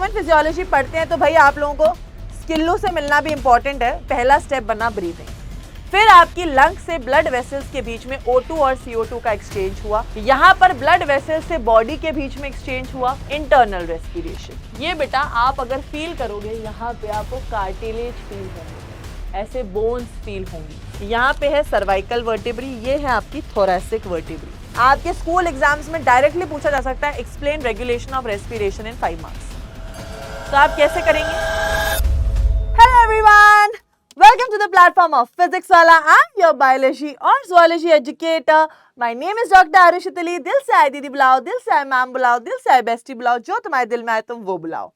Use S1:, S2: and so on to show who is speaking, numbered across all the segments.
S1: Human physiology पढ़ते हैं तो भाई आप लोगों को स्किल्लो से मिलना भी इंपॉर्टेंट है। पहला स्टेप बना ब्रीदिंग, फिर आपकी लंग से ब्लड वेसल्स के बीच में O2 और CO2 का एक्सचेंज हुआ, यहाँ पर ब्लड वेसल्स से बॉडी के बीच में एक्सचेंज हुआ, इंटरनल रेस्पिरेशन। ये बेटा आप अगर फील करोगे, यहाँ पे आपको कार्टिलेज फील होंगे, ऐसे बोन्स फील होंगी। यहाँ पे है सर्वाइकल वर्टिब्री, ये है आपकी थोरैसिक वर्टिब्री। आपके स्कूल एग्जाम्स में डायरेक्टली पूछा जा सकता है explain regulation of respiration in 5 marks. तो आप कैसे करेंगे? Hello everyone, welcome to the platform of Physics Wala. I'm your biology और zoology educator. My name is Dr. Arishit Ali. दिल से आए दीदी बुलाओ, दिल से आए मैम बुलाओ, दिल से आए बेस्टी बुलाओ, जो तुम्हारे दिल में आए तुम वो बुलाओ।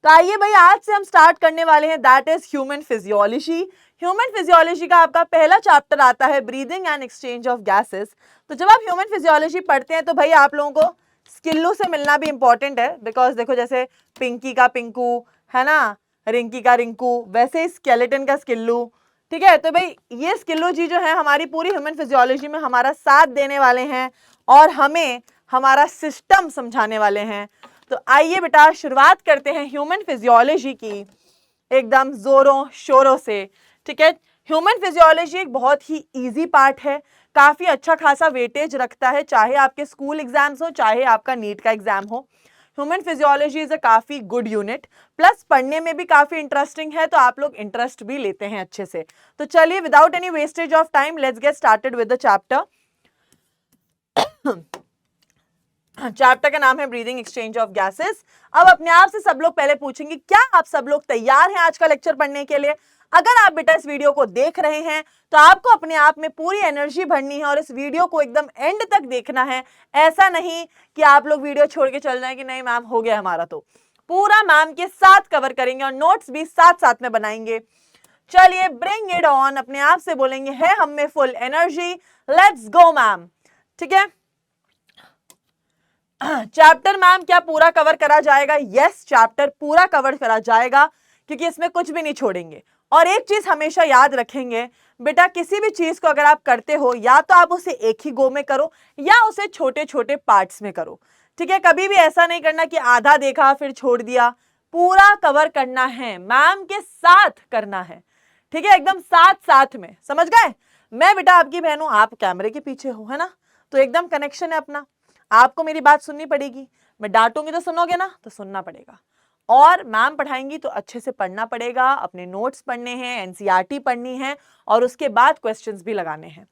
S1: तो आइए भाई, आज से हम स्टार्ट करने वाले हैं, that is human physiology. Human physiology का आपका पहला चैप्टर आता है breathing and exchange of gases. तो जब आप ह्यूमन फिजियोलॉजी पढ़ते हैं तो भाई आप लोगों को स्किल्लो से मिलना भी इंपॉर्टेंट है, बिकॉज देखो जैसे पिंकी का पिंकू है ना, रिंकी का रिंकू, वैसे ही स्केलेटन का स्किल्लू। ठीक है, तो भाई ये स्किल्लो जी जो है हमारी पूरी ह्यूमन फिजियोलॉजी में हमारा साथ देने वाले हैं और हमें हमारा सिस्टम समझाने वाले हैं। तो आइए बेटा शुरुआत करते हैं ह्यूमन फिजियोलॉजी की एकदम जोरों शोरों से। ठीक है, ह्यूमन फिजियोलॉजी एक बहुत ही इजी पार्ट है, काफी अच्छा खासा वेटेज रखता है, चाहे आपके स्कूल एग्जाम्स हो चाहे आपका नीट का एग्जाम हो। ह्यूमन फिजियोलॉजी इज अ काफी गुड यूनिट, प्लस पढ़ने में भी काफी इंटरेस्टिंग है, तो आप लोग इंटरेस्ट भी लेते हैं अच्छे से। तो चलिए without any wastage of time let's get started with the chapter. Chapter का नाम है ब्रीदिंग एक्सचेंज ऑफ गैसेस। अब अपने आप से सब लोग पहले पूछेंगे, क्या आप सब लोग तैयार हैं आज का लेक्चर पढ़ने के लिए? अगर आप बेटा इस वीडियो को देख रहे हैं तो आपको अपने आप में पूरी एनर्जी भरनी है और इस वीडियो को एकदम एंड तक देखना है। ऐसा नहीं कि आप लोग वीडियो छोड़ के चल जाएं कि नहीं मैम हो गया हमारा, तो पूरा मैम के साथ कवर करेंगे और नोट्स भी साथ साथ में बनाएंगे। चलिए ब्रिंग इट ऑन, अपने आप से बोलेंगे है हम में full energy, let's go ma'am. ठीक है, चैप्टर मैम क्या पूरा कवर करा जाएगा? यस, चैप्टर पूरा कवर करा जाएगा क्योंकि इसमें कुछ भी नहीं छोड़ेंगे। और एक चीज हमेशा याद रखेंगे बेटा, किसी भी चीज को अगर आप करते हो या तो आप उसे एक ही गो में करो या उसे छोटे छोटे पार्ट्स में करो। ठीक है, कभी भी ऐसा नहीं करना कि आधा देखा फिर छोड़ दिया, पूरा कवर करना है, मैम के साथ करना है। ठीक है, एकदम साथ साथ में, समझ गए? मैं बेटा आपकी बहन हूं, आप कैमरे के पीछे हो, है ना, तो एकदम कनेक्शन है अपना। आपको मेरी बात सुननी पड़ेगी, मैं डांटूंगी तो सुनोगे ना, तो सुनना पड़ेगा। और मैम पढ़ाएंगी तो अच्छे से पढ़ना पड़ेगा, अपने नोट्स पढ़ने हैं, एनसीईआरटी पढ़नी है और उसके बाद क्वेश्चंस भी लगाने हैं।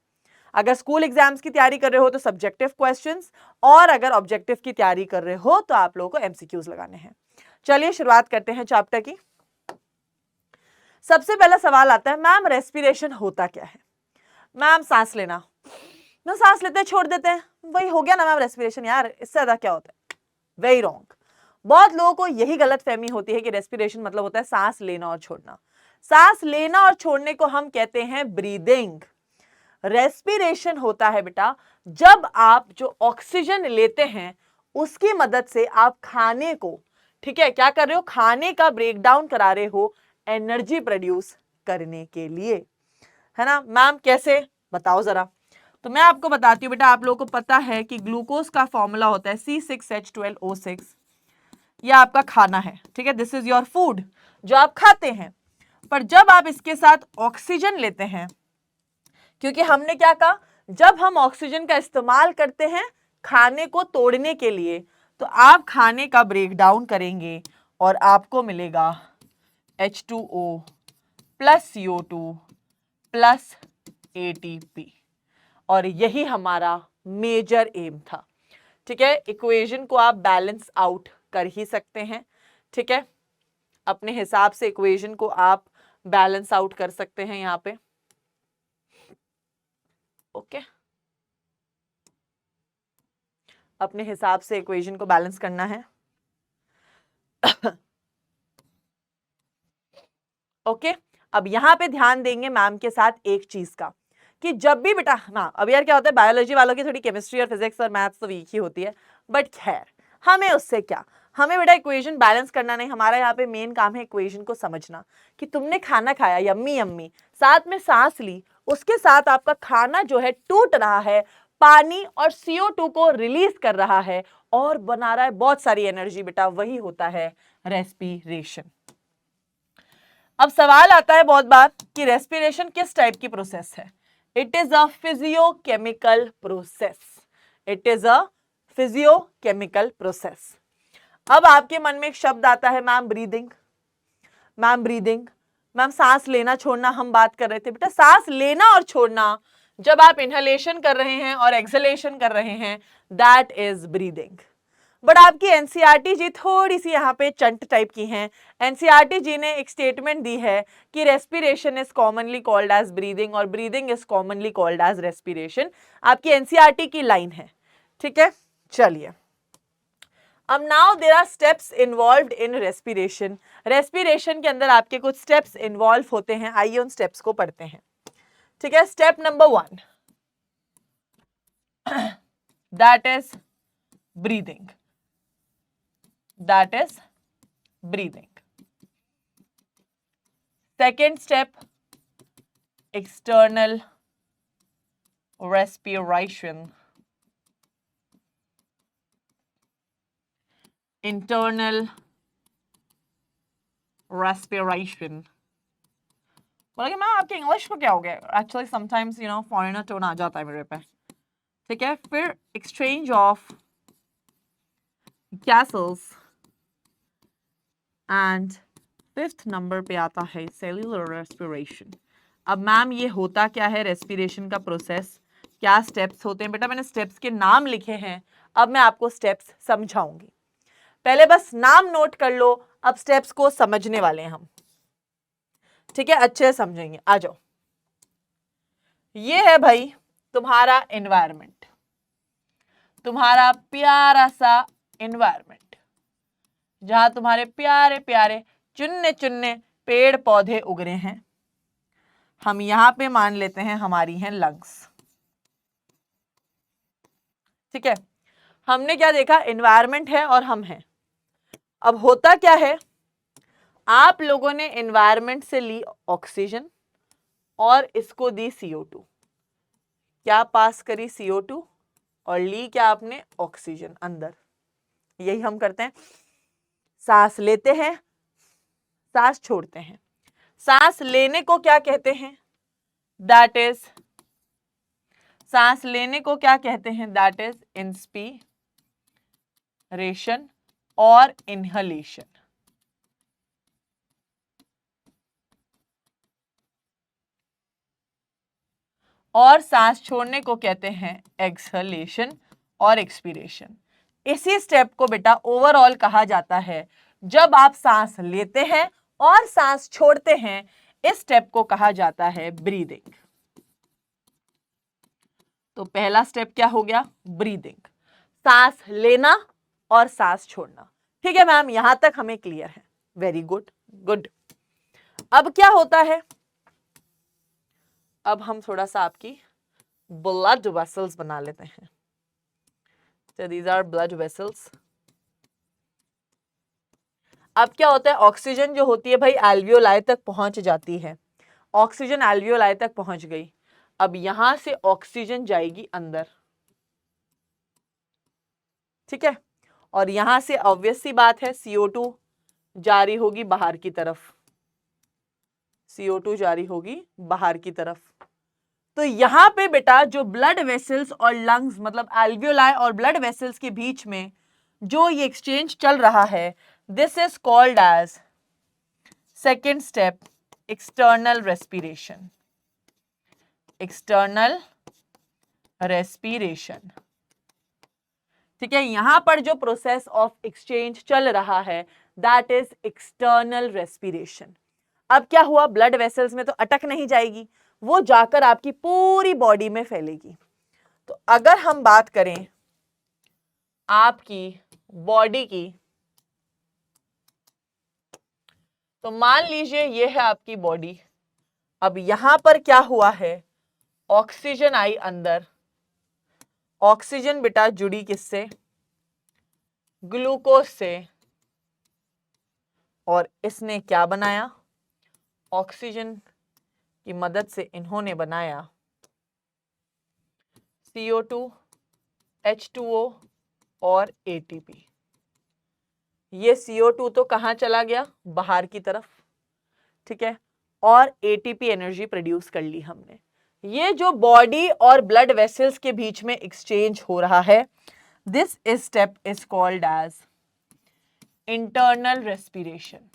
S1: अगर स्कूल एग्जाम्स की तैयारी कर रहे हो तो सब्जेक्टिव क्वेश्चंस, और अगर ऑब्जेक्टिव की तैयारी कर रहे हो तो आप लोगों को एमसीक्यूज लगाने हैं। चलिए शुरुआत करते हैं चैप्टर की। सबसे पहला सवाल आता है, मैम रेस्पिरेशन होता क्या है? मैम सांस लेना, ना सांस लेते हैं छोड़ देते हैं, वही हो गया ना मैम रेस्पिरेशन। यार इससे ज्यादा क्या होता है? Very wrong. बहुत लोगों को यही गलत फहमी होती है कि रेस्पिरेशन मतलब होता है सांस लेना और छोड़ना। सांस लेना और छोड़ने को हम कहते हैं ब्रीदिंग। रेस्पिरेशन होता है बेटा जब आप जो ऑक्सीजन लेते हैं उसकी मदद से आप खाने को, ठीक है, क्या कर रहे हो? खाने का ब्रेक डाउन करा रहे हो एनर्जी प्रोड्यूस करने के लिए, है ना। मैम कैसे, बताओ जरा। तो मैं आपको बताती हूँ बेटा, आप लोगों को पता है कि ग्लूकोज का फॉर्मूला होता है C6H12O6। ये आपका खाना है, ठीक है, दिस इज योर फूड जो आप खाते हैं। पर जब आप इसके साथ ऑक्सीजन लेते हैं, क्योंकि हमने क्या कहा, जब हम ऑक्सीजन का इस्तेमाल करते हैं खाने को तोड़ने के लिए, तो आप खाने का ब्रेक डाउन करेंगे और आपको मिलेगा H2O plus CO2 plus ATP। और यही हमारा मेजर एम था। ठीक है, इक्वेशन को आप बैलेंस आउट कर ही सकते हैं। ठीक है, अपने हिसाब से इक्वेशन को आप बैलेंस आउट कर सकते हैं यहाँ पे। ओके, अपने हिसाब से इक्वेशन को बैलेंस करना है। ओके, अब यहाँ पे ध्यान देंगे मैम के साथ एक चीज का, कि जब भी बेटा ना, अब यार क्या होता है, बायोलॉजी वालों की थोड़ी केमिस्ट्री और फिजिक्स और मैथ्स तो वीक ही होती है, बट खैर हमें उससे क्या, हमें बेटा इक्वेशन बैलेंस करना नहीं, हमारा यहाँ पे मेन काम है इक्वेशन को समझना कि तुमने खाना खाया, यम्मी यम्मी, साथ में सांस ली, उसके साथ आपका खाना जो है टूट रहा है, पानी और CO2 को रिलीज कर रहा है और बना रहा है बहुत सारी एनर्जी बेटा, वही होता है रेस्पिरेशन। अब सवाल आता है बहुत बार कि रेस्पिरेशन किस टाइप की प्रोसेस है। It is a physiochemical process. It is a physiochemical process. अब आपके मन में एक शब्द आता है ma'am breathing. Ma'am breathing, ma'am सांस लेना छोड़ना हम बात कर रहे थे। बेटा सांस लेना और छोड़ना, जब आप इनहेलेशन कर रहे हैं और एक्सहेलेशन कर रहे हैं, दैट इज ब्रीदिंग। बट आपकी एनसीईआरटी जी थोड़ी सी यहाँ पे चंट टाइप की हैं। एनसीईआरटी जी ने एक स्टेटमेंट दी है कि respiration is commonly called as breathing और breathing is commonly called as respiration. आपकी एनसीईआरटी की लाइन है, ठीक है। चलिए, अब now there are steps involved in respiration. Respiration के अंदर आपके कुछ स्टेप्स इन्वॉल्व होते हैं, आइए उन स्टेप्स को पढ़ते हैं, ठीक है। Step number 1, that is breathing. That is breathing. Second step, external respiration. Internal respiration. बोला कि मैम आपके इंग्लिश को क्या हो गया? एक्चुअली समटाइम्स फॉरेनर टोन आ जाता है मेरे पे, ठीक है। फिर exchange of gases and fifth number पे आता है सेल्यूलर रेस्पिरेशन। अब मैम ये होता क्या है रेस्पिरेशन का प्रोसेस, क्या स्टेप्स होते हैं? बेटा मैंने स्टेप्स के नाम लिखे हैं, अब मैं आपको स्टेप्स समझाऊंगी। पहले बस नाम नोट कर लो, अब स्टेप्स को समझने वाले हैं हम, ठीक है, अच्छे से समझेंगे। आ जाओ, ये है भाई तुम्हारा एनवायरनमेंट, तुम्हारा प्यारा सा एनवायरनमेंट, जहां तुम्हारे प्यारे प्यारे चुन्ने चुन्ने पेड़ पौधे उग रहे हैं। हम यहां पे मान लेते हैं हमारी हैं लंग्स, ठीक है। हमने क्या देखा, एनवायरनमेंट है और हम हैं। अब होता क्या है, आप लोगों ने एनवायरनमेंट से ली ऑक्सीजन और इसको दी CO2। क्या पास करी CO2 और ली क्या आपने, ऑक्सीजन अंदर। यही हम करते हैं, सांस लेते हैं, सांस छोड़ते हैं। सांस लेने को क्या कहते हैं, दैट इज, सांस लेने को क्या कहते हैं, दैट इज इंस्पिरेशन और इनहलेशन। और सांस छोड़ने को कहते हैं एक्सहलेशन और एक्सपीरेशन। इसी स्टेप को बेटा ओवरऑल कहा जाता है। जब आप सांस लेते हैं और सांस छोड़ते हैं, इस स्टेप को कहा जाता है ब्रीदिंग। तो पहला स्टेप क्या हो गया, ब्रीदिंग, सांस लेना और सांस छोड़ना, ठीक है मैम, यहां तक हमें क्लियर है। Very good, good. अब क्या होता है, अब हम थोड़ा सा आपकी ब्लड वेसल्स बना लेते हैं। So these are blood vessels. अब क्या होता है, ऑक्सीजन जो होती है भाई एल्वियोलाई तक पहुंच जाती है। ऑक्सीजन एल्वियोलाई तक पहुंच गई, अब यहां से ऑक्सीजन जाएगी अंदर, ठीक है। और यहां से ऑब्वियस सी बात है CO2 जारी होगी बाहर की तरफ, CO2 जारी होगी बाहर की तरफ। तो यहां पे बेटा जो ब्लड वेसल्स और लंग्स मतलब एल्वियोलाई और ब्लड वेसल्स के बीच में जो ये एक्सचेंज चल रहा है, this is called as second step external respiration. External respiration, ठीक है। यहां पर जो प्रोसेस ऑफ एक्सचेंज चल रहा है, दैट इज एक्सटर्नल रेस्पिरेशन। अब क्या हुआ, ब्लड वेसल्स में तो अटक नहीं जाएगी, वो जाकर आपकी पूरी बॉडी में फैलेगी। तो अगर हम बात करें आपकी बॉडी की, तो मान लीजिए ये है आपकी बॉडी। अब यहां पर क्या हुआ है, ऑक्सीजन आई अंदर। ऑक्सीजन बेटा जुड़ी किससे, ग्लूकोज से, और इसने क्या बनाया, ऑक्सीजन की मदद से इन्होंने बनाया CO2, H2O और ATP। ये CO2 तो कहाँ चला गया, बाहर की तरफ, ठीक है, और ATP एनर्जी प्रोड्यूस कर ली हमने। ये जो बॉडी और ब्लड वेसल्स के बीच में एक्सचेंज हो रहा है, this step is called as internal respiration.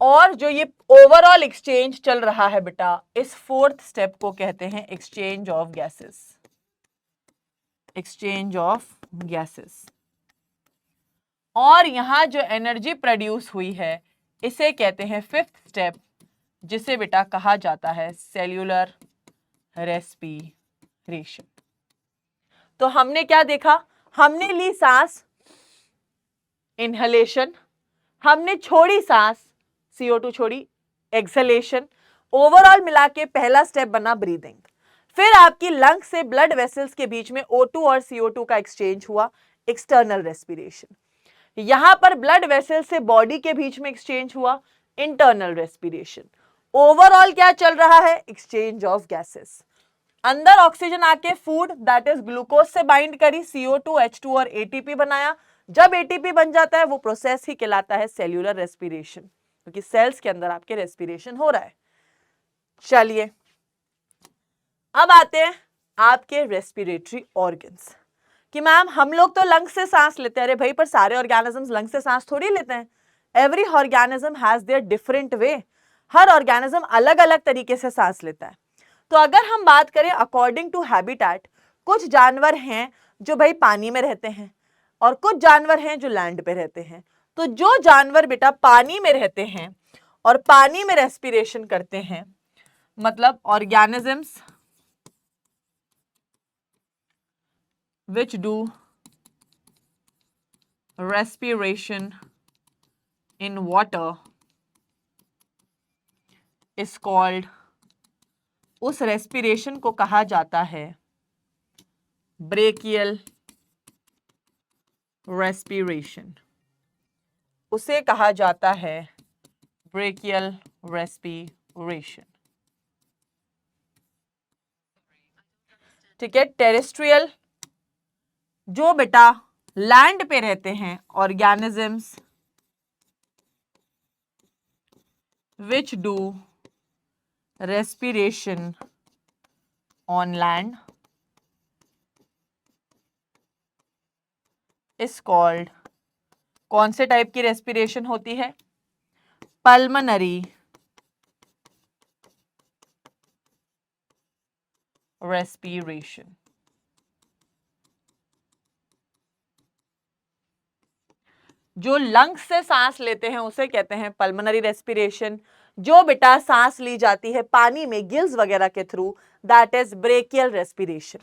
S1: और जो ये ओवरऑल एक्सचेंज चल रहा है बेटा, इस फोर्थ स्टेप को कहते हैं exchange of gases. Exchange of gases. और यहां जो एनर्जी प्रोड्यूस हुई है इसे कहते हैं फिफ्थ स्टेप, जिसे बेटा कहा जाता है सेल्यूलर रेस्पिरेशन। तो हमने क्या देखा, हमने ली सांस, इनहलेशन, हमने छोड़ी सांस, CO2 छोड़ी, एक्सहेलेशन। ओवरऑल मिला के पहला स्टेप बना ब्रीदिंग। फिर आपकी लंग से ब्लड वेसल्स के बीच में O2 और CO2 का एक्सचेंज हुआ, एक्सटर्नल रेस्पिरेशन। यहां पर ब्लड वेसल्स से बॉडी के बीच में एक्सचेंज हुआ, इंटरनल रेस्पिरेशन। ओवरऑल क्या चल रहा है, एक्सचेंज ऑफ गैसेस। अंदर ऑक्सीजन आके फूड दैट इज ग्लूकोज से बाइंड करी, CO2, H2 और ATP बनाया। जब ATP बन जाता है वो प्रोसेस ही कहलाता है सेल्यूलर रेस्पिरेशन, क्योंकि सेल्स के अंदर आपके रेस्पिरेशन हो रहा है। चलिए अब आते हैं आपके रेस्पिरेटरी ऑर्गन्स, कि मैम हम लोग तो लंग्स से सांस लेते हैं। अरे भाई, पर सारे ऑर्गेनिजम्स लंग्स से सांस थोड़ी लेते हैं। Every organism has their different way. Her organism अलग अलग तरीके से सांस लेता है। तो अगर हम बात करें अकॉर्डिंग टू हैबिटेट, कुछ जानवर हैं जो भाई पानी में रहते हैं और कुछ जानवर हैं जो लैंड पे रहते हैं। तो जो जानवर बेटा पानी में रहते हैं और पानी में रेस्पिरेशन करते हैं, मतलब organisms which do respiration in water is called, उस रेस्पिरेशन को कहा जाता है ब्रेकियल रेस्पिरेशन। उसे कहा जाता है ब्रेकियल रेस्पिरेशन। ठीक है। टेरेस्ट्रियल, जो बेटा लैंड पे रहते हैं organisms which do respiration on land is called, कौन से टाइप की रेस्पिरेशन होती है, पल्मनरी रेस्पिरेशन। जो लंग्स से सांस लेते हैं उसे कहते हैं पल्मनरी रेस्पिरेशन। जो बेटा सांस ली जाती है पानी में गिल्स वगैरह के through, that is brachial respiration.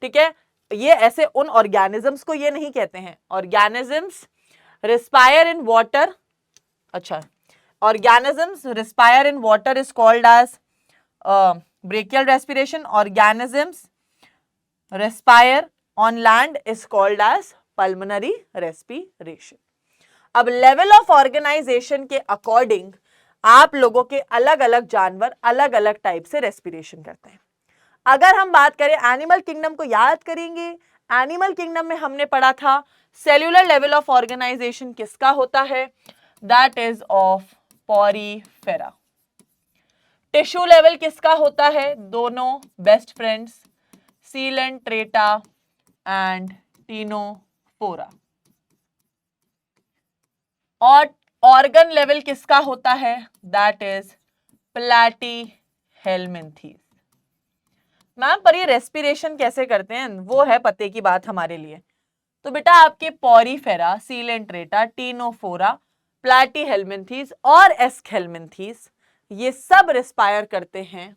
S1: ठीक है। ये ऐसे उन ऑर्गेनिजम्स को ये नहीं कहते हैं, ऑर्गेनिजम्स रिस्पायर इन वाटर, अच्छा, organisms respire in water is called as branchial respiration. Organisms respire on land is called as pulmonary respiration. अब लेवल ऑफ ऑर्गेनाइजेशन के अकॉर्डिंग आप लोगों के अलग अलग जानवर अलग अलग टाइप से रेस्पिरेशन करते हैं। अगर हम बात करें एनिमल किंगडम को याद करेंगे, एनिमल किंगडम में हमने पढ़ा था सेल्यूलर लेवल ऑफ ऑर्गेनाइजेशन किसका होता है, that is of Porifera. Tissue level किसका होता है, दोनों best friends Coelenterata and Ctenophora. और ऑर्गन लेवल किसका होता है, दैट इज प्लैटीहेल्मिन्थीज। मैम पर ये रेस्पिरेशन कैसे करते हैं, वो है पते की बात हमारे लिए। तो बेटा आपके पॉरीफेरा, सीलेंट्रेटा, टिनोफोरा, प्लैटीहेल्मिन्थीज और एस्कहेल्मिन्थीज ये सब रेस्पायर करते हैं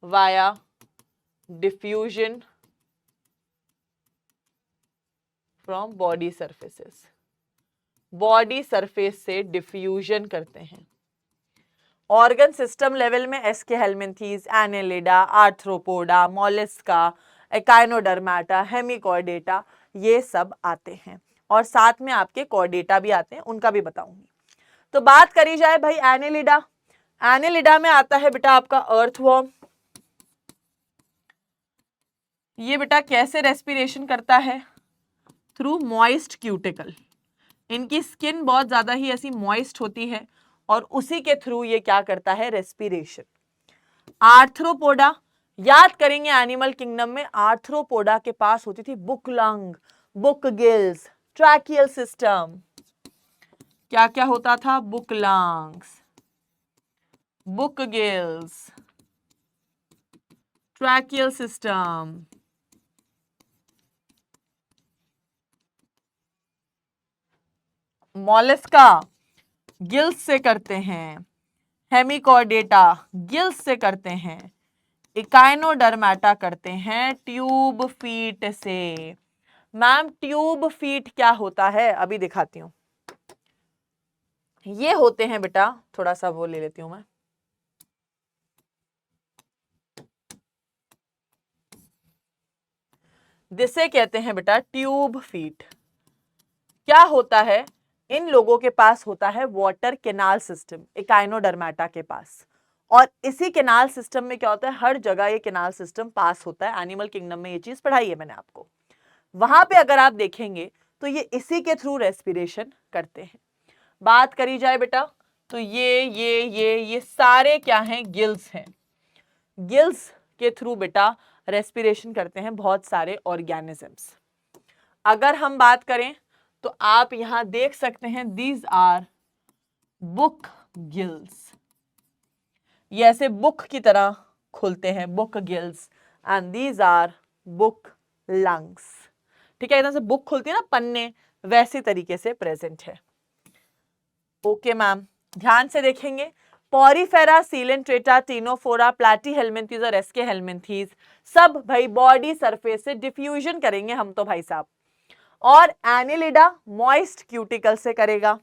S1: via diffusion from body surfaces. Body surface से डिफ्यूजन करते हैं। ऑर्गन सिस्टम लेवल में Aschelminthes, Annelida, Arthropoda, Mollusca, Echinodermata, Hemichordata ये सब आते हैं, और साथ में आपके कॉर्डेटा भी आते हैं, उनका भी बताऊंगी। तो बात करी जाए भाई एनेलिडा, एनेलिडा में आता है बेटा आपका अर्थवॉर्म। ये बेटा कैसे रेस्पिरेशन करता है? Through moist cuticle. इनकी स्किन बहुत ज्यादा ही ऐसी मॉइस्ट होती है और उसी के थ्रू ये क्या करता है? रेस्पिरेशन। आर्थ्रोपोडा, याद करेंगे एनिमल किंगडम में आर्थ्रोपोडा के पास होती थी book lung, book gills, tracheal system. क्या क्या होता था? Book lungs, book gills, tracheal system. Mollusca gills से करते हैं, हेमिकॉर्डेटा गिल्स से करते हैं, इकाइनोडर्मेटा करते हैं ट्यूब फीट से। मैम ट्यूब फीट क्या होता है? अभी दिखाती हूं। ये होते हैं बेटा, थोड़ा सा वो ले लेती हूं मैं, जिसे कहते हैं बेटा ट्यूब फीट। क्या होता है? इन लोगों के पास होता है वाटर कैनाल सिस्टम, इकाइनोडर्मेटा के पास। और इसी कैनाल सिस्टम में क्या होता है? हर जगह ये कैनाल सिस्टम पास होता है। एनिमल किंगडम में ये चीज पढ़ाई है मैंने आपको। वहां पे अगर आप देखेंगे तो ये इसी के थ्रू रेस्पिरेशन करते हैं। बात करी जाए बेटा तो ये सारे क्या हैं? गिल्स हैं। गिल्स के थ्रू बेटा रेस्पिरेशन करते हैं बहुत सारे ऑर्गेनिजम्स। अगर हम बात करें तो आप यहां देख सकते हैं दीज आर बुक गिल्स। ये ऐसे बुक की तरह खुलते हैं, book gills, and these are book lungs. ठीक है, एकदम से बुक खुलती है ना पन्ने, वैसे तरीके से प्रेजेंट है। ओके मैम, ध्यान से देखेंगे। पॉरीफेरा, सीलेंट्रेटा, टीनोफोरा, प्लैटीहेल्मिन्थीज और एस्केहेल्मिन्थीज सब भाई बॉडी सरफेस से डिफ्यूजन करेंगे हम तो भाई साहब। और एनिलिडा मॉइस्ट क्यूटिकल से करेगा,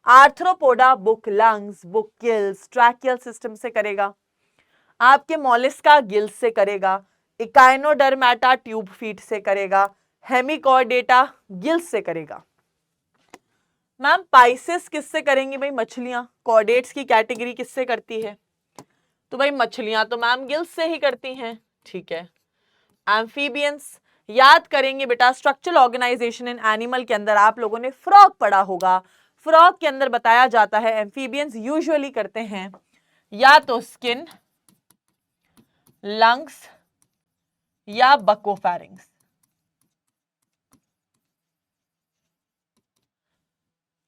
S1: arthropoda book lungs, book gills, tracheal system से करेगा, आपके मॉलिस्का गिल्स से करेगा, इकाइनोडर्मेटा ट्यूब फीट से करेगा, हेमिकॉर्डेटा गिल्स से करेगा। मैम पाइसेस किससे करेंगे भाई? मछलियां। कॉर्डेट्स की कैटेगरी किससे करती है? तो भाई मछलियां तो मैम गिल्स से ही करती हैं। ठीक है। एम्फीबियंस, याद करेंगे बेटा स्ट्रक्चरल ऑर्गेनाइजेशन इन एनिमल के अंदर आप लोगों ने फ्रॉग पढ़ा होगा। फ्रॉग के अंदर बताया जाता है एम्फीबियंस यूजुअली करते हैं या तो स्किन, लंग्स या बकोफेरिंग्स।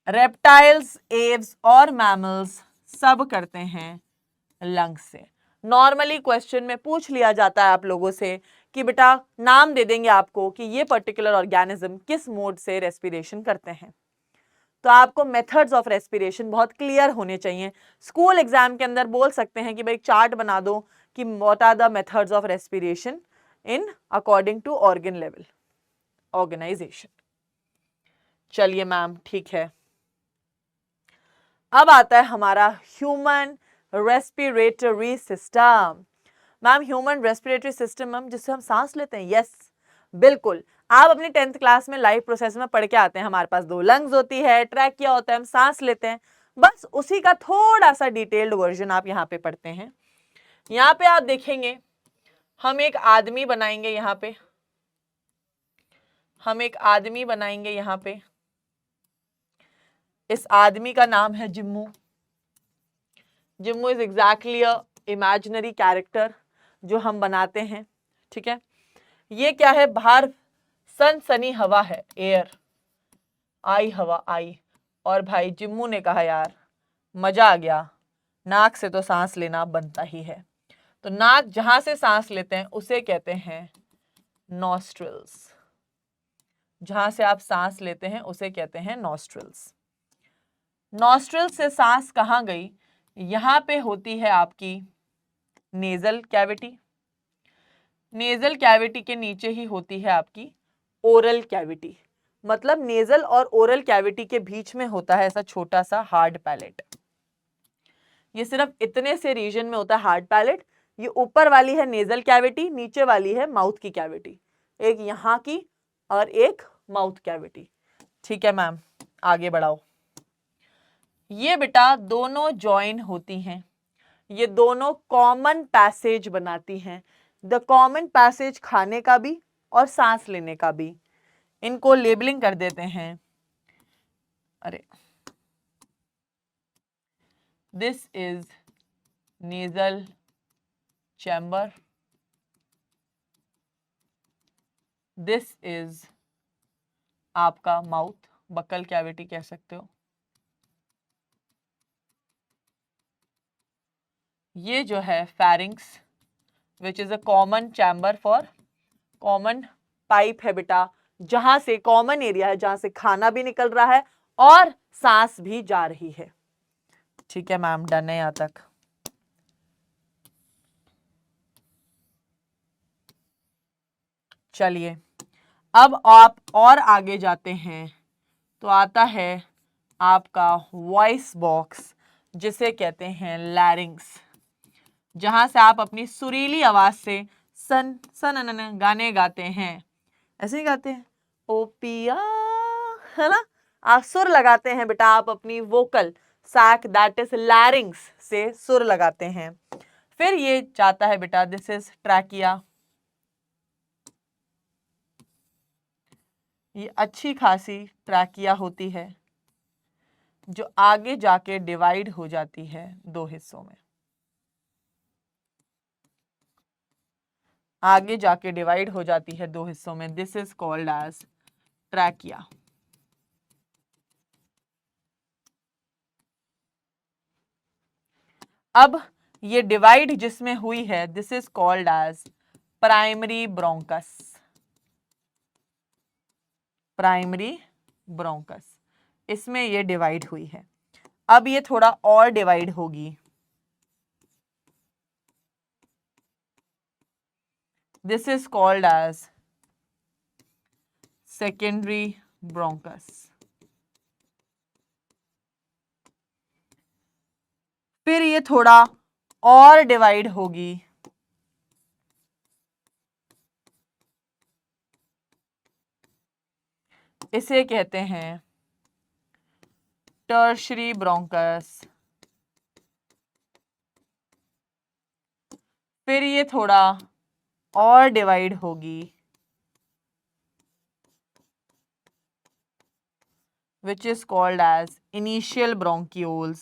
S1: रेप्टाइल्स, एव्स और मैमल्स सब करते हैं लंग्स से। नॉर्मली क्वेश्चन में पूछ लिया जाता है आप लोगों से कि बेटा नाम दे देंगे आपको कि ये पर्टिकुलर ऑर्गेनिज्म किस मोड से रेस्पिरेशन करते हैं। तो आपको मेथड्स ऑफ रेस्पिरेशन बहुत क्लियर होने चाहिए। स्कूल एग्जाम के अंदर बोल सकते हैं कि भाई चार्ट बना दो कि what are the methods of respiration in according to organ level organisation. चलिए मैम ठीक है। अब आता है हमारा human respiratory system. Ma'am human respiratory system ma'am जिससे हम सांस लेते हैं। यस बिल्कुल, आप अपनी 10th क्लास में लाइफ प्रोसेस में पढ़ के आते हैं। हमारे पास 2 लंग्स होती है, ट्रैकिया होता है, हम सांस लेते हैं। बस उसी का थोड़ा सा डिटेल्ड वर्जन आप यहाँ पे पढ़ते हैं। यहाँ पे आप देखेंगे हम एक आदमी बनाएंगे, यहाँ पे हम एक आदमी बनाएंगे। यहाँ पे इस आदमी का नाम है जिम्मू। जिम्मू is exactly a imaginary character जो हम बनाते हैं। ठीक है, ये क्या है? बाहर सनसनी हवा है, एयर आई, हवा आई। और भाई जिम्मू ने कहा यार मजा आ गया, नाक से तो सांस लेना बनता ही है। तो नाक जहां से सांस लेते हैं उसे कहते हैं नॉस्ट्रिल्स। जहां से आप सांस लेते हैं उसे कहते हैं नॉस्ट्रिल्स। नॉस्ट्रिल से सांस कहां गई? यहां पे होती है आपकी नेजल कैविटी। नेजल कैविटी के नीचे ही होती है आपकी ओरल कैविटी। मतलब नेजल और ओरल कैविटी के बीच में होता है ऐसा छोटा सा हार्ड पैलेट। ये सिर्फ इतने से रीजन में होता है हार्ड पैलेट। ये ऊपर वाली है नेजल कैविटी, नीचे वाली है माउथ की कैविटी, एक यहाँ की और एक माउथ कैविटी। ठीक है मैम, आगे बढ़ाओ। ये बेटा दोनों ज्वाइन होती हैं, ये दोनों कॉमन पैसेज बनाती हैं। द कॉमन पैसेज खाने का भी और सांस लेने का भी। इनको लेबलिंग कर देते हैं। अरे this is nasal chamber, this is आपका माउथ, बकल कैविटी कह सकते हो। ये जो है pharynx which is a common chamber for, common pipe है बेटा, जहां से कॉमन एरिया है, जहां से खाना भी निकल रहा है और सांस भी जा रही है। ठीक है मैम, डन है यहां तक। चलिए अब आप और आगे जाते हैं तो आता है आपका वॉइस बॉक्स, जिसे कहते हैं लैरिंग्स, जहां से आप अपनी सुरीली आवाज से सन सन गाने गाते हैं। ऐसे ही गाते हैं, ओ पिया, है ना, आप सुर लगाते हैं बेटा, आप अपनी vocal sac that is larynx से सुर लगाते हैं। फिर ये जाता है बेटा, दिस इज ट्रैकिया। ये अच्छी खासी ट्रैकिया होती है जो आगे जाके डिवाइड हो जाती है दो हिस्सों में, आगे जाके डिवाइड हो जाती है दो हिस्सों में। This is called as trachea. अब ये डिवाइड जिसमें हुई है, this is called as primary bronchus, primary bronchus, इसमें ये डिवाइड हुई है। अब ये थोड़ा और डिवाइड होगी, this is called as secondary bronchus. फिर ये थोड़ा और डिवाइड होगी, इसे कहते हैं टर्शरी ब्रोंकस। फिर ये थोड़ा और डिवाइड होगी, which is called as initial bronchioles.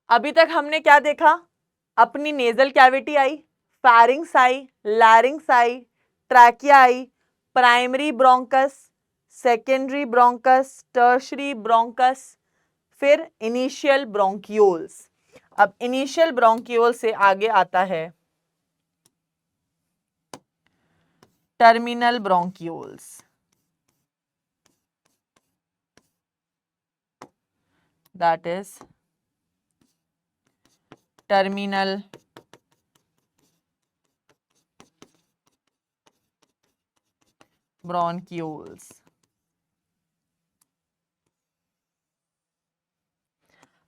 S1: अभी तक हमने क्या देखा, अपनी नेजल कैविटी आई, फेरिंग्स आई, लैरिंग्स आई, ट्रैकिया आई, primary bronchus, secondary bronchus, tertiary bronchus, फिर इनिशियल ब्रोंकियोल्स। अब इनिशियल ब्रोंकियोल से आगे आता है terminal bronchioles, that is terminal bronchioles.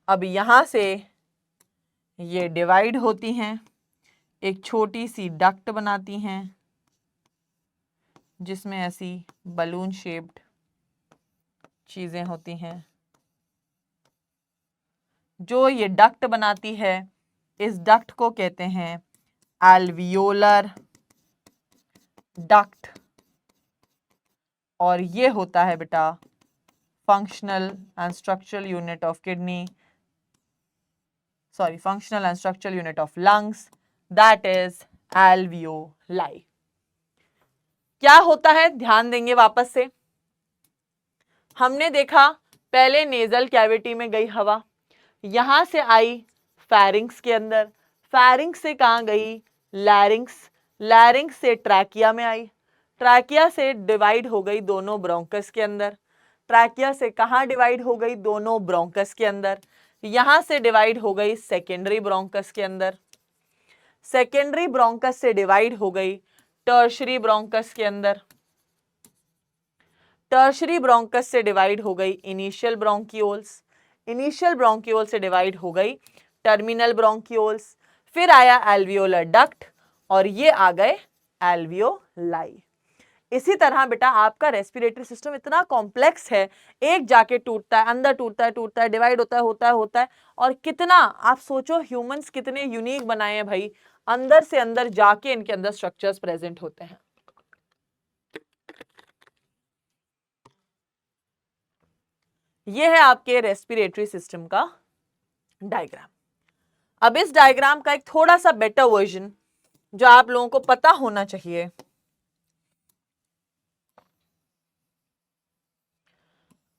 S1: अब यहां से ये डिवाइड होती हैं, एक छोटी सी डक्ट बनाती हैं जिसमें ऐसी बलून शेप्ड चीजें होती हैं। जो ये डक्ट बनाती है, इस डक्ट को कहते हैं एल्वियोलर डक्ट, और ये होता है बेटा functional and structural unit of kidney, sorry functional and structural unit of lungs, that is alveoli. क्या होता है, ध्यान देंगे वापस से। हमने देखा पहले नेजल कैविटी में गई हवा, यहां से आई फेरिंग्स के अंदर, फेरिंग्स से कहां गई, लैरिंग्स, लैरिंग्स से ट्रैकिया में आई, ट्रैकिया से डिवाइड हो गई दोनों ब्रोंकस के अंदर, ट्रैकिया से कहां डिवाइड हो गई, दोनों ब्रोंकस के अंदर, यहां से डिवाइड हो गई सेकेंडरी ब्रोंकस के अंदर, सेकेंडरी ब्रोंकस से डिवाइड हो गई टर्शरी ब्रोंकस के अंदर, टर्शरी ब्रोंकस से डिवाइड हो गई इनिशियल ब्रोंकियोल्स, इनिशियल ब्रोंकियोल से डिवाइड हो गई टर्मिनल ब्रोंकियोल्स, फिर आया एल्वियोलर डक्ट और ये आ गए एल्वियोलाई। इसी तरह बेटा आपका रेस्पिरेटरी सिस्टम इतना कॉम्प्लेक्स है, एक जाके टूटता है, अंदर टूटता है, डिवाइड होता है और कितना आप सोचो ह्यूमंस कितने यूनिक बनाए हैं भाई, अंदर से अंदर जाके इनके अंदर स्ट्रक्चर्स प्रेजेंट होते हैं। ये है आपके रेस्पिरेटरी सिस्टम का डायग्राम। अब इस डायग्राम का एक थोड़ा सा बेटर वर्जन जो आप लोगों को पता होना चाहिए,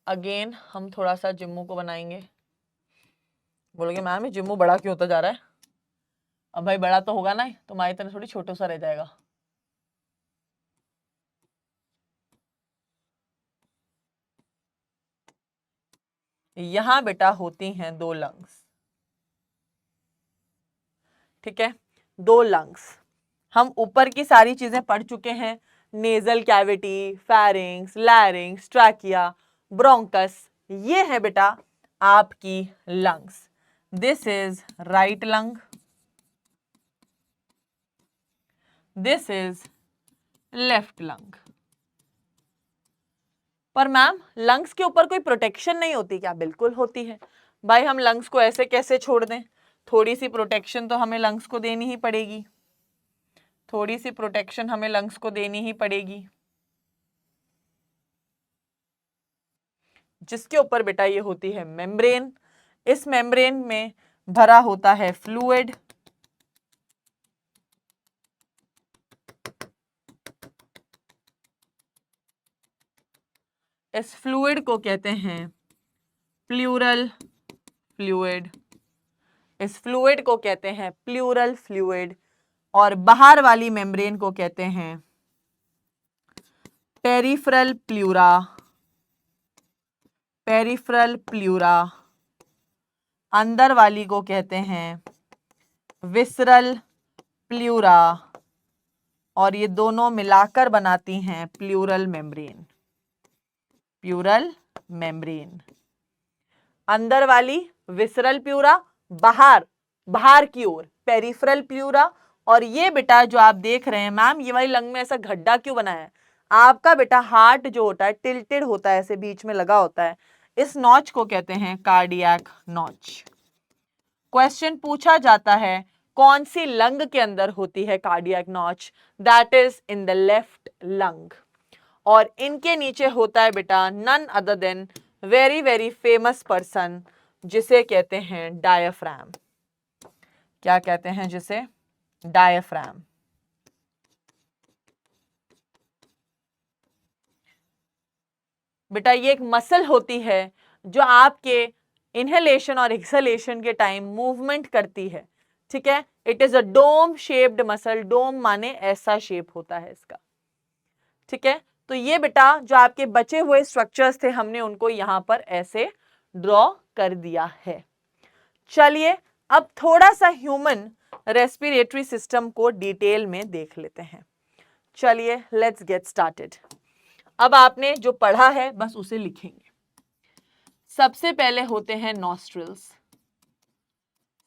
S1: अगेन हम थोड़ा सा जिम्मू को बनाएंगे। बोलोगे मैम ये जिम्मू बड़ा क्यों होता जा रहा है? अब भाई बड़ा तो होगा ना, तुम्हारी तरह थोड़ी छोटा सा रह जाएगा। यहां बेटा होती हैं दो लंग्स, ठीक है, दो लंग्स। हम ऊपर की सारी चीजें पढ़ चुके हैं, nasal cavity, pharynx, लैरिंग्स, trachea, bronchus, ये है बेटा आपकी lungs. This is right lung, this is left lung. पर मैम लंग्स के ऊपर कोई प्रोटेक्शन नहीं होती क्या? बिल्कुल होती है भाई, हम लंग्स को ऐसे कैसे छोड़ दें? थोड़ी सी प्रोटेक्शन तो हमें लंग्स को देनी ही पड़ेगी, थोड़ी सी प्रोटेक्शन हमें लंग्स को देनी ही पड़ेगी, जिसके ऊपर बेटा ये होती है मेम्ब्रेन। इस मेम्ब्रेन में भरा होता है फ्लूइड, इस फ्लूइड को कहते हैं प्लूरल फ्लूइड, इस फ्लूइड को कहते हैं प्लूरल फ्लूइड, और बाहर वाली मेम्ब्रेन को कहते हैं पेरिफेरल प्लूरा, पेरिफेरल प्लूरा। अंदर वाली को कहते हैं विसरल प्लूरा, और ये दोनों मिलाकर बनाती हैं प्लूरल मेम्ब्रेन, प्लूरल मेम्ब्रेन। अंदर वाली विसरल प्लूरा, बाहर की ओर पेरिफेरल प्लूरा। और ये बेटा जो आप देख रहे हैं, मैम ये वाली लंग में ऐसा गड्ढा क्यों बना है? आपका बेटा हार्ट जो होता है टिल्टेड होता है, ऐसे बीच में लगा होता है, इस नॉच को कहते हैं कार्डियक नॉच। क्वेश्चन पूछा जाता है कौन सी लंग के अंदर होती है cardiac notch? That is in the left lung. और इनके नीचे होता है बेटा none other than very very famous person, जिसे कहते हैं डायफ्राम। क्या कहते हैं जिसे? डायफ्राम। बेटा ये एक मसल होती है जो आपके इनहेलेशन और एक्सहेलेशन के टाइम मूवमेंट करती है, ठीक है। It is a dome shaped muscle, dome माने ऐसा शेप होता है इसका, ठीक है। तो ये बेटा जो आपके बचे हुए स्ट्रक्चर्स थे, हमने उनको यहां पर ऐसे ड्रॉ कर दिया है। चलिए अब थोड़ा सा ह्यूमन रेस्पिरेटरी सिस्टम को डिटेल में देख लेते हैं। चलिए लेट्स गेट स्टार्टेड। अब आपने जो पढ़ा है बस उसे लिखेंगे। सबसे पहले होते हैं नॉस्ट्रिल्स,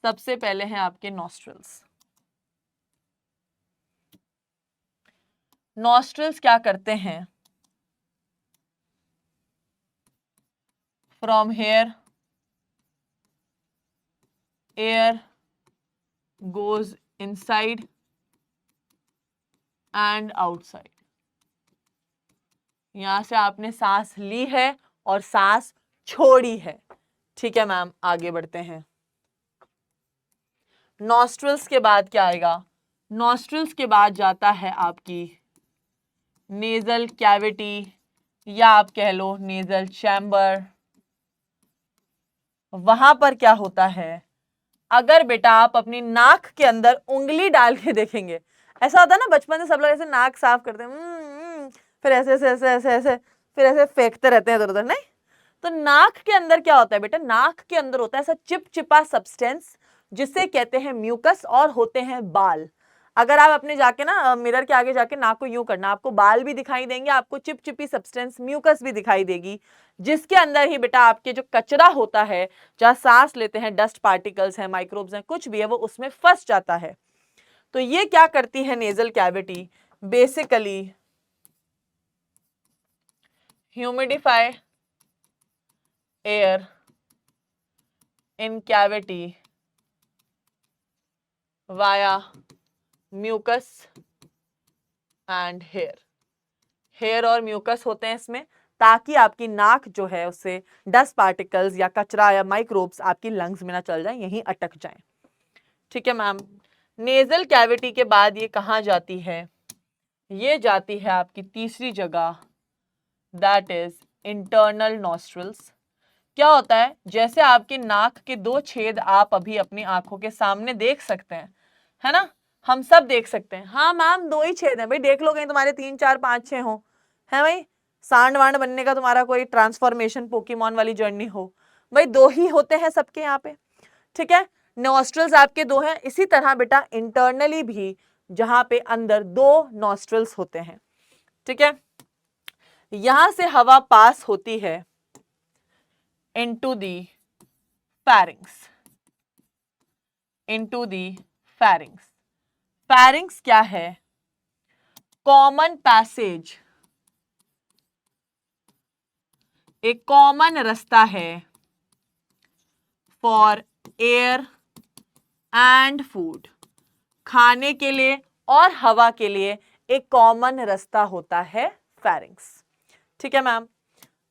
S1: सबसे पहले हैं आपके नॉस्ट्रिल्स। नॉस्ट्रिल्स क्या करते हैं? From here air goes inside and outside. यहां से आपने सांस ली है और सांस छोड़ी है, ठीक है मैम। आगे बढ़ते हैं। नॉस्ट्रिल्स के बाद क्या आएगा? नॉस्ट्रिल्स के बाद जाता है आपकी नेजल कैविटी, या आप कह लो नेजल चैम्बर। वहां पर क्या होता है? अगर बेटा आप अपनी नाक के अंदर उंगली डाल के देखेंगे, ऐसा होता है ना बचपन में सब लोग ऐसे नाक साफ करते हैं, फिर ऐसे ऐसे ऐसे ऐसे ऐसे फिर ऐसे फेंकते रहते हैं इधर उधर, नहीं? तो नाक के अंदर क्या होता है बेटा? नाक के अंदर होता है ऐसा चिपचिपा सब्सटेंस जिसे कहते हैं म्यूकस, और होते हैं बाल। अगर आप अपने जाके ना मिरर के आगे जाके नाक को यूं करना, आपको बाल भी दिखाई देंगे, आपको चिपचिपी सब्सटेंस म्यूकस भी दिखाई देगी, जिसके अंदर ही बेटा आपके जो कचरा होता है, जहाँ सांस लेते हैं, डस्ट पार्टिकल्स हैं, माइक्रोब्स हैं, कुछ भी है, वो उसमें फंस जाता है। तो ये क्या करती है nasal cavity, basically humidify air in cavity via mucus and hair. Hair और म्यूकस होते हैं इसमें, ताकि आपकी नाक जो है उससे डस्ट पार्टिकल्स या कचरा या माइक्रोब्स आपकी लंग्स में ना चल जाए, यहीं अटक जाएं। ठीक है मैम। नेजल कैविटी के बाद ये कहाँ जाती है, ये जाती है आपकी तीसरी जगह, दैट इज इंटरनल नॉस्ट्रल्स। क्या होता है, जैसे आपके नाक के 2 छेद आप अभी अपनी आंखों के सामने देख सकते हैं, है ना, हम सब देख सकते हैं। हाँ मैम 2 ही छेद हैं भाई, देख लो कहीं तुम्हारे 3 4 5 6 हो, है भाई, सांड वांड बनने का तुम्हारा कोई ट्रांसफॉर्मेशन पोकेमॉन वाली जर्नी हो, भाई 2 ही होते हैं सबके यहाँ पे। ठीक है, नॉस्ट्रल्स आपके 2 हैं। इसी तरह बेटा इंटरनली भी जहां पे अंदर 2 नॉस्ट्रल्स होते हैं। ठीक है, यहां से हवा पास होती है into the pharynx, into the pharynx। pharynx क्या है, कॉमन पैसेज, एक कॉमन रास्ता है फॉर एयर एंड फूड, खाने के लिए और हवा के लिए एक कॉमन रास्ता होता है pharynx। ठीक है मैम,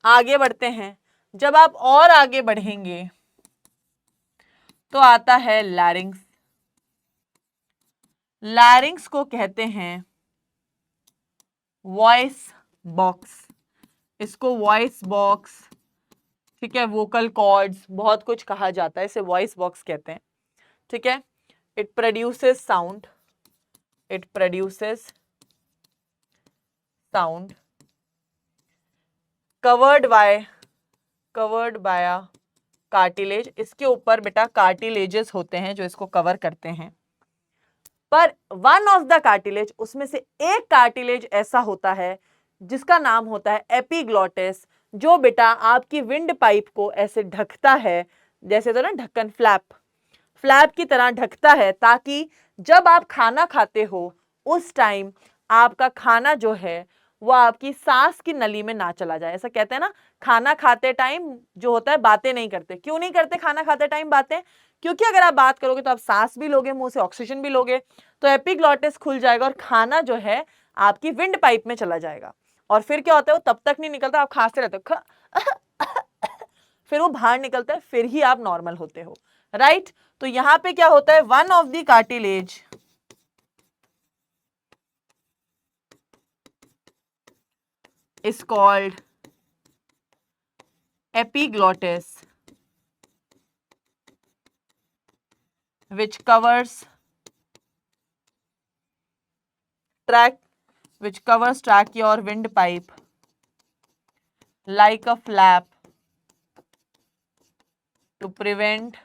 S1: आगे बढ़ते हैं। जब आप और आगे बढ़ेंगे तो आता है लैरिंग्स। लैरिंग्स को कहते हैं वॉइस बॉक्स, इसको वॉइस बॉक्स, ठीक है, वोकल कॉर्ड्स, बहुत कुछ कहा जाता है, इसे वॉइस बॉक्स कहते हैं। ठीक है, it produces sound, it produces sound, covered by cartilage, इसके ऊपर बेटा कार्टिलेजेस होते हैं जो इसको कवर करते हैं। पर वन ऑफ द कार्टिलेज, उसमें से एक कार्टिलेज ऐसा होता है जिसका नाम होता है एपिग्लॉटिस, जो बेटा आपकी विंड पाइप को ऐसे ढकता है, जैसे तो ना ढक्कन, फ्लैप की तरह ढकता है, ताकि जब आप खाना खाते हो उस टाइम आपका खाना जो है वो आपकी सांस की नली में ना चला जाए। ऐसा कहते हैं ना, खाना खाते टाइम जो होता है बातें नहीं करते। क्यों नहीं करते खाना खाते टाइम बातें? क्योंकि अगर आप बात करोगे तो आप सांस भी लोगे, मुंह से ऑक्सीजन भी लोगे, तो एपिग्लॉटिस खुल जाएगा और खाना जो है आपकी विंड पाइप में चला जाएगा। और फिर क्या होता है, वो तब तक नहीं निकलता, आप खांसते रहते हो, फिर वो बाहर निकलता है, फिर ही आप नॉर्मल होते हो, राइट। तो यहां पे क्या होता है, one of the cartilage is called epiglottis, which covers trachea or windpipe like a flap to prevent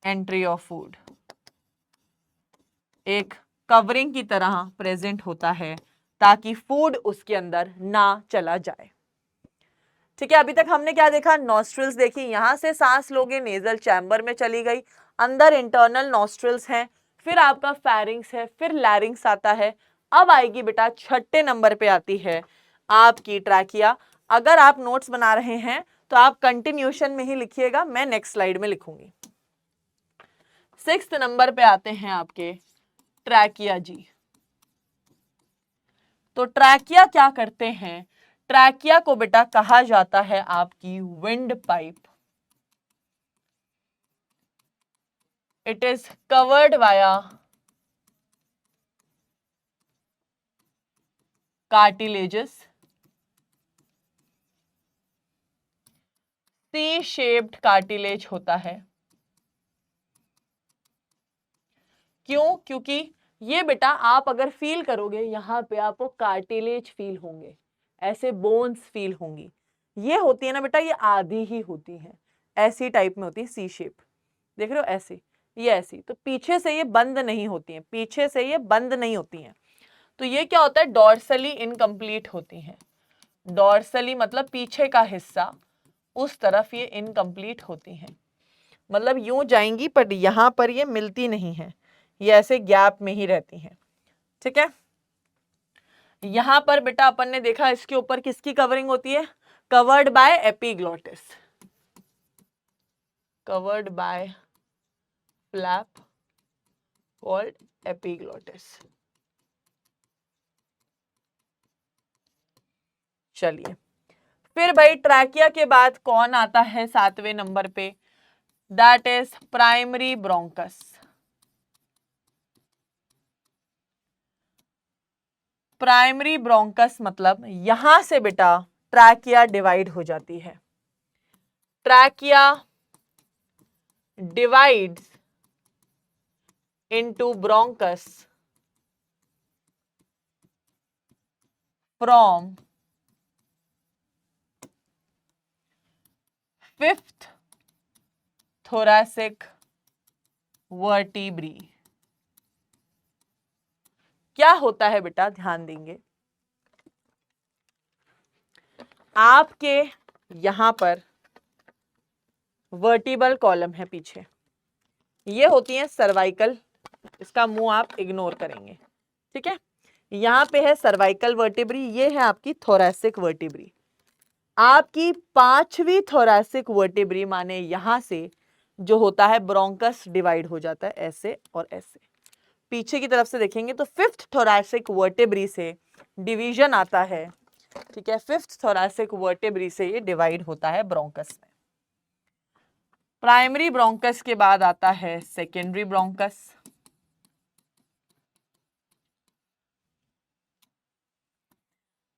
S1: entry of food। एक कवरिंग की तरह प्रेजेंट होता है ताकि फूड उसके अंदर ना चला जाए। ठीक है, अभी तक हमने क्या देखा, नॉस्ट्रिल्स देखी, यहां से सांस लोगे नेजल चैम्बर में चली गई, अंदर इंटरनल नॉस्ट्रिल्स हैं, फिर आपका फेरिंग्स है, फिर लैरिंग्स आता है। अब आएगी बेटा 6ठे नंबर पे आती है आपकी ट्रैकिया। अगर आप नोट्स बना रहे हैं तो आप कंटिन्यूशन में ही लिखिएगा, मैं नेक्स्ट स्लाइड में लिखूंगी। 6th नंबर पे आते हैं आपके ट्रैकिया जी। तो ट्रैकिया क्या करते हैं, ट्रैकिया को बेटा कहा जाता है आपकी wind pipe. It is covered via cartilages, C shaped cartilage होता है। क्यों? क्योंकि ये बेटा आप अगर फील करोगे, यहां पे आपको कार्टिलेज फील होंगे, ऐसे बोन्स फील होंगी। ये होती है ना बेटा, ये आधी ही होती है, ऐसी टाइप में होती है, सी शेप, देख रहे हो ऐसे, ये ऐसी, तो पीछे से ये बंद नहीं होती हैं, पीछे से ये बंद नहीं होती हैं। तो ये क्या होता है, डॉर्सली इनकम्प्लीट होती हैं। डॉर्सली मतलब पीछे का हिस्सा, उस तरफ ये इनकम्प्लीट होती हैं, मतलब यूं जाएंगी पर यहां पर ये मिलती नहीं है, ये ऐसे गैप में ही रहती हैं। ठीक है, यहां पर बेटा अपन ने देखा इसके ऊपर किसकी कवरिंग होती है, covered by epiglottis, covered by flap called epiglottis. चलिए, फिर भाई ट्रैकिया के बाद कौन आता है 7वें नंबर पे, that is primary bronchus. Primary bronchus मतलब यहां से बेटा ट्रैकिया डिवाइड हो जाती है, trachea divides into bronchus from 5th thoracic vertebrae। क्या होता है बेटा, ध्यान देंगे, आपके यहां पर वर्टिबल कॉलम है पीछे, ये होती है सर्वाइकल, इसका मुंह आप इग्नोर करेंगे। ठीक है, यहां पे है सर्वाइकल वर्टिब्री, ये है आपकी थोरैसिक वर्टिब्री। आपकी 5वीं थोरैसिक वर्टिब्री माने यहां से जो होता है ब्रोंकस डिवाइड हो जाता है ऐसे और ऐसे, पीछे की तरफ से देखेंगे तो 5th थोरैसिक वर्टिब्री से डिवीजन आता है। ठीक है, 5th थोरैसिक वर्टिब्री से ये डिवाइड होता है ब्रोंकस में। प्राइमरी ब्रोंकस के बाद आता है सेकेंडरी ब्रोंकस,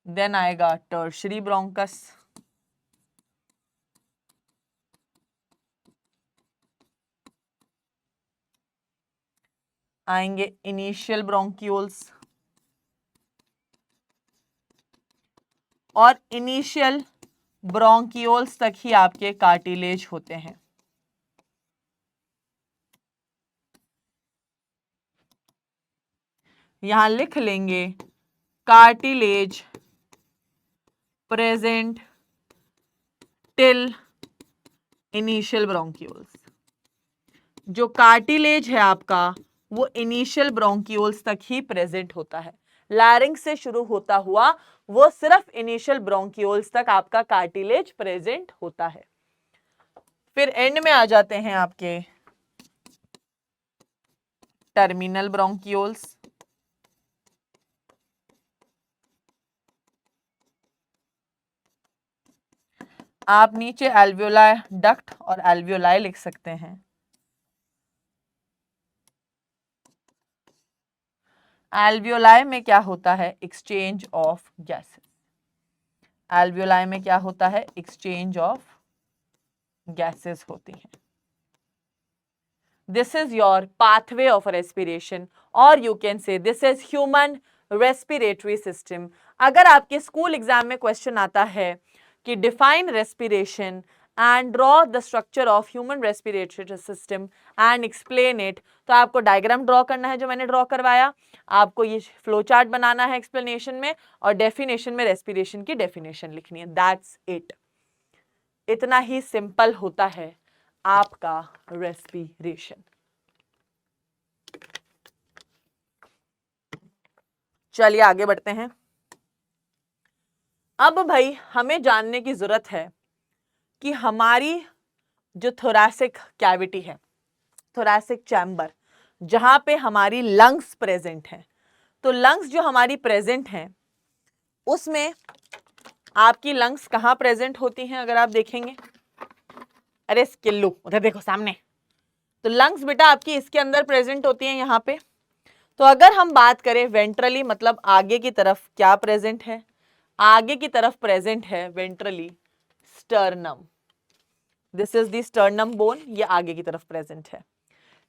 S1: देन आएगा टर्शरी ब्रोंकस, आएंगे इनिशियल ब्रोंक्यूल्स, और इनिशियल ब्रोंक्यूल्स तक ही आपके कार्टिलेज होते हैं। यहां लिख लेंगे cartilage present till initial bronchioles. जो कार्टिलेज है आपका वो इनिशियल ब्रोंक्यूल्स तक ही प्रेजेंट होता है, लैरिंक्स से शुरू होता हुआ वो सिर्फ इनिशियल ब्रोंक्यूल्स तक आपका कार्टिलेज प्रेजेंट होता है। फिर एंड में आ जाते हैं आपके टर्मिनल ब्रोंक्यूल्स, आप नीचे एल्वियोलाई डक्ट और एल्वियोलाई लिख सकते हैं। एल्वियोलाई में क्या होता है, एक्सचेंज ऑफ गैसेस, एल्वियोलाई में क्या होता है, एक्सचेंज ऑफ गैसेस होती हैं। This is your pathway of respiration, और you can say this is human respiratory system. अगर आपके स्कूल एग्जाम में क्वेश्चन आता है कि define respiration and draw the structure of human respiratory system and explain it, तो आपको डायग्राम ड्रॉ करना है जो मैंने ड्रॉ करवाया, आपको ये फ्लो चार्ट बनाना है एक्सप्लेनेशन में, और डेफिनेशन में रेस्पिरेशन की डेफिनेशन लिखनी है, दैट्स इट। इतना ही सिंपल होता है आपका रेस्पिरेशन। चलिए आगे बढ़ते हैं। अब भाई हमें जानने की जरूरत है कि हमारी जो थोरैसिक कैविटी है, थोरैसिक चैम्बर, जहां पे हमारी लंग्स प्रेजेंट हैं, तो लंग्स जो हमारी प्रेजेंट हैं उसमें आपकी लंग्स कहाँ प्रेजेंट होती हैं, अगर आप देखेंगे, अरे स्किल्लू उधर देखो सामने, तो लंग्स बेटा आपकी इसके अंदर प्रेजेंट होती हैं यहाँ पे। तो अगर हम बात करें वेंट्रली मतलब आगे की तरफ क्या प्रेजेंट है, आगे की तरफ प्रेजेंट है ventrally sternum, this is the sternum bone, ये आगे की तरफ प्रेजेंट है।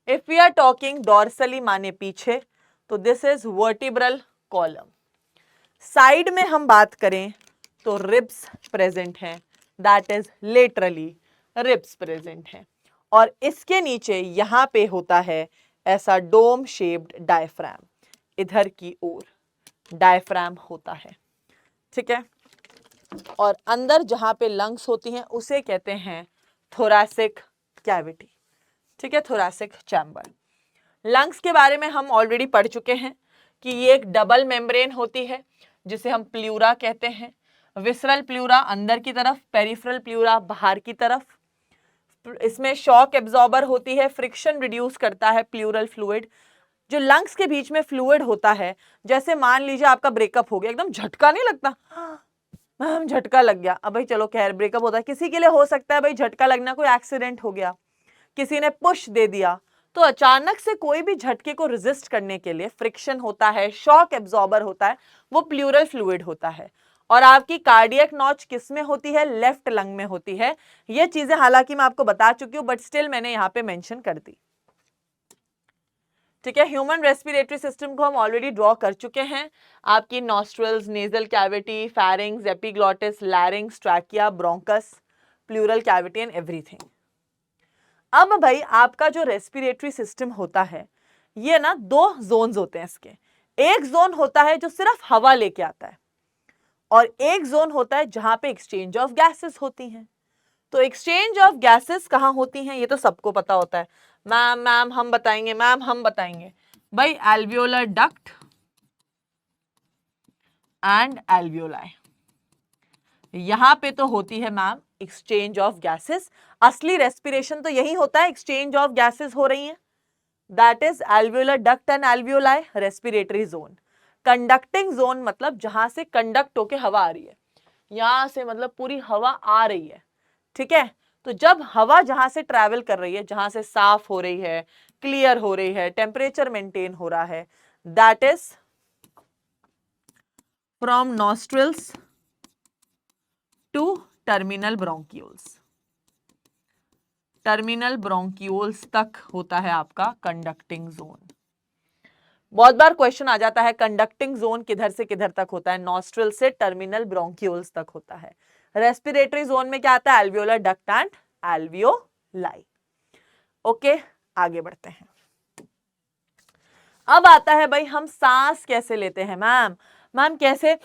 S1: If we are talking dorsally माने पीछे, तो this is vertebral column. Side में हम बात करें तो रिब्स प्रेजेंट हैं, that is laterally ribs present हैं। और इसके नीचे यहां पे होता है ऐसा डोम शेप्ड डायफ्राम, इधर की ओर डायफ्राम होता है, ठीक है। और अंदर जहां पे लंग्स होती हैं उसे कहते हैं थोरैसिक कैविटी, ठीक है, थोरैसिक चैम्बर। लंग्स के बारे में हम ऑलरेडी पढ़ चुके हैं कि ये एक डबल मेम्ब्रेन होती है जिसे हम प्लूरा कहते हैं। विसरल प्लूरा अंदर की तरफ, पेरिफेरल प्लूरा बाहर की तरफ। इसमें शॉक एब्जॉर्बर होती है, फ्रिक्शन रिड्यूस करता है प्लूरल फ्लूइड। जो लंग्स के बीच में फ्लूइड होता है, जैसे मान लीजिए आपका ब्रेकअप हो गया, एकदम झटका नहीं लगता, मैम झटका लग गया, अब भाई चलो खैर ब्रेकअप होता है, किसी के लिए हो सकता है भाई झटका लगना, कोई एक्सीडेंट हो गया, किसी ने पुश दे दिया, तो अचानक से कोई भी झटके को रेजिस्ट करने के लिए फ्रिक्शन होता है, शॉक एब्जॉर्बर होता है, वो प्लूरल फ्लूइड होता है। और आपकी कार्डियक नॉच किस में होती है? लेफ्ट लंग में होती है। ये चीजें हालांकि मैं आपको बता चुकी हूं, बट स्टिल मैंने यहां पे मेंशन कर दी, ठीक है। ह्यूमन रेस्पिरेटरी सिस्टम को हम ऑलरेडी ड्रॉ कर चुके हैं। आपकी nostrils, nasal cavity, pharynx, epiglottis, लैरिंग्स, trachea, bronchus, pleural cavity and everything. अब भाई आपका जो रेस्पिरेटरी सिस्टम होता है, ये ना दो जोन्स होते हैं इसके। एक जोन होता है जो सिर्फ हवा लेके आता है, और एक जोन होता है जहां पे एक्सचेंज ऑफ गैसेस होती हैं। तो एक्सचेंज ऑफ गैसेस कहां होती हैं ये तो सबको पता होता है। मैम हम बताएंगे, मैम हम बताएंगे। भाई एल्वियोलर डक्ट एंड एल्वियोलाई, यहां पे तो होती है मैम एक्सचेंज ऑफ गैसेस। असली रेस्पिरेशन तो यही होता है, एक्सचेंज ऑफ गैसेस हो रही है, that is alveolar duct and alveoli, respiratory zone. Conducting zone मतलब जहां से कंडक्ट होके हवा आ रही है, यहां से मतलब पूरी हवा आ रही है, ठीक है। तो जब हवा जहां से ट्रैवल कर रही है, जहां से साफ हो रही है, क्लियर हो रही है, टेम्परेचर मेंटेन हो रहा है, that is from nostrils to terminal bronchioles. Terminal bronchioles तक होता है आपका कंडक्टिंग जोन। बहुत बार क्वेश्चन आ जाता है कंडक्टिंग जोन किधर से किधर तक होता है? नॉस्ट्रल से टर्मिनल ब्रोंक्यूल्स तक होता है। रेस्पिरेटरी जोन में क्या आता है? Alveolar duct and alveoli. Okay, आगे बढ़ते हैं। अब आता है भाई हम सांस कैसे लेते हैं। मैम कैसे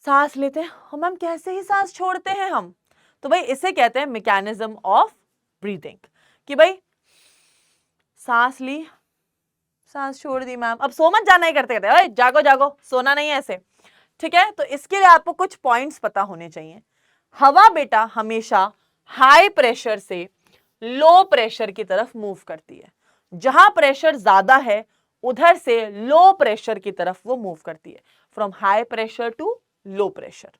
S1: सांस लेते हैं, मैम कैसे ही सांस छोड़ते हैं हम? तो भाई इसे कहते हैं मैकेनिज्म ऑफ ब्रीथिंग, कि भाई सांस ली, सांस छोड़ दी मैम, अब सो मत जाना ही करते कहते हैं, जागो जागो, सोना नहीं है ऐसे, ठीक है। तो इसके लिए आपको कुछ पॉइंट्स पता होने चाहिए। हवा बेटा हमेशा हाई प्रेशर से लो प्रेशर की तरफ मूव करती है, जहां प्रेशर ज्यादा है उधर से लो प्रेशर की तरफ वो मूव करती है, from high pressure to low pressure,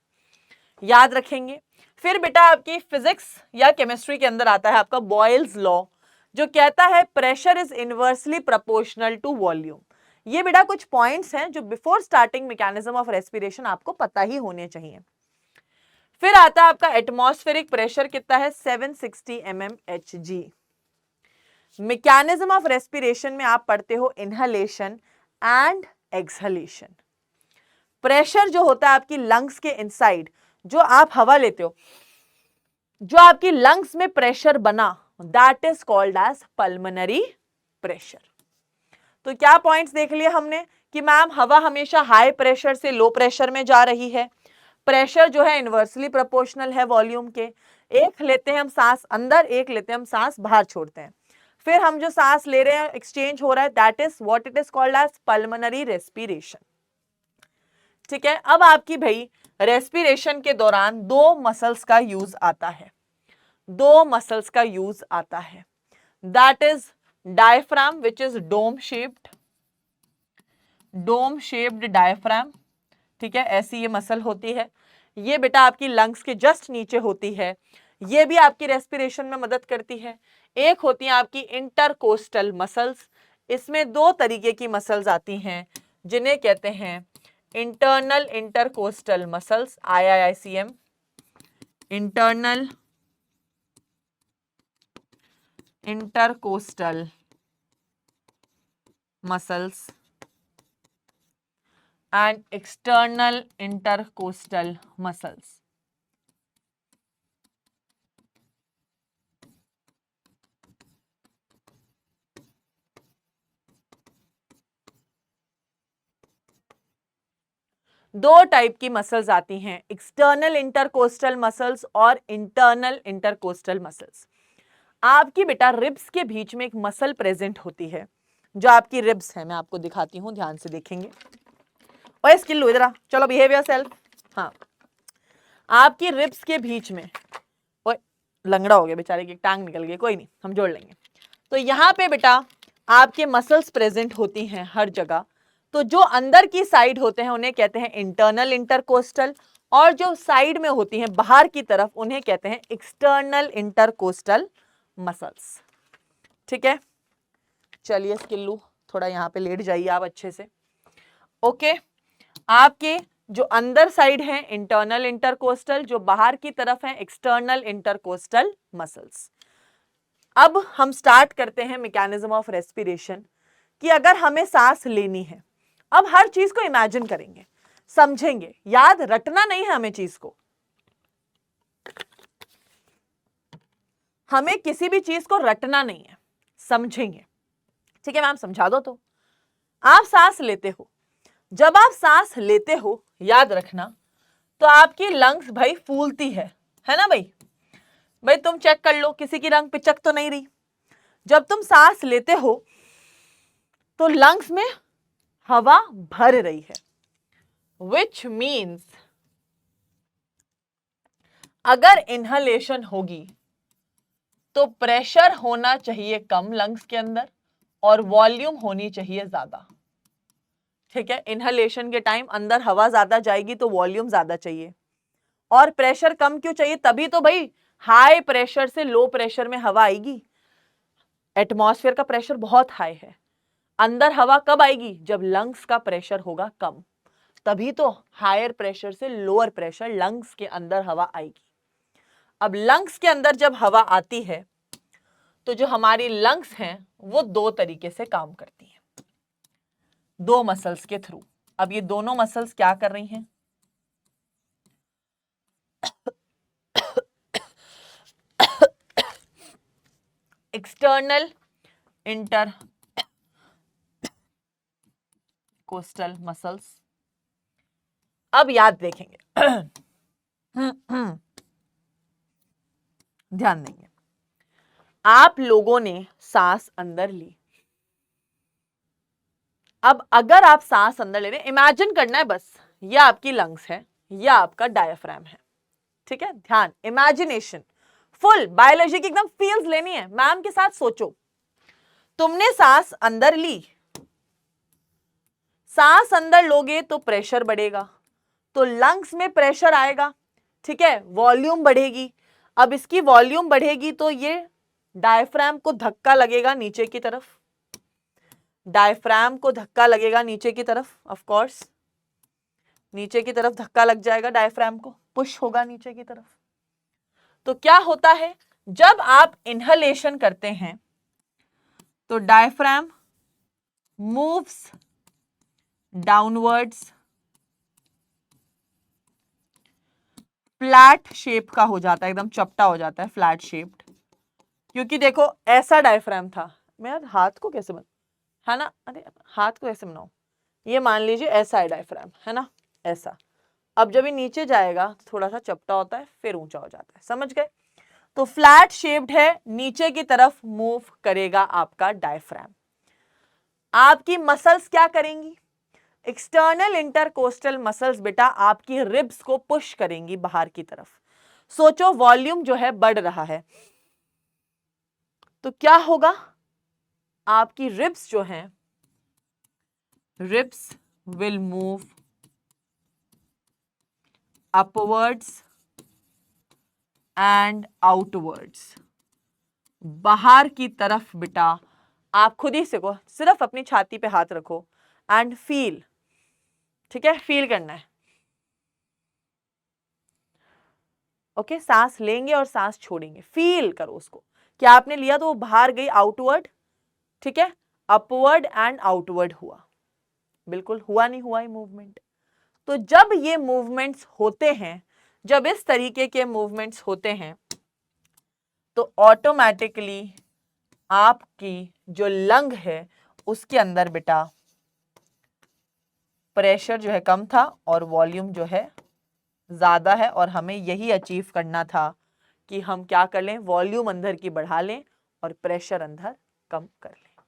S1: याद रखेंगे। फिर बेटा आपकी फिजिक्स या केमिस्ट्री के अंदर आता है आपका बॉयल्स लॉ, जो कहता है pressure is inversely proportional to volume. ये बेटा कुछ पॉइंट्स हैं जो before starting mechanism of respiration आपको पता ही होने चाहिए। फिर आता है आपका एटमॉस्फेरिक प्रेशर कितना है? 760 mmHg। मैकेनिज्म ऑफ रेस्पिरेशन में आप पढ़ते हो इनहलेशन एंड एक्सहलेशन। प्रेशर जो होता है आपकी लंग्स के इनसाइड, जो आप हवा लेते हो, जो आपकी लंग्स में प्रेशर बना, that is called as pulmonary pressure. तो क्या पॉइंट्स देख लिए हमने कि मैम हवा हमेशा हाई प्रेशर से लो प्रेशर में जा रही है, प्रेशर जो है इनवर्सली प्रोपोर्शनल है वॉल्यूम के, एक लेते हैं हम सांस अंदर, एक लेते हैं हम सांस बाहर छोड़ते हैं, फिर हम जो सांस ले रहे हैं एक्सचेंज हो रहा है, that is what it is called as pulmonary respiration, ठीक है। अब आपकी भाई रेस्पिरेशन के दौरान दो मसल्स का यूज आता है, दो मसल्स का यूज आता है, that is diaphragm which is dome shaped diaphragm, ठीक है, ऐसी ये मसल होती है। ये बेटा आपकी लंग्स के जस्ट नीचे होती है, ये भी आपकी रेस्पिरेशन में मदद करती है। एक होती है आपकी इंटरकोस्टल मसल्स, इसमें दो तरीके की मसल्स आती हैं जिन्हें कहते हैं internal intercostal muscles, IICM, internal intercostal muscles and external intercostal muscles. दो टाइप की मसल्स आती हैं, एक्सटर्नल इंटरकोस्टल मसल्स और इंटरनल इंटरकोस्टल मसल्स। आपकी बेटा रिब्स के बीच में एक मसल प्रेजेंट होती है, जो आपकी रिब्स है, मैं आपको दिखाती हूं, ध्यान से देखेंगे। और स्किल लो इधर आ, चलो बिहेव योरसेल्फ। हाँ, आपकी रिब्स के बीच में, ओए लंगड़ा हो गया बेचारे की टांग निकल गई, कोई नहीं हम जोड़ लेंगे। तो यहाँ पे बेटा आपके मसल्स प्रेजेंट होती हैं हर जगह। तो जो अंदर की साइड होते हैं उन्हें कहते हैं इंटरनल इंटरकोस्टल, और जो साइड में होती हैं बाहर की तरफ उन्हें कहते हैं एक्सटर्नल इंटरकोस्टल मसल्स। ठीक है, चलिए स्किल्लू थोड़ा यहाँ पे लेट जाइए आप अच्छे से। ओके, आपके जो अंदर साइड है इंटरनल इंटरकोस्टल, जो बाहर की तरफ है एक्सटर्नल इंटरकोस्टल मसल्स। अब हम स्टार्ट करते हैं मैकेनिज्म ऑफ रेस्पिरेशन, कि अगर हमें सांस लेनी है, अब हर चीज को इमेजिन करेंगे, समझेंगे, याद रटना नहीं है हमें चीज को, हमें किसी भी चीज को रटना नहीं है, समझेंगे। ठीक है मैम, समझा दो। तो आप सांस लेते हो, जब आप सांस लेते हो याद रखना, तो आपकी लंग्स भाई फूलती है ना भाई। भाई तुम चेक कर लो, किसी की रंग पिचक तो नहीं रही। जब तुम सांस लेते हो तो लंग्स में हवा भर रही है, विच मीन्स अगर इनहलेशन होगी तो प्रेशर होना चाहिए कम लंग्स के अंदर और वॉल्यूम होनी चाहिए ज्यादा। ठीक है, इनहलेशन के टाइम अंदर हवा ज्यादा जाएगी तो वॉल्यूम ज्यादा चाहिए, और प्रेशर कम क्यों चाहिए? तभी तो भाई हाई प्रेशर से लो प्रेशर में हवा आएगी। एटमॉस्फेयर का प्रेशर बहुत हाई है, अंदर हवा कब आएगी? जब लंग्स का प्रेशर होगा कम, तभी तो हायर प्रेशर से लोअर प्रेशर लंग्स के अंदर हवा आएगी। अब लंग्स के अंदर जब हवा आती है तो जो हमारी लंग्स हैं वो दो तरीके से काम करती हैं, दो मसल्स के थ्रू। अब ये दोनों मसल्स क्या कर रही हैं? External inter coastal muscles. अब याद देखेंगे, ध्यान देंगे। आप लोगों ने सांस अंदर ली, अब अगर आप सांस अंदर ले रहे हैं, इमेजिन करना है बस, ये आपकी लंग्स है, ये आपका डायफ्राम है। ठीक है, ध्यान, इमेजिनेशन फुल, बायोलॉजी की एकदम फील्स लेनी है, मैम के साथ सोचो। तुमने सांस अंदर ली, सांस अंदर लोगे तो प्रेशर बढ़ेगा, तो लंग्स में प्रेशर आएगा। ठीक है, वॉल्यूम बढ़ेगी। अब इसकी वॉल्यूम बढ़ेगी तो ये डायफ्राम को धक्का लगेगा नीचे की तरफ, डायफ्राम को धक्का लगेगा नीचे की तरफ, ऑफ कोर्स नीचे की तरफ धक्का लग जाएगा, डायफ्राम को पुश होगा नीचे की तरफ। तो क्या होता है, जब आप इनहलेशन करते हैं तो diaphragm moves downwards, flat shape का हो जाता है, एकदम चपटा हो जाता है, फ्लैट शेप्ड। क्योंकि देखो ऐसा डायफ्राम था, मैं यार हाथ को कैसे है ना, अरे हाथ को ऐसे बनाओ, ये मान लीजिए ऐसा है डायफ्राम, है ना, ऐसा। अब जब ये नीचे जाएगा तो थोड़ा सा चपटा होता है, फिर ऊंचा हो जाता है, समझ गए? तो फ्लैट शेप्ड है, नीचे की तरफ मूव करेगा आपका डायफ्राम। आपकी मसल्स क्या करेंगी? एक्सटर्नल इंटरकोस्टल मसल्स बेटा आपकी रिब्स को पुश करेंगी बाहर की तरफ। सोचो वॉल्यूम जो है बढ़ रहा है, तो क्या होगा? आपकी रिब्स जो हैं, ribs will move upwards and outwards, बाहर की तरफ बेटा। आप खुद ही से को सिर्फ अपनी छाती पे हाथ रखो एंड फील, ठीक है, फील करना है। ओके, सांस लेंगे और सांस छोड़ेंगे, फील करो उसको, क्या आपने लिया तो वो बाहर गई आउटवर्ड, ठीक है, अपवर्ड एंड आउटवर्ड हुआ, बिल्कुल हुआ नहीं हुआ ये मूवमेंट। तो जब ये मूवमेंट्स होते हैं, जब इस तरीके के मूवमेंट्स होते हैं, तो ऑटोमेटिकली आपकी जो लंग है उसके अंदर बेटा प्रेशर जो है कम था और वॉल्यूम जो है ज़्यादा है, और हमें यही अचीव करना था कि हम क्या कर लें, वॉल्यूम अंदर की बढ़ा लें और प्रेशर अंदर कम कर लें।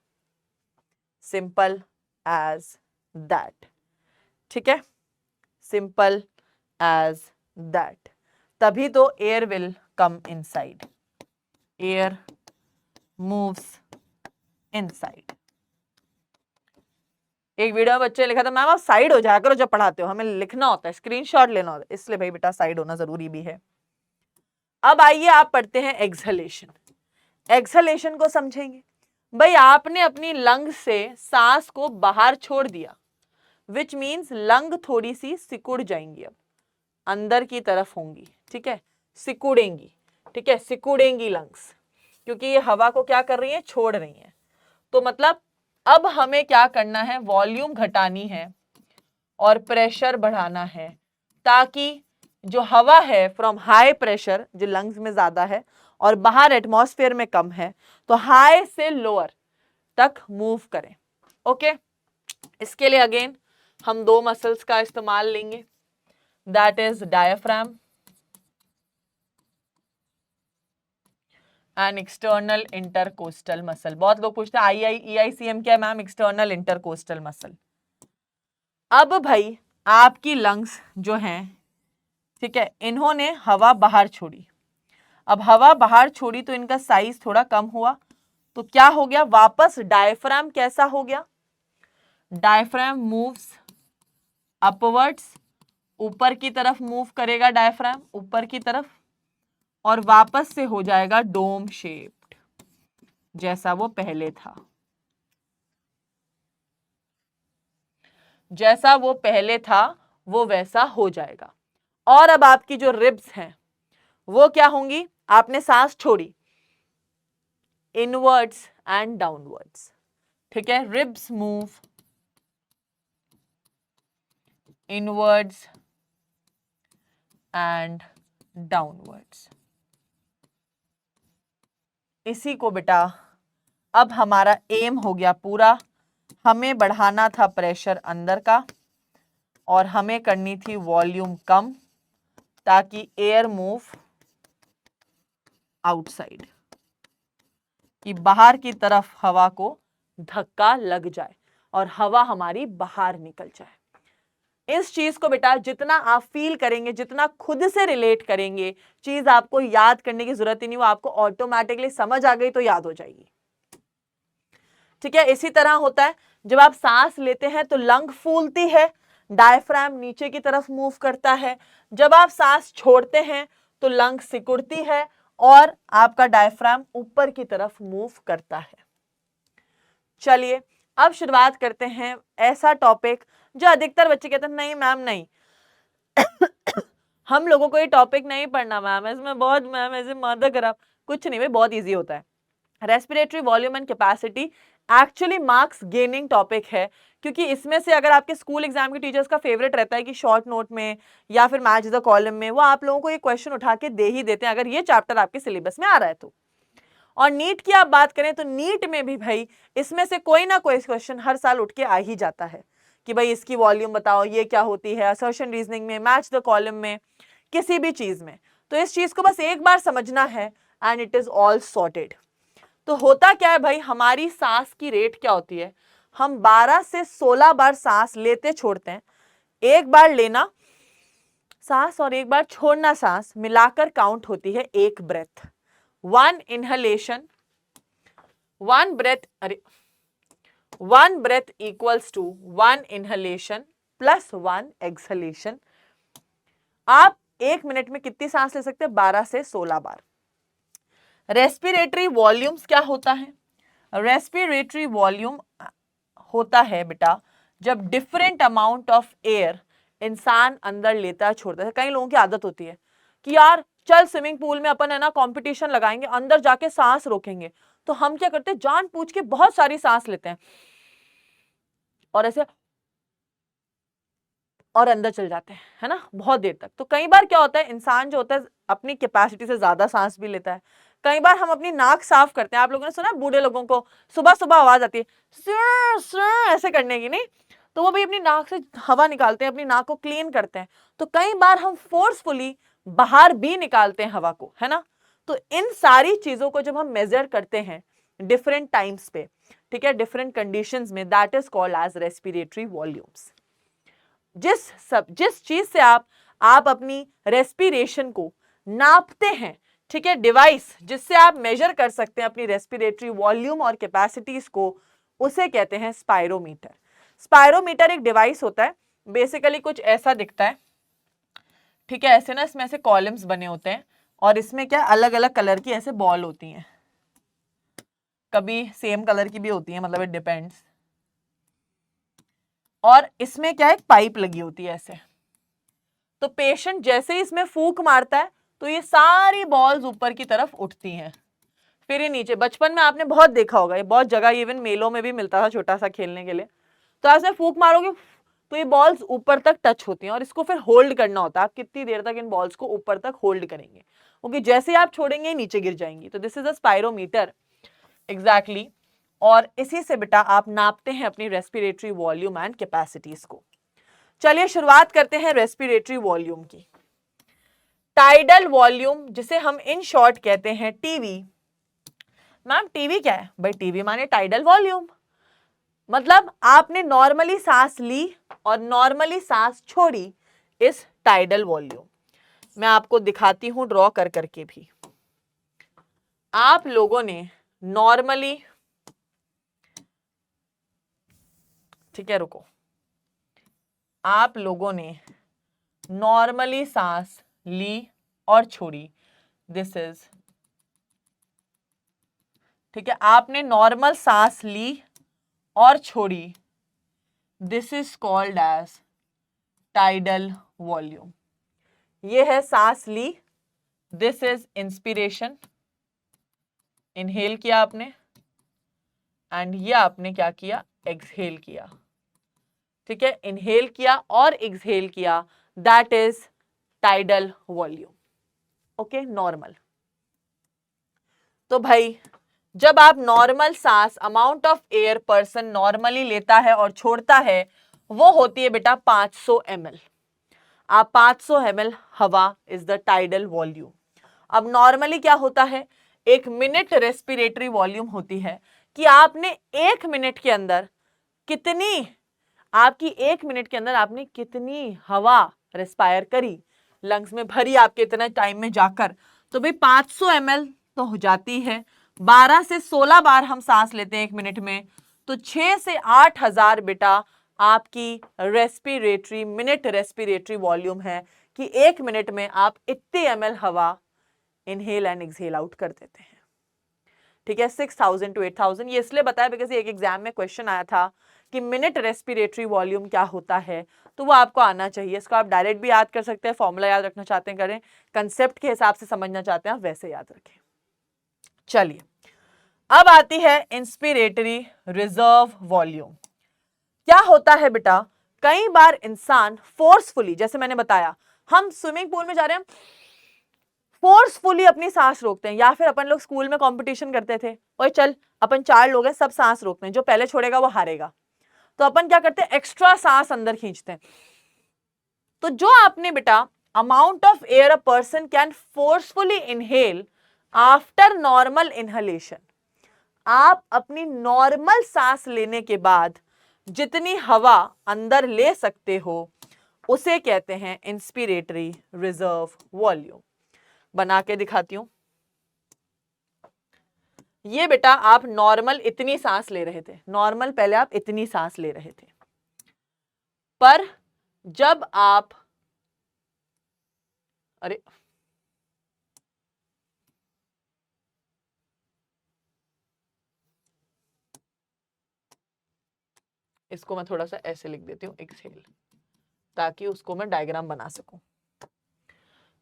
S1: Simple as that. ठीक है, सिंपल एज दैट। तभी तो air will come inside, air moves inside. एक वीडियो में बच्चे ने लिखा था मैम आप साइड हो जाया करो जब पढ़ाते हो, हमें लिखना होता है, स्क्रीनशॉट लेना होता है, इसलिए भाई बेटा साइड होना जरूरी भी है। अब आइए आप पढ़ते हैं एक्सहेलेशन। एक्सहेलेशन को समझेंगे। भाई आपने अपनी लंग से सांस को बाहर छोड़ दिया, विच मीन्स लंग थोड़ी सी सिकुड़ जाएंगी, अब अंदर की तरफ होंगी। ठीक है, सिकुड़ेंगी। ठीक है, सिकुड़ेंगी लंग्स, क्योंकि ये हवा को क्या कर रही है, छोड़ रही है। तो मतलब अब हमें क्या करना है, वॉल्यूम घटानी है और प्रेशर बढ़ाना है, ताकि जो हवा है फ्रॉम हाई प्रेशर जो लंग्स में ज्यादा है और बाहर एटमॉस्फेयर में कम है, तो हाई से लोअर तक मूव करें। ओके, इसके लिए अगेन हम दो मसल्स का इस्तेमाल लेंगे, that is diaphragm and external intercostal muscle. बहुत लोग पूछते हैं EICM क्या है मैम, एक्सटर्नल इंटरकोस्टल मसल। अब भाई आपकी लंग्स जो हैं, ठीक है, इन्होंने हवा बाहर छोड़ी। अब हवा बाहर छोड़ी तो इनका साइज थोड़ा कम हुआ, तो क्या हो गया, वापस डायफ्राम कैसा हो गया, डायफ्राम मूव्स अपवर्ड्स, ऊपर की तरफ मूव करेगा डायफ्राम, ऊपर की तरफ, और वापस से हो जाएगा डोम शेप्ड जैसा वो पहले था, जैसा वो पहले था वो वैसा हो जाएगा। और अब आपकी जो रिब्स हैं वो क्या होंगी, आपने सांस छोड़ी, इनवर्ड्स एंड डाउनवर्ड्स। ठीक है, ribs move inwards and downwards. इसी को बेटा अब हमारा एम हो गया पूरा। हमें बढ़ाना था प्रेशर अंदर का और हमें करनी थी वॉल्यूम कम, ताकि एयर मूव आउटसाइड, कि बाहर की तरफ हवा को धक्का लग जाए और हवा हमारी बाहर निकल जाए। इस चीज को बेटा जितना आप फील करेंगे, जितना खुद से रिलेट करेंगे, चीज आपको याद करने की जरूरत ही नहीं, वो आपको ऑटोमेटिकली समझ आ गई तो याद हो जाएगी। ठीक है, इसी तरह होता है जब आप सांस लेते हैं तो लंग फूलती है, डायफ्राम नीचे की तरफ मूव करता है। जब आप सांस छोड़ते हैं तो लंग सिकुड़ती है और आपका डायफ्राम ऊपर की तरफ मूव करता है। चलिए अब शुरुआत करते हैं ऐसा टॉपिक जो अधिकतर बच्चे कहते हैं नहीं मैम नहीं हम लोगों को ये टॉपिक नहीं पढ़ना मैम, इसमें बहुत मैम ऐसे माथा खराब। कुछ नहीं भाई, बहुत इजी होता है। Respiratory volume and capacity actually marks gaining topic है, क्योंकि इसमें से अगर आपके स्कूल एग्जाम के टीचर्स का फेवरेट रहता है कि शॉर्ट नोट में या फिर मैच द कॉलम में वो आप लोगों को ये क्वेश्चन उठा के दे ही देते हैं, अगर ये चैप्टर आपके सिलेबस में आ रहा है तो। और नीट की आप बात करें तो नीट में भी भाई इसमें से कोई ना कोई क्वेश्चन हर साल उठ के आ ही जाता है कि भाई इसकी वॉल्यूम बताओ, ये क्या होती है, असर्शन रीजनिंग में, मैच द कॉलम में, किसी भी चीज में। तो इस चीज को बस एक बार समझना है and it is all sorted. तो होता क्या है भाई, हमारी सांस की रेट क्या होती है, हम 12 से 16 बार सांस लेते छोड़ते हैं। एक बार लेना सांस और एक बार छोड़ना सांस मिलाकर काउंट होती है एक breath. One inhalation, one breath equals to one inhalation plus one exhalation. आप एक मिनट में कितनी सांस ले सकते हैं, 12 से 16 बार। रेस्पिरेटरी वॉल्यूम्स क्या होता है, रेस्पिरेटरी वॉल्यूम होता है बेटा जब डिफरेंट अमाउंट ऑफ एयर इंसान अंदर लेता है छोड़ता है। कई लोगों की आदत होती है कि यार चल स्विमिंग पूल में अपन है ना कंपटीशन लगाएंगे, अंदर जाके सांस रोकेंगे। तो हम क्या करते हैं, जानबूझ के बहुत सारी सांस लेते हैं और ऐसे और अंदर चल जाते हैं, है ना, बहुत देर तक। तो कई बार क्या होता है, इंसान जो होता है अपनी कैपेसिटी से ज्यादा सांस भी लेता है। कई बार हम अपनी नाक साफ करते हैं, आप लोगों ने सुना बूढ़े लोगों को सुबह सुबह आवाज आती है ऐसे करने की, नहीं तो वो भी अपनी नाक से हवा निकालते हैं, अपनी नाक को क्लीन करते हैं। तो कई बार हम फोर्सफुली बाहर भी निकालते हैं हवा को, है ना। तो इन सारी चीजों को जब हम मेजर करते हैं डिफरेंट टाइम्स पे, ठीक है, डिफरेंट कंडीशंस में, that is called as respiratory volumes. जिस चीज से आप अपनी रेस्पिरेशन को नापते हैं, ठीक है, डिवाइस जिससे आप मेजर कर सकते हैं अपनी रेस्पिरेटरी वॉल्यूम और कैपेसिटीज को, उसे कहते हैं स्पायरोमीटर। स्पायरोमीटर एक डिवाइस होता है, बेसिकली कुछ ऐसा दिखता है, ठीक है, ऐसे ना इसमें ऐसे कॉलम्स बने होते हैं और इसमें क्या अलग अलग कलर की ऐसे बॉल होती हैं, कभी सेम कलर की भी होती है, मतलब इट डिपेंड्स। और इसमें क्या है, एक पाइप लगी होती है ऐसे। तो पेशेंट जैसे ही इसमें फूंक मारता है तो ये सारी बॉल्स ऊपर की तरफ उठती हैं, फिर ये नीचे। बचपन में आपने बहुत देखा होगा, ये बहुत जगह इवन मेलों में भी मिलता था छोटा सा खेलने के लिए। तो आप इसमें फूंक मारोगे तो ये बॉल्स ऊपर तक टच होती हैं और इसको फिर होल्ड करना होता है। आप कितनी देर तक इन बॉल्स को ऊपर तक होल्ड करेंगे, क्योंकि जैसे आप छोड़ेंगे नीचे गिर जाएंगी। तो this is a spirometer exactly. और इसी से बेटा आप नापते हैं अपनी रेस्पिरेटरी वॉल्यूम एंड कैपेसिटीज को। चलिए शुरुआत करते हैं रेस्पिरेटरी वॉल्यूम की। टाइडल वॉल्यूम, जिसे हम इन शॉर्ट कहते हैं टीवी। मैम टीवी क्या है? भाई टीवी माने टाइडल वॉल्यूम, मतलब आपने नॉर्मली सांस ली और नॉर्मली सांस छोड़ी, इस टाइडल वॉल्यूम। मैं आपको दिखाती हूं ड्रॉ कर करके भी। आप लोगों ने नॉर्मली, ठीक है रुको, आप लोगों ने नॉर्मली सांस ली और छोड़ी, दिस इज, ठीक है, आपने नॉर्मल सांस ली और छोड़ी, this is called as tidal volume. ये है सांस ली, दिस इज इंस्पिरेशन, इनहेल किया आपने, एंड ये आपने क्या किया, एक्सहेल किया, ठीक है, इनहेल किया और एक्सहेल किया, that is tidal volume. Okay, normal. तो भाई जब आप नॉर्मल सांस, amount of air person normally लेता है और छोड़ता है, वो होती है बेटा 500 ml। आप 500 ml हवा इज द टाइडल वॉल्यूम। अब नॉर्मली क्या होता है, 1 मिनट रेस्पिरेटरी वॉल्यूम होती है कि आपने 1 मिनट के अंदर कितनी, आपकी 1 मिनट के अंदर आपने कितनी हवा रेस्पायर करी, लंग्स में भरी आपके इतना टाइम में जाकर। तो भाई 500 ml तो हो जाती है, 12 से 16 बार हम सांस लेते हैं 1 मिनट में, तो 6 से 8,000 बेटा आपकी रेस्पिरेटरी मिनट रेस्पिरेटरी वॉल्यूम है कि 1 मिनट में आप इतने ml हवा इनहेल एंड एक्सहेल आउट कर देते हैं, ठीक है। 6,000 to 8,000, ये इसलिए बताया बिकॉज एक एग्जाम में क्वेश्चन आया था कि मिनट रेस्पिरेटरी वॉल्यूम क्या होता है, तो वो आपको आना चाहिए। इसको आप डायरेक्ट भी याद कर सकते हैं, फॉर्मूला याद रखना चाहते हैं करें, कंसेप्ट के हिसाब से समझना चाहते हैं आप वैसे याद रखें। चलिए अब आती है इंस्पिरेटरी रिजर्व वॉल्यूम। क्या होता है बेटा, कई बार इंसान फोर्सफुली, जैसे मैंने बताया, हम स्विमिंग पूल में जा रहे हैं, फोर्सफुली अपनी सांस रोकते हैं, या फिर अपन लोग स्कूल में कंपटीशन करते थे, और चल अपन 4 लोग हैं, सब सांस रोकते हैं, जो पहले छोड़ेगा वो हारेगा। तो अपन क्या करते हैं, एक्स्ट्रा सांस अंदर खींचते हैं। तो जो आपने बेटा amount of air a person can forcefully inhale after normal inhalation, आप अपनी नॉर्मल सांस लेने के बाद जितनी हवा अंदर ले सकते हो, उसे कहते हैं इंस्पिरेटरी रिजर्व वॉल्यूम। बना के दिखाती हूं। ये बेटा आप नॉर्मल इतनी सांस ले रहे थे, नॉर्मल पहले आप इतनी सांस ले रहे थे, पर जब आप, अरे इसको मैं थोड़ा सा ऐसे लिख देती हूं, एक्सहेल, ताकि उसको मैं डायग्राम बना सकूं।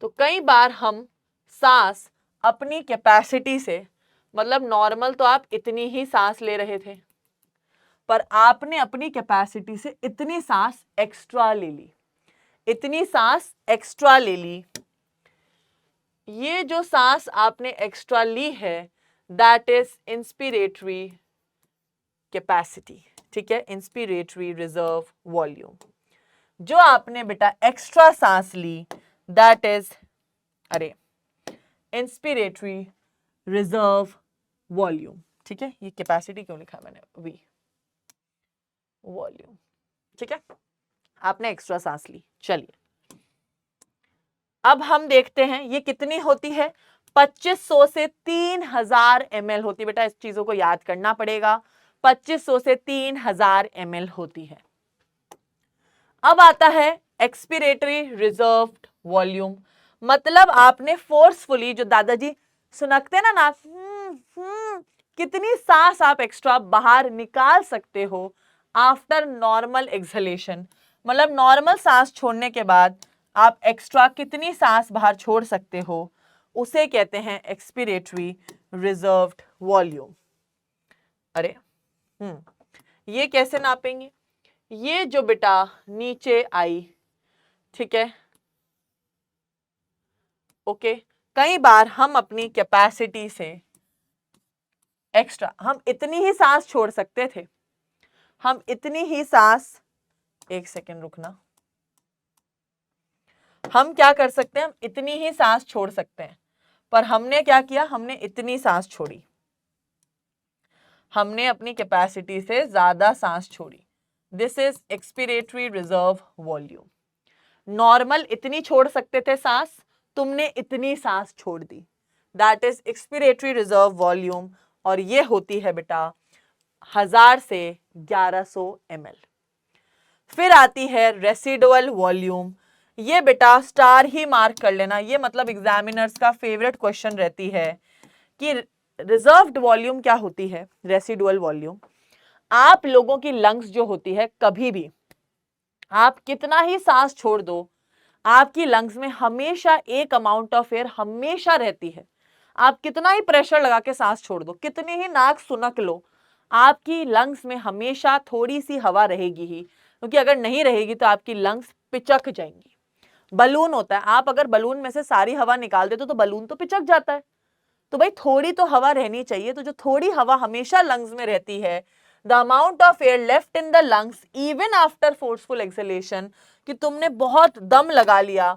S1: तो कई बार हम सांस अपनी कैपेसिटी से, मतलब नॉर्मल तो आप इतनी ही सांस ले रहे थे, पर आपने अपनी कैपेसिटी से इतनी सांस एक्स्ट्रा ले ली, इतनी सांस एक्स्ट्रा ले ली। ये जो सांस आपने एक्स्ट्रा ली है, दैट इज इंस्पिरेटरी कैपेसिटी, ठीक है, इंस्पिरेटरी रिजर्व वॉल्यूम। जो आपने बेटा एक्स्ट्रा सांस ली that is inspiratory reserve volume. ठीक है, ये कैपेसिटी क्यों लिखा मैंने, वी वॉल्यूम। ठीक है, आपने एक्स्ट्रा सांस ली। चलिए अब हम देखते हैं ये कितनी होती है, 2500 से 3000 ml होती है। बेटा इस चीजों को याद करना पड़ेगा, 2500 से 3000 ml होती है। अब आता है एक्सपिरेटरी रिजर्व्ड वॉल्यूम, मतलब आपने फोर्सफुली, जो दादाजी सुनकते ना नाक, कितनी सांस आप एक्स्ट्रा बाहर निकाल सकते हो आफ्टर नॉर्मल एक्सहेलेशन, मतलब नॉर्मल सांस छोड़ने के बाद आप एक्स्ट्रा कितनी सांस बाहर छोड़ सकते हो, उसे कहते हैं एक्सपिरेटरी रिजर्व्ड वॉल्यूम। ये कैसे नापेंगे, ये जो बेटा नीचे आई, ठीक है, ओके, कई बार हम अपनी कैपेसिटी से एक्स्ट्रा, हम इतनी ही सांस छोड़ सकते थे, हम इतनी ही सांस, एक सेकेंड रुकना, हम क्या कर सकते हैं, हम इतनी ही सांस छोड़ सकते हैं, पर हमने क्या किया, हमने इतनी सांस छोड़ी, हमने अपनी कैपेसिटी से ज्यादा सांस छोड़ी। This is expiratory reserve volume. Normal इतनी छोड़ सकते थे सांस, तुमने इतनी सांस छोड़ दी, that is expiratory reserve volume, और ये होती है बेटा 1000 से 1100 ml। फिर आती है रेसिडुअल वॉल्यूम, ये बेटा स्टार ही मार्क कर लेना, ये मतलब एग्जामिनर्स का फेवरेट क्वेश्चन रहती है कि रिजर्व्ड वॉल्यूम क्या होती है। रेसिडुअल वॉल्यूम, आप लोगों की लंग्स जो होती है, कभी भी आप कितना ही सांस छोड़ दो, आपकी लंग्स में हमेशा एक अमाउंट ऑफ एयर हमेशा रहती है। आप कितना ही प्रेशर लगा के सांस छोड़ दो, कितनी ही नाक सुनक लो, आपकी लंग्स में हमेशा थोड़ी सी हवा रहेगी ही, क्योंकि अगर नहीं रहेगी तो आपकी लंग्स पिचक जाएंगी। बलून होता है, आप अगर बलून में से सारी हवा निकाल देते तो बलून तो पिचक जाता है, तो भाई थोड़ी तो हवा रहनी चाहिए। तो जो थोड़ी हवा हमेशा लंग्स में रहती है, the amount of air left in the lungs even after forceful exhalation, कि तुमने बहुत दम लगा लिया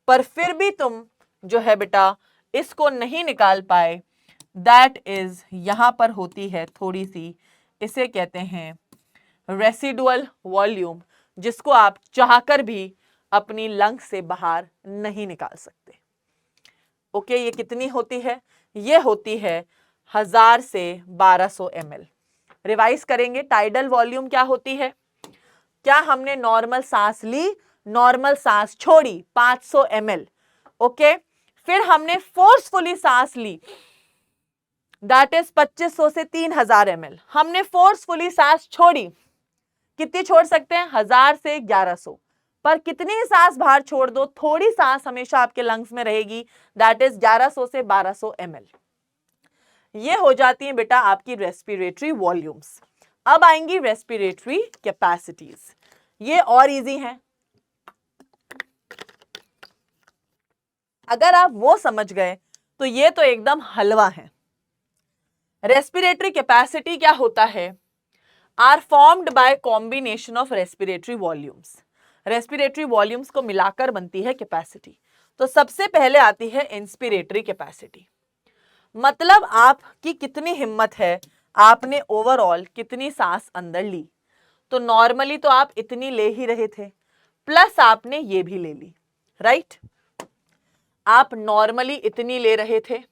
S1: पर फिर भी तुम जो है बेटा इसको नहीं निकाल पाए, दैट इज यहां पर होती है थोड़ी सी, इसे कहते हैं रेसिडुअल वॉल्यूम, जिसको आप चाहकर भी अपनी लंग्स से बाहर नहीं निकाल सकते। ओके, ये कितनी होती है, ये होती है 1000 से 1200 ml। रिवाइज करेंगे, टाइडल वॉल्यूम क्या होती है, क्या हमने नॉर्मल सांस ली, नॉर्मल सांस छोड़ी 500 ml, ओके, फिर हमने फोर्सफुली सांस ली, दैट इज 2500 से 3000 ml। हमने फोर्सफुली सांस छोड़ी, कितनी छोड़ सकते हैं, 1000 से 1100, पर कितनी सांस बाहर छोड़ दो, थोड़ी सांस हमेशा आपके लंग्स में रहेगी, दैट इज 1100 से 1200 ml। ये हो जाती है बेटा आपकी रेस्पिरेटरी वॉल्यूम्स। अब आएंगी रेस्पिरेटरी कैपेसिटीज, ये और इजी हैं। अगर आप वो समझ गए तो ये तो एकदम हलवा है। रेस्पिरेटरी कैपेसिटी क्या होता है, are formed by combination of respiratory volumes. Respiratory volumes को मिलाकर बनती है कैपेसिटी। तो सबसे पहले आती है इंस्पिरेटरी कैपेसिटी, मतलब आपकी कितनी हिम्मत है, आपने ओवरऑल कितनी सांस अंदर ली। तो नॉर्मली तो आप इतनी ले ही रहे थे, प्लस आपने ये भी ले ली, राइट। आप नॉर्मली इतनी ले रहे थे,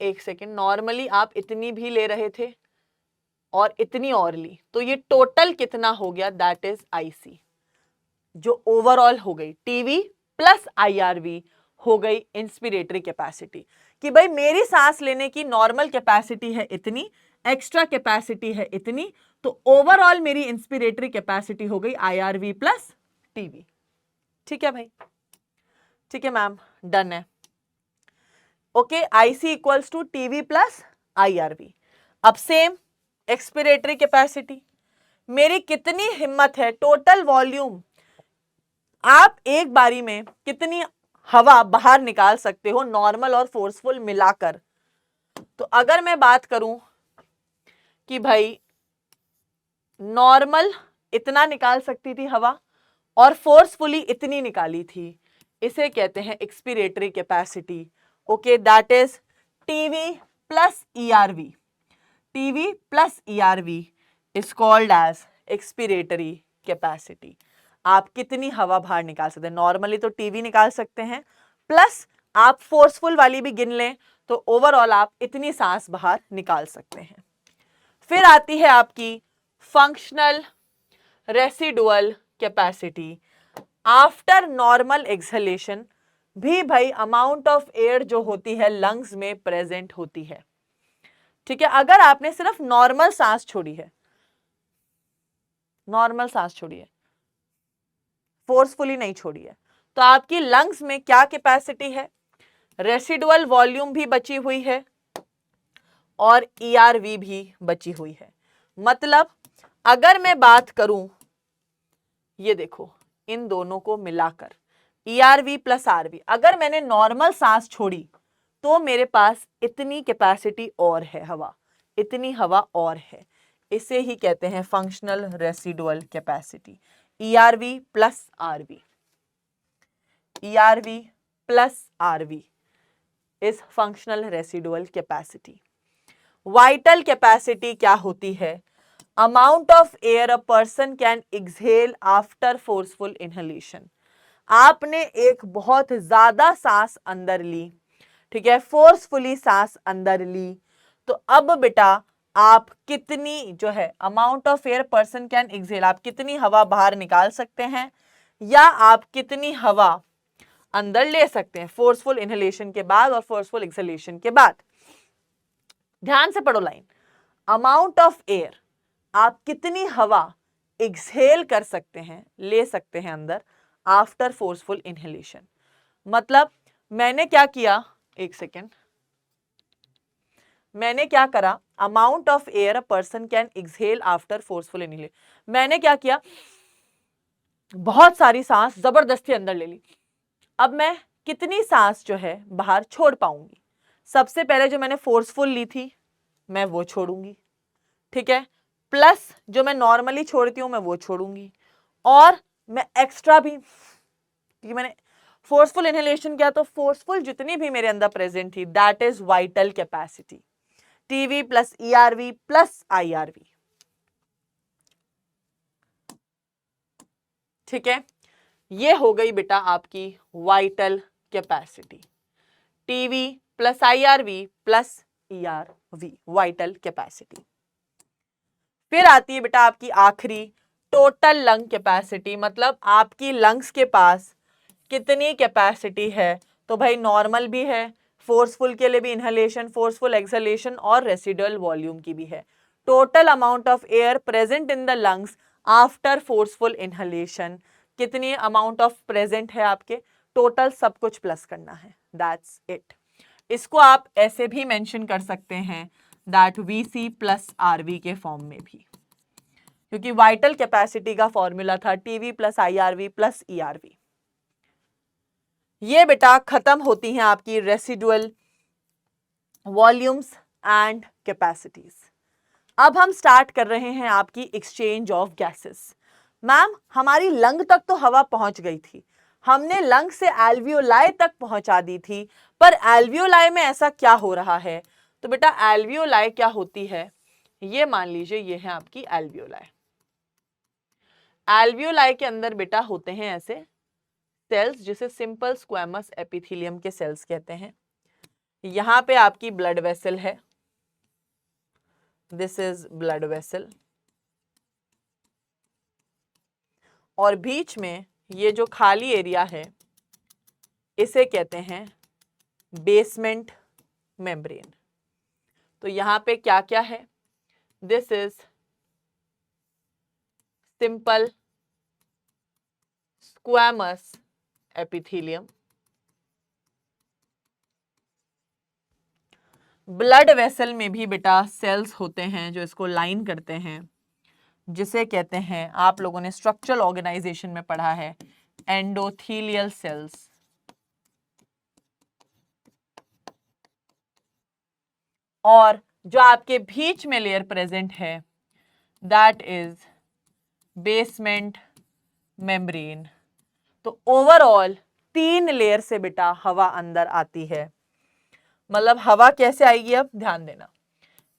S1: एक सेकेंड, नॉर्मली आप इतनी भी ले रहे थे और इतनी और ली, तो ये टोटल कितना हो गया, दैट इज आईसी, जो ओवरऑल हो गई टीवी प्लस आईआरवी हो गई इंस्पिरेटरी कैपेसिटी। कि भाई मेरी सांस लेने की नॉर्मल कैपेसिटी है इतनी, एक्स्ट्रा कैपेसिटी है इतनी, तो ओवरऑल मेरी इंस्पिरेटरी कैपेसिटी हो गई आईआरवी प्लस टीवी। ठीक है भाई, ठीक है मैम, डन है। Okay, IC equals to TV plus IRV. अब सेम एक्सपिरेटरी कैपेसिटी, मेरी कितनी हिम्मत है, टोटल वॉल्यूम, आप एक बारी में कितनी हवा बाहर निकाल सकते हो नॉर्मल और फोर्सफुल मिलाकर। तो अगर मैं बात करूं कि भाई नॉर्मल इतना निकाल सकती थी हवा और फोर्सफुली इतनी निकाली थी, इसे कहते हैं expiratory capacity. Okay, that is TV plus ERV. TV plus ERV is called as expiratory capacity. आप कितनी हवा बाहर निकाल सकते हैं, नॉर्मली तो टीवी निकाल सकते हैं, प्लस आप फोर्सफुल वाली भी गिन लें तो ओवरऑल आप इतनी सांस बाहर निकाल सकते हैं। फिर आती है आपकी functional residual capacity. After normal exhalation भी भाई अमाउंट ऑफ एयर जो होती है लंग्स में प्रेजेंट होती है। ठीक है, अगर आपने सिर्फ नॉर्मल सांस छोड़ी है, नॉर्मल सांस छोड़ी है, फोर्सफुली नहीं छोड़ी है, तो आपकी लंग्स में क्या कैपेसिटी है, रेसिडुअल वॉल्यूम भी बची हुई है और ईआरवी भी बची हुई है। मतलब अगर मैं बात करूं, ये देखो इन दोनों को मिलाकर ईआरवी प्लस आरवी, अगर मैंने नॉर्मल सांस छोड़ी तो मेरे पास इतनी कैपेसिटी और है हवा, इतनी हवा और है, इसे ही कहते हैं functional residual capacity. ERV plus RV, ERV plus RV is functional residual capacity. Vital capacity क्या होती है, amount of air a person can exhale after forceful inhalation. आपने एक बहुत ज्यादा सांस अंदर ली, ठीक है, फोर्सफुली सांस अंदर ली, तो अब बेटा आप कितनी जो है amount of air person can exhale, आप कितनी हवा बाहर निकाल सकते हैं या आप कितनी हवा अंदर ले सकते हैं फोर्सफुल इनहेलेशन के बाद और फोर्सफुल एक्सहेलेशन के बाद। ध्यान से पढ़ो लाइन, अमाउंट ऑफ एयर, आप कितनी हवा एक्सहेल कर सकते हैं, ले सकते हैं अंदर आफ्टर फोर्सफुल इनहेलेशन। मतलब मैंने क्या किया, एक सेकेंड, मैंने क्या करा, amount of air a person can exhale after forceful inhalation, मैंने क्या किया, बहुत सारी सांस जबरदस्ती अंदर ले ली। अब मैं कितनी सांस जो है बाहर छोड़ पाऊंगी, सबसे पहले जो मैंने फोर्सफुल ली थी मैं वो छोड़ूंगी, ठीक है, प्लस जो मैं नॉर्मली छोड़ती हूं मैं वो छोड़ूंगी, और मैं एक्स्ट्रा भी, क्योंकि मैंने फोर्सफुल इनहेलेशन किया तो फोर्सफुल जितनी भी मेरे अंदर प्रेजेंट थी, that is vital capacity. TV plus ERV plus IRV, ठीक है, ये हो गई बेटा आपकी vital capacity. TV plus IRV plus ERV, vital capacity. फिर आती है बेटा आपकी आखिरी टोटल लंग कैपेसिटी, मतलब आपकी लंग्स के पास कितनी कैपेसिटी है। तो भाई नॉर्मल भी है, फोर्सफुल के लिए भी इनहेलेशन, फोर्सफुल एक्सहेलेशन और रेसिडुअल वॉल्यूम की भी है। Total amount of air present in the lungs after forceful inhalation, कितनी अमाउंट ऑफ प्रेजेंट है आपके, टोटल सब कुछ प्लस करना है, दैट्स इट। इसको आप ऐसे भी मेंशन कर सकते हैं दैट वीसी प्लस आरवी के फॉर्म में भी, क्योंकि वाइटल कैपेसिटी का फॉर्मूला था TV plus IRV plus ERV. ये बेटा खत्म होती हैं आपकी रेसिडुअल वॉल्यूम्स एंड कैपेसिटीज। अब हम स्टार्ट कर रहे हैं आपकी एक्सचेंज ऑफ गैसेस। मैम हमारी लंग तक तो हवा पहुंच गई थी, हमने लंग से एल्वियोलाई तक पहुंचा दी थी, पर एल्वियोलाई में ऐसा क्या हो रहा है। तो बेटा एल्वियोलाई क्या होती है, ये मान लीजिए ये है आपकी एल्वियोलाई। एल्वियोलाई के अंदर बेटा होते हैं ऐसे सेल्स जिसे सिंपल स्क्वैमस एपिथेलियम के सेल्स कहते हैं। यहां पे आपकी ब्लड वेसल है, दिस इज ब्लड वेसल, और बीच में ये जो खाली एरिया है इसे कहते हैं बेसमेंट मेम्ब्रेन। तो यहां पे क्या क्या है, this is simple squamous epithelium. Blood vessel में भी बेटा सेल्स होते हैं जो इसको लाइन करते हैं, जिसे कहते हैं, आप लोगों ने स्ट्रक्चरल ऑर्गेनाइजेशन में पढ़ा है, एंडोथेलियल सेल्स। और जो आपके बीच में लेयर प्रेजेंट है दैट इज बेसमेंट मेम्ब्रेन। तो ओवरऑल 3 लेयर से बेटा हवा अंदर आती है। मतलब हवा कैसे आएगी, अब ध्यान देना,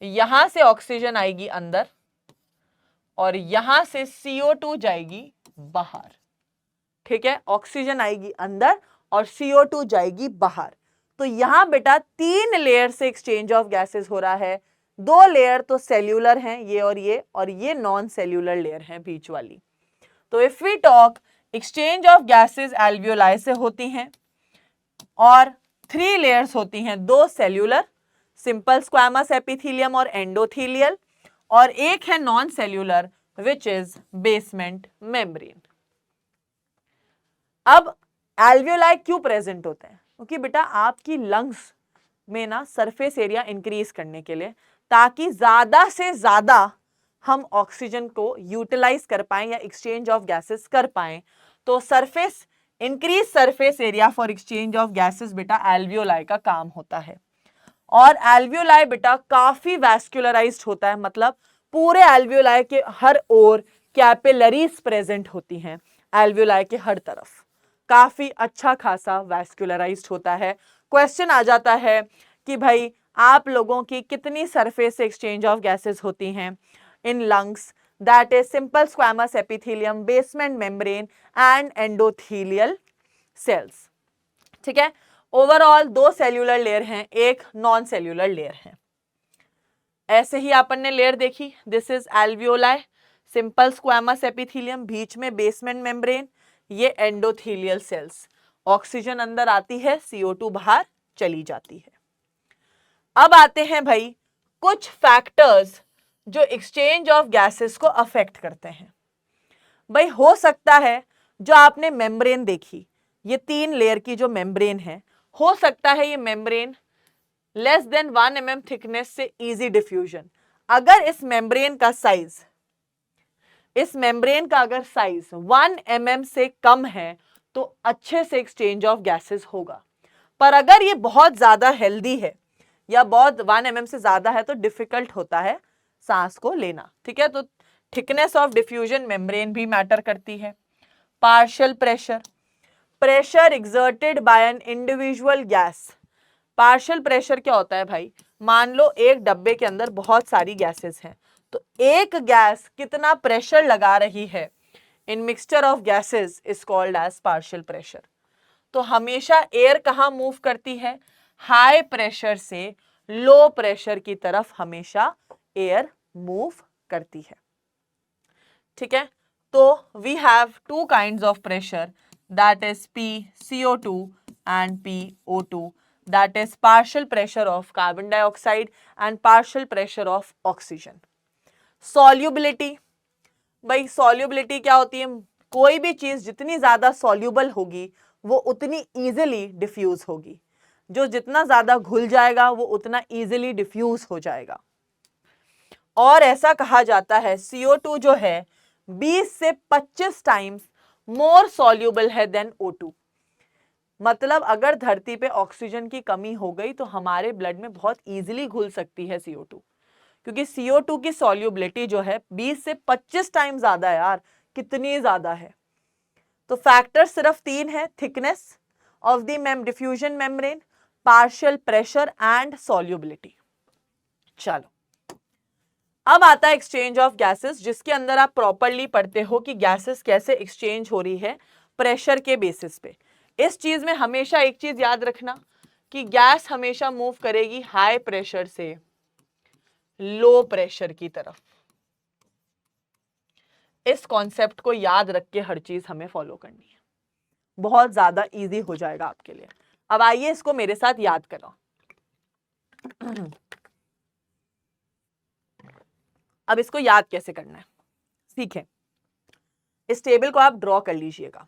S1: यहां से ऑक्सीजन आएगी अंदर और यहां से CO2 जाएगी बाहर। ठीक है, ऑक्सीजन आएगी अंदर और CO2 जाएगी बाहर। तो यहां बेटा 3 लेयर से एक्सचेंज ऑफ गैसेस हो रहा है। 2 लेयर तो सेल्यूलर हैं, ये और ये नॉन सेल्यूलर लेयर हैं बीच वाली। तो if we talk, exchange of gases alveoli से होती हैं और 3 लेयर्स होती हैं, 2 सेल्यूलर सिंपल स्क्वैमस एपिथेलियम और एंडोथेलियल, और एक है non cellular which is basement membrane. अब एल्वियोलाई क्यों प्रेजेंट होते हैं? क्योंकि बेटा आपकी लंग्स में ना सरफेस एरिया इंक्रीज करने के लिए, ताकि ज्यादा से ज्यादा हम ऑक्सीजन को यूटिलाइज कर पाएं या एक्सचेंज ऑफ गैसेस कर पाएं, तो surface increase surface area for exchange of gases बेटा एल्वियोलाई का काम होता है। और एल्वियोलाई बेटा काफी वैस्कुलराइज्ड होता है, मतलब पूरे एल्वियोलाई के हर ओर कैपिलरीज प्रेजेंट होती हैं, एल्वियोलाई के हर तरफ काफी अच्छा खासा वैस्कुलराइज्ड होता है। क्वेश्चन आ जाता है कि भाई आप लोगों की कितनी सरफेस से एक्सचेंज ऑफ गैसेस होती हैं in lungs? That is simple squamous epithelium, basement membrane and endothelial cells. ठीक है, ओवरऑल 2 सेल्यूलर लेयर हैं, एक नॉन सेल्यूलर लेयर है। ऐसे ही अपन ने लेयर देखी, this is alveoli, simple squamous epithelium, बीच में बेसमेंट मेम्ब्रेन, ये एंडोथेलियल सेल्स। ऑक्सीजन अंदर आती है, CO2 बाहर चली जाती है। अब आते हैं भाई कुछ फैक्टर्स जो एक्सचेंज ऑफ गैसेस को अफेक्ट करते हैं। भाई हो सकता है जो आपने मेम्ब्रेन देखी, ये 3 लेयर की जो मेम्ब्रेन है, हो सकता है ये membrane less than 1 mm thickness से इजी डिफ्यूजन। अगर इस मेम्ब्रेन का साइज, अगर साइज 1 mm से कम है तो अच्छे से एक्सचेंज ऑफ गैसेस होगा। पर अगर ये बहुत ज्यादा हेल्दी है या बहुत 1 mm से ज्यादा है तो डिफिकल्ट होता है सांस को लेना। ठीक है, तो थिकनेस ऑफ डिफ्यूजन मेम्ब्रेन भी मैटर करती है। Partial pressure, pressure exerted by an individual gas. Partial pressure क्या होता है भाई? मान लो एक डब्बे के अंदर बहुत सारी गैसेस हैं, तो एक गैस कितना प्रेशर लगा रही है in mixture of gases is called as partial pressure. तो हमेशा एयर कहाँ मूव करती है? हाई प्रेशर से लो प्रेशर की तरफ हमेशा एयर मूव करती है। ठीक है, तो we have 2 kinds of pressure, that is PCO2 and PO2, that is partial pressure of carbon dioxide and partial pressure of oxygen. Solubility, भाई solubility क्या होती है? कोई भी चीज जितनी ज्यादा soluble होगी वो उतनी easily diffuse होगी, जो जितना ज्यादा घुल जाएगा वो उतना easily diffuse हो जाएगा। और ऐसा कहा जाता है CO2 जो है 20 से 25 टाइम्स मोर soluble है देन O2। मतलब अगर धरती पे ऑक्सीजन की कमी हो गई तो हमारे ब्लड में बहुत इजीली घुल सकती है CO2, क्योंकि CO2 की सॉल्युबिलिटी जो है 20 से 25 टाइम ज्यादा है यार, कितनी ज्यादा है। तो फैक्टर सिर्फ 3 है, thickness of the diffusion membrane, partial pressure and solubility. चलो अब आता है एक्सचेंज ऑफ गैसेस, जिसके अंदर आप प्रॉपरली पढ़ते हो कि गैसेस कैसे एक्सचेंज हो रही है प्रेशर के बेसिस पे। इस चीज में हमेशा एक चीज याद रखना कि गैस हमेशा मूव करेगी हाई प्रेशर से लो प्रेशर की तरफ। इस कॉन्सेप्ट को याद रख के हर चीज हमें फॉलो करनी है, बहुत ज्यादा इजी हो जाएगा आपके लिए। अब आइए इसको मेरे साथ याद करो। अब इसको याद कैसे करना है सीखें। इस टेबल को आप ड्रॉ कर लीजिएगा।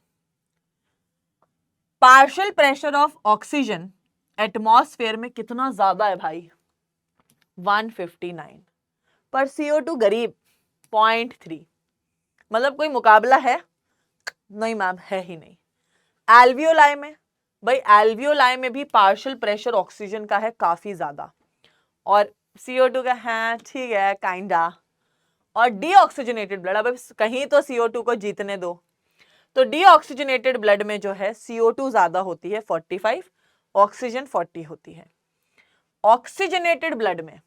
S1: Partial pressure of oxygen atmosphere में कितना ज्यादा है भाई? 159, पर CO2 गरीब 0.3। मतलब कोई मुकाबला है? नहीं मैम, है ही नहीं। एल्वियोलाई में, भाई एल्वियोलाई में भी पार्शियल प्रेशर ऑक्सीजन का है काफी ज्यादा और CO2 का है ठीक है काइंडा। और डीऑक्सीजनेटेड ब्लड, अब कहीं तो CO2 को जीतने दो, तो डीऑक्सीजनेटेड ब्लड में जो है CO2 ज्यादा होती है 45, ऑक्सीजन 40 होती है। ऑक्सीजनेटेड ब्लड में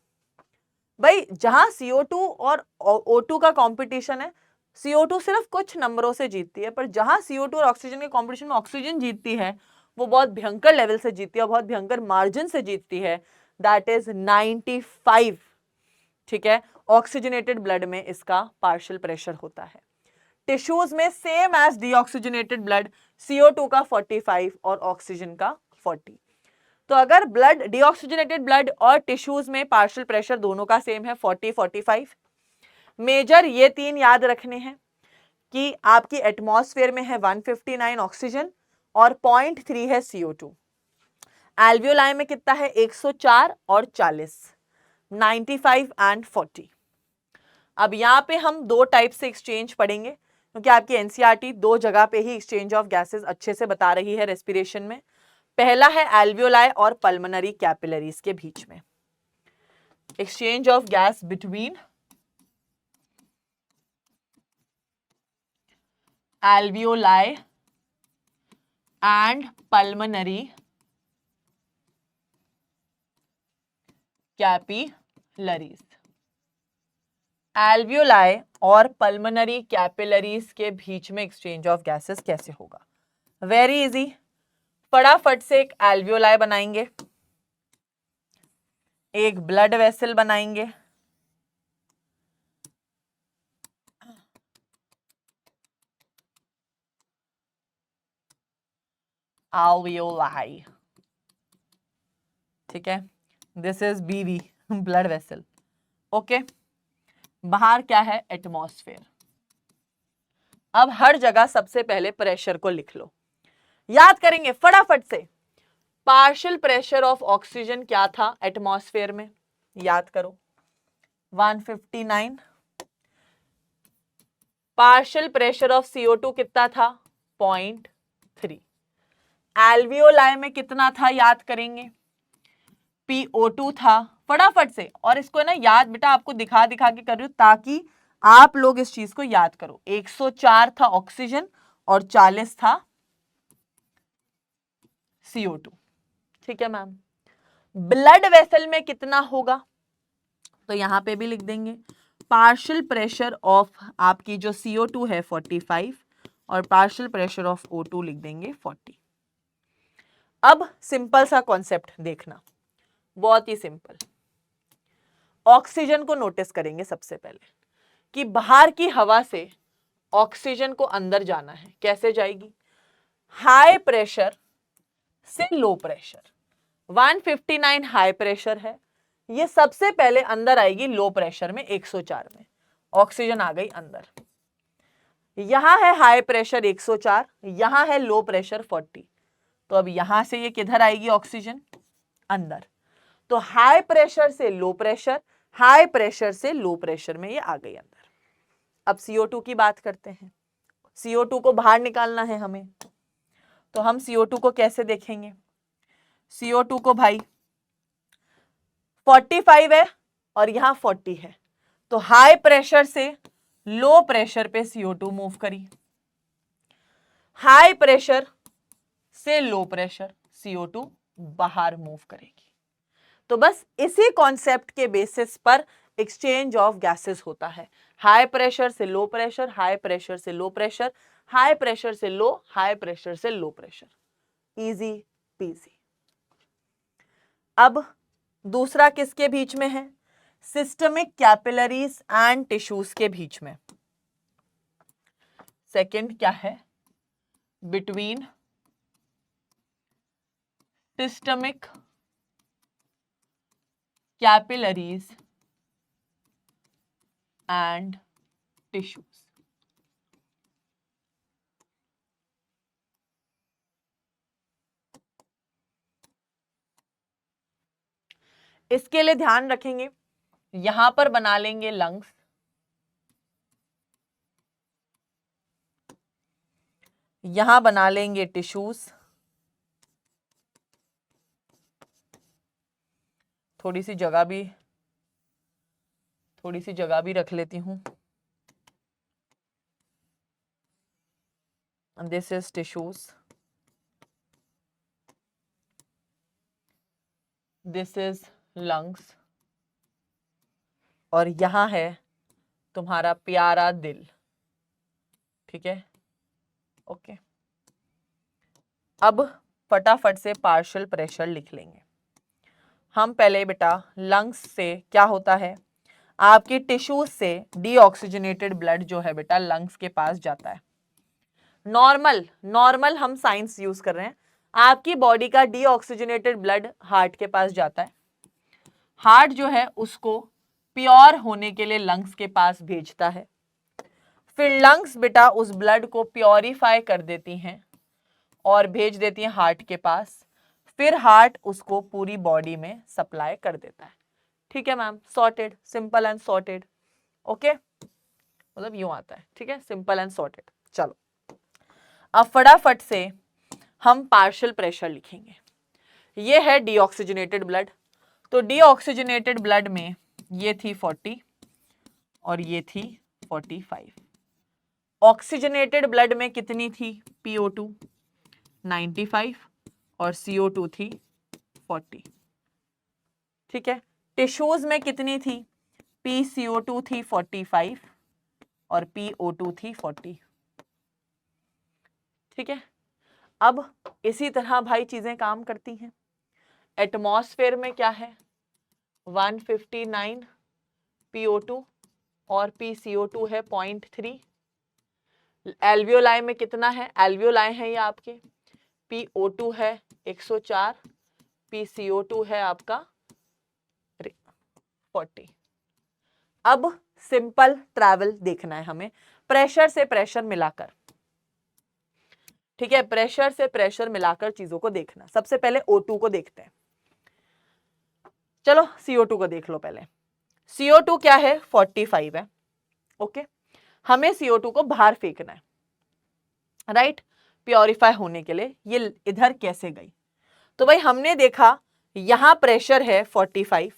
S1: भाई जहां CO2 और O2 का कंपटीशन है, CO2 सिर्फ कुछ नंबरों से जीतती है, पर जहां CO2 और ऑक्सीजन के कंपटीशन में ऑक्सीजन जीतती है वो बहुत भयंकर लेवल से जीतती है, बहुत भयंकर मार्जिन से जीतती है, दैट इज 95। ठीक है, ऑक्सीजनेटेड ब्लड में इसका पार्शियल प्रेशर होता है। टिश्यूज में same as deoxygenated blood, CO2 का 45 और ऑक्सीजन का 40। तो अगर ब्लड डीऑक्सीजनेटेड ब्लड और टिश्यूज में पार्शियल प्रेशर दोनों का सेम है 40-45, मेजर ये तीन याद रखने हैं कि आपकी एटमॉस्फेयर में है 159 ऑक्सीजन और 0.3 है CO2। एल्वियोलाई में कितना है 104 और 40, 95 एंड 40। अब यहाँ पे हम दो टाइप से एक्सचेंज पढ़ेंगे क्योंकि आपकी एनसीईआरटी दो जगह पे ही एक्सचेंज ऑफ गैसेस अच्छे से बता रही है रेस्पिरेशन में। पहला है एल्वियोलाई और पल्मोनरी कैपिलरीज के बीच में exchange of gas between alveoli and pulmonary capillaries. Alveoli और पल्मोनरी कैपिलरीज के बीच में एक्सचेंज ऑफ गैसेस कैसे होगा? वेरी इजी, फटाफट से एक एल्वियोलाई बनाएंगे, एक ब्लड वेसल बनाएंगे, एल्वियोलाई, ठीक है, this is BV blood vessel. Okay, बाहर क्या है? एटमॉस्फेयर। अब हर जगह सबसे पहले प्रेशर को लिख लो, याद करेंगे फटाफट से। पार्शियल प्रेशर ऑफ ऑक्सीजन क्या था एटमॉस्फेयर में? याद करो 159। पार्शियल प्रेशर ऑफ CO2 कितना था? 0.3। एल्वियोलाई में कितना था? याद करेंगे PO2 था। फटाफट से, और इसको ना याद बेटा आपको दिखा दिखा के कर रही हूं ताकि आप लोग इस चीज को याद करो। 104 था ऑक्सीजन और 40 था CO2। ठीक है मैम। ब्लड वेसल में कितना होगा? तो यहां पे भी लिख देंगे पार्शियल प्रेशर ऑफ आपकी जो CO2 है 45 और पार्शियल प्रेशर ऑफ O2 लिख देंगे 40। अब सिंपल सा कॉन्सेप्ट देखना, बहुत ही सिंपल। ऑक्सीजन को नोटिस करेंगे सबसे पहले कि बाहर की हवा से ऑक्सीजन को अंदर जाना है, कैसे जाएगी? हाई प्रेशर से लो प्रेशर। 159 हाई प्रेशर है, ये सबसे पहले अंदर आएगी लो प्रेशर में 104 में, ऑक्सीजन आ गई अंदर। यहां है हाई प्रेशर 104, यहां है लो प्रेशर 40, तो अब यहां से ये किधर आएगी? ऑक्सीजन अंदर। तो हाई प्रेशर से लो प्रेशर, हाई प्रेशर से लो प्रेशर में ये आ गई अंदर। अब CO2 की बात करते हैं। CO2 को बाहर निकालना है हमें, तो हम CO2 को कैसे देखेंगे? CO2 को भाई 45 है और यहां 40 है, तो हाई प्रेशर से लो प्रेशर पे CO2 मूव करी, हाई प्रेशर से लो प्रेशर CO2 बाहर मूव करेगी। तो बस इसी कॉन्सेप्ट के बेसिस पर एक्सचेंज ऑफ गैसेस होता है। हाई प्रेशर से लो प्रेशर, हाई प्रेशर से लो प्रेशर, हाई प्रेशर से लो, हाई प्रेशर से लो प्रेशर। Easy PG. अब दूसरा किसके बीच में है? सिस्टमिक कैपिलरीज एंड टिश्यूज के बीच में। सेकंड क्या है? Between systemic capillaries and tissues. इसके लिए ध्यान रखेंगे, यहां पर बना लेंगे लंग्स, यहां बना लेंगे टिश्यूज, थोड़ी सी जगह भी थोड़ी सी जगह भी रख लेती हूँ। This is tissues, this is lungs, और यहां है तुम्हारा प्यारा दिल। ठीक है, ओके। अब फटाफट से पार्शियल प्रेशर लिख लेंगे हम। पहले बेटा लंग्स से क्या होता है, आपकी टिश्यूज से डीऑक्सीजनेटेड ब्लड जो है बेटा लंग्स के पास जाता है। नॉर्मल हम साइंस यूज कर रहे हैं। आपकी बॉडी का डीऑक्सीजनेटेड ब्लड हार्ट के पास जाता है। हार्ट जो है उसको प्योर होने के लिए लंग्स के पास भेजता है। फिर लंग्स बेटा उस ब्लड को प्योरीफाई कर देती हैं और भेज देती हैं हार्ट के पास। फिर हार्ट उसको पूरी बॉडी में सप्लाई कर देता है। ठीक है ma'am, sorted, simple and sorted. Okay, मतलब यूं आता है। ठीक है, सिंपल एंड सॉर्टेड। चलो अब फटाफट से हम पार्शियल प्रेशर लिखेंगे। ये है डीऑक्सीजनेटेड ब्लड, तो डीऑक्सीजनेटेड ब्लड में ये थी 40 और ये थी 45। ऑक्सीजनेटेड ब्लड में कितनी थी, PO2 95 और CO2 थी 40। ठीक है, टिश्यूज में कितनी थी, PCO2 थी 45 और PO2 थी 40। ठीक है, अब इसी तरह भाई चीजें काम करती हैं। एटमॉस्फेयर में क्या है, 159 PO2 और PCO2 है 0.3। एल्वियोलाई में कितना है, एल्वियोलाई है ये आपके, PO2 है 104, PCO2 है आपका 40। अब सिंपल ट्रैवल देखना है हमें, प्रेशर से प्रेशर मिलाकर। ठीक है, प्रेशर से प्रेशर मिलाकर चीजों को देखना। सबसे पहले O2 को देखते हैं। चलो CO2 को देख लो पहले। CO2 क्या है, 45 है। ओके, हमें CO2 को बाहर फेंकना है, राइट, प्योरीफाई होने के लिए। ये इधर कैसे गई, तो भाई हमने देखा यहां प्रेशर है 45,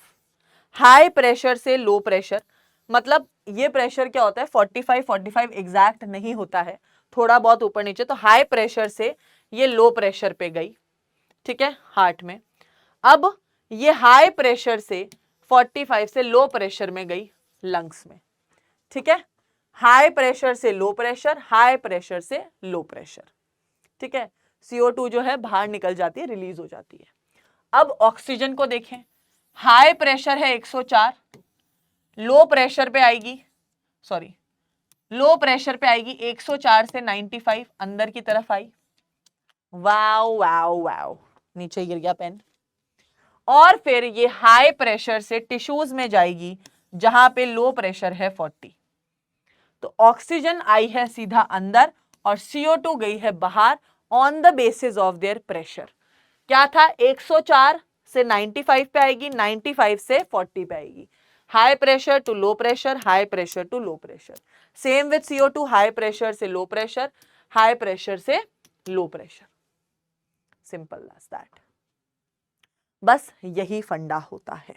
S1: हाई प्रेशर से लो प्रेशर, मतलब ये प्रेशर क्या होता है 45 एग्जैक्ट नहीं होता है, थोड़ा बहुत ऊपर नीचे। तो हाई प्रेशर से ये लो प्रेशर पे गई। ठीक है, हार्ट में। अब ये हाई प्रेशर से 45 से लो प्रेशर में गई लंग्स में। ठीक है, हाई प्रेशर से लो प्रेशर, हाई प्रेशर से लो प्रेशर। ठीक है, CO2 जो है बाहर निकल जाती है, रिलीज हो जाती है। अब ऑक्सीजन को देखें, हाई प्रेशर है 104, लो प्रेशर पे आएगी, सॉरी लो प्रेशर पे आएगी 104 से 95, अंदर की तरफ आई। वाओ वाओ वाओ, नीचे गिर गया पेन। और फिर ये हाई प्रेशर से टिश्यूज में जाएगी जहां पे लो प्रेशर है 40। तो ऑक्सीजन आई है सीधा अंदर और CO2 गई है बाहर on the basis of their pressure. क्या था, 104 से 95 पे आएगी, 95 से 40 पे आएगी। High pressure to low pressure, high pressure to low pressure. Same with CO2, high pressure से लो प्रेशर, हाई प्रेशर से low pressure. Simple as that. बस यही फंडा होता है।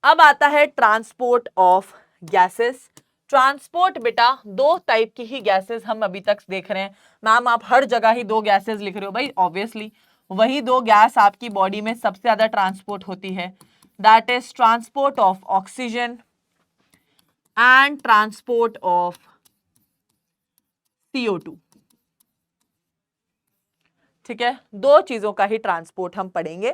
S1: अब आता है ट्रांसपोर्ट ऑफ गैसेस। ट्रांसपोर्ट बेटा दो टाइप की ही गैसेस हम अभी तक देख रहे हैं। मैम आप हर जगह ही दो गैसेस लिख रहे हो, भाई ऑब्वियसली वही दो गैस आपकी बॉडी में सबसे ज्यादा ट्रांसपोर्ट होती है, that is transport of oxygen and transport of CO2। ठीक है, दो चीजों का ही ट्रांसपोर्ट हम पढ़ेंगे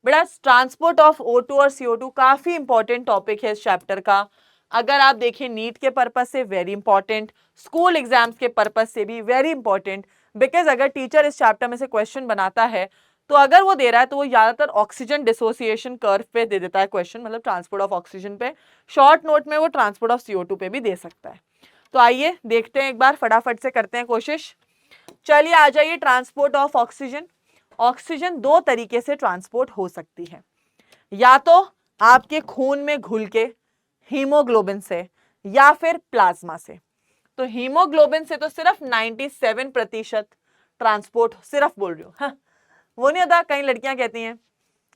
S1: बेटा। ट्रांसपोर्ट ऑफ O2 और CO2 काफी इंपॉर्टेंट टॉपिक है इस चैप्टर का। अगर आप देखें नीट के पर्पज से वेरी इंपॉर्टेंट, स्कूल एग्जाम्स के पर्पज से भी वेरी इंपॉर्टेंट, बिकॉज अगर टीचर इस चैप्टर में से क्वेश्चन बनाता है तो अगर वो दे रहा है तो वो ज्यादातर ऑक्सीजन डिसोसिएशन कर्व पे दे देता है क्वेश्चन, मतलब ट्रांसपोर्ट ऑफ ऑक्सीजन पे। शॉर्ट नोट में वो ट्रांसपोर्ट ऑफ CO2 पे भी दे सकता है। तो आइए देखते हैं, एक बार फटाफट से करते हैं कोशिश। चलिए आ जाइए, ट्रांसपोर्ट ऑफ ऑक्सीजन। ऑक्सीजन दो तरीके से ट्रांसपोर्ट हो सकती है, या तो आपके खून में घुल के हीमोग्लोबिन से, या फिर प्लाज्मा से। तो हीमोग्लोबिन से तो सिर्फ 97% ट्रांसपोर्ट, सिर्फ बोल रही हूँ, हाँ। वो नहीं होता, कई लड़कियां कहती हैं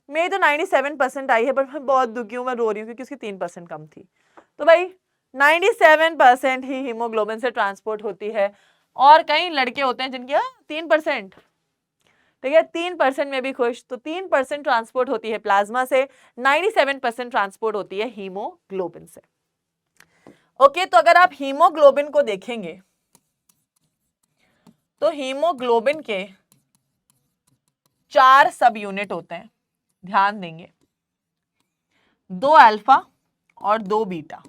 S1: मेरी तो 97% आई है, बट मैं बहुत दुखी हूँ, मैं रो रही हूँ क्योंकि उसकी 3% कम थी। तो भाई 97% ही हीमोग्लोबिन से ट्रांसपोर्ट होती है, और कई लड़के होते हैं जिनकी 3%, ठीक है, 3% में भी खुश। तो 3% ट्रांसपोर्ट होती है प्लाज्मा से, 97% ट्रांसपोर्ट होती है हीमोग्लोबिन से। ओके, तो अगर आप हीमोग्लोबिन को देखेंगे तो हीमोग्लोबिन के 4 सब यूनिट होते हैं, ध्यान देंगे, 2 अल्फा और 2 बीटा।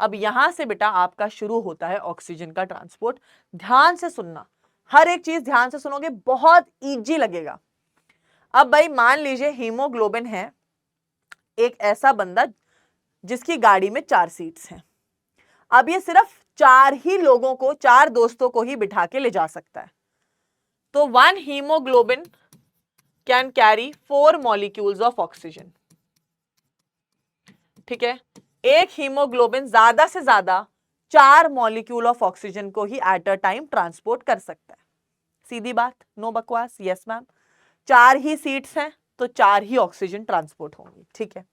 S1: अब यहां से बेटा आपका शुरू होता है ऑक्सीजन का ट्रांसपोर्ट। ध्यान से सुनना, हर एक चीज ध्यान से सुनोगे, बहुत इजी लगेगा। अब भाई मान लीजिए हीमोग्लोबिन है एक ऐसा बंदा जिसकी गाड़ी में 4 सीट्स हैं। अब ये सिर्फ 4 ही लोगों को, 4 दोस्तों को ही बिठा के ले जा सकता है। तो 1 haemoglobin can carry 4 molecules of oxygen, ठीक है। एक हीमोग्लोबिन ज्यादा से ज्यादा 4 मॉलिक्यूल ऑफ ऑक्सीजन को ही एट अ टाइम ट्रांसपोर्ट कर सकता है। सीधी बात, नो बकवास, यस मैम। 4 ही सीट्स हैं तो 4 ही ऑक्सीजन ट्रांसपोर्ट होंगी, ठीक है,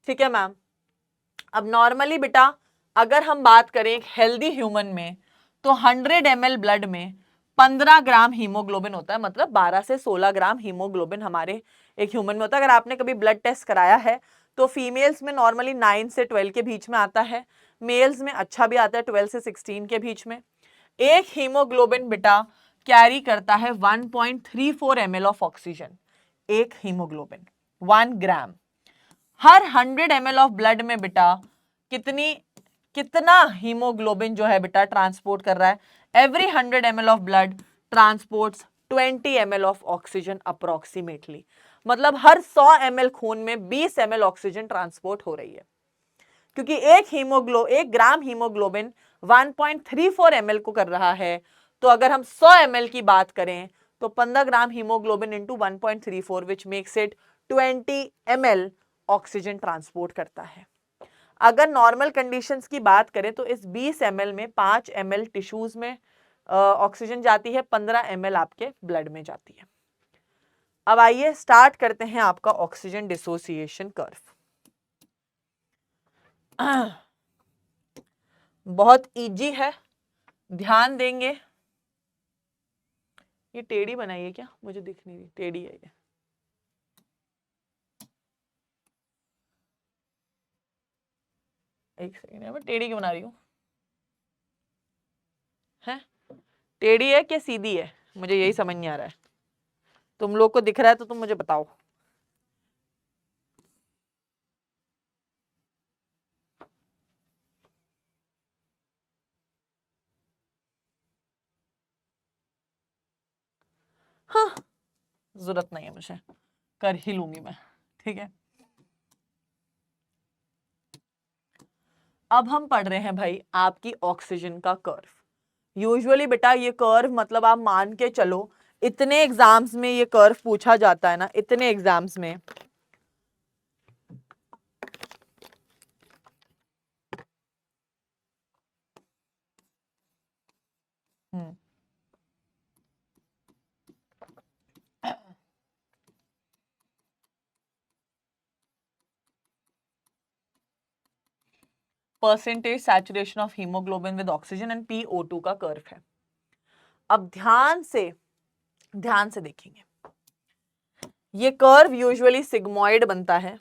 S1: ठीक है मैम। अब नॉर्मली बेटा अगर हम बात करें एक हेल्दी ह्यूमन में, तो 100 ml ब्लड में 15 ग्राम हीमोग्लोबिन होता है, मतलब 12 से 16 ग्राम हीमोग्लोबिन हमारे एक ह्यूमन में होता है। अगर आपने कभी ब्लड टेस्ट कराया है तो फीमेल्स में नॉर्मली 9 से 12 के बीच में आता है, मेल्स में अच्छा भी आता है 12 से 16 के बीच में। एक हीमोग्लोबिन बेटा कैरी करता है 1.34 ml ऑफ ऑक्सीजन, एक haemoglobin 1 gram. Her 100 ml of blood में बेटा कितना हीमोग्लोबिन जो है बेटा ट्रांसपोर्ट कर रहा है? Every 100 ml of blood transports 20 ml of oxygen approximately. मतलब हर 100 ml खून में 20 ml ऑक्सीजन ट्रांसपोर्ट हो रही है, क्योंकि एक ग्राम हीमोग्लोबिन 1.34 ml को कर रहा है। तो अगर हम 100 ml की बात करें तो 15 ग्राम haemoglobin into 1.34 which makes it 20 ml oxygen transport करता है। अगर नॉर्मल कंडीशंस की बात करें तो इस 20 ml में 5 ml टिश्यूज में ऑक्सीजन जाती है, 15 ml आपके ब्लड में जाती है। अब आइए स्टार्ट करते हैं आपका ऑक्सीजन डिसोसिएशन कर्व। बहुत इजी है, ध्यान देंगे। ये टेढ़ी बनाई है क्या? मुझे दिख नहीं रही, टेढ़ी है ये। एक सेकेंड, मैं टेढ़ी क्यों बना रही हूँ? है टेढ़ी है क्या सीधी है? मुझे यही समझ नहीं आ रहा है। तुम लोग को दिख रहा है तो तुम मुझे बताओ। हाँ, जरूरत नहीं है, मुझे कर ही लूंगी मैं, ठीक है। अब हम पढ़ रहे हैं भाई आपकी ऑक्सीजन का कर्व। यूजुअली बेटा ये कर्व मतलब आप मान के चलो, इतने एग्जाम्स में ये कर्व पूछा जाता है ना, इतने एग्जाम्स में। Percentage saturation of haemoglobin with oxygen and PO2 का कर्व है। अब ध्यान से देखेंगे, ये कर्व यूजुअली सिग्मॉइड बनता है,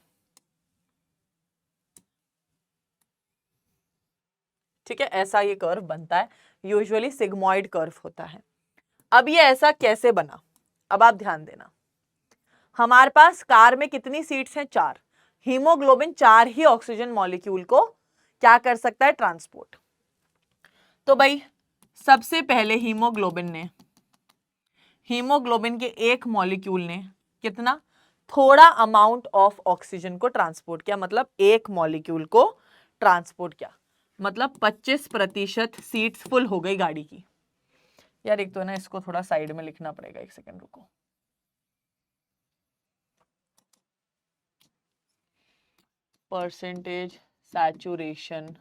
S1: ठीक है, ऐसा ये कर्व बनता है, यूजुअली सिग्मॉइड कर्व होता है। अब ये ऐसा कैसे बना? अब आप ध्यान देना, हमारे पास कार में कितनी सीट्स हैं? 4। हीमोग्लोबिन 4 ही ऑक्सीजन मॉलिक्यूल को क्या कर सकता है? ट्रांसपोर्ट। तो भाई सबसे पहले हीमोग्लोबिन के एक मॉलिक्यूल ने कितना? थोड़ा अमाउंट ऑफ ऑक्सीजन को ट्रांसपोर्ट किया, मतलब एक मॉलिक्यूल को ट्रांसपोर्ट किया, मतलब 25% सीट्स फुल हो गई गाड़ी की। यार एक तो ना इसको थोड़ा साइड में लिखना पड़ेगा, एक सेकंड रुको। Percentage saturation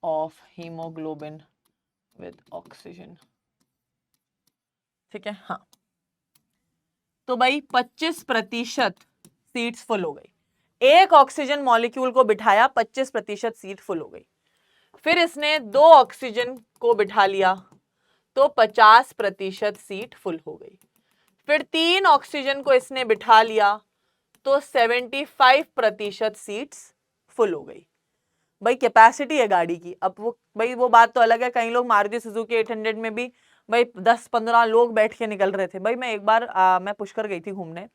S1: of haemoglobin with oxygen, ठीक है। हाँ, तो भाई 25% सीट्स फुल हो गई। एक ऑक्सीजन मॉलिक्यूल को बिठाया, 25% सीट फुल हो गई। फिर इसने 2 ऑक्सीजन को बिठा लिया तो 50% सीट फुल हो गई। फिर 3 ऑक्सीजन को इसने बिठा लिया तो 75% सीट्स फुल हो गई। भाई कैपेसिटी है गाड़ी की। अब वो बात तो अलग है, कई लोग मारुति सुजुकी 800 में भी भाई 10-15 लोग बैठ के निकल रहे थे। भाई मैं एक बार मैं पुष्कर गई थी घूमने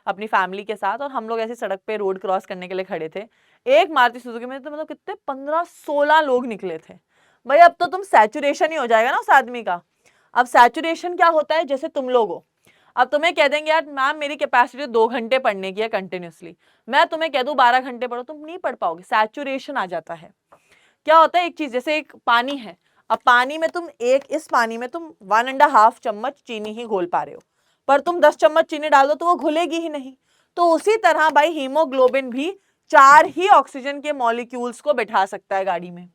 S1: अपनी फैमिली के साथ, और हम लोग ऐसे सड़क पे रोड क्रॉस करने के लिए खड़े थे। एक मारुति सुजुकी में तो मतलब कितने 15-16 लोग निकले थे। भाई अब तो तुम सैचुरेशन ही हो जाएगा ना उस आदमी का। अब सैचुरेशन क्या होता है, जैसे तुम लोग हो, अब तुम्हें कह देंगे यार मैम मेरी कैपेसिटी 2 घंटे पढ़ने की है कंटिन्यूसली, मैं तुम्हें कह दूं 12 घंटे पढ़ो, तुम नहीं पढ़ पाओगे, सैचुरेशन आ जाता है। क्या होता है, एक चीज जैसे एक पानी है, अब पानी में तुम इस पानी में तुम 1.5 चम्मच चीनी ही घोल पा रहे हो, पर तुम 10 चम्मच चीनी डाल दो तो वो घुलेगी ही नहीं। तो उसी तरह भाई हीमोग्लोबिन भी 4 ही ऑक्सीजन के मॉलिक्यूल्स को बैठा सकता है गाड़ी में।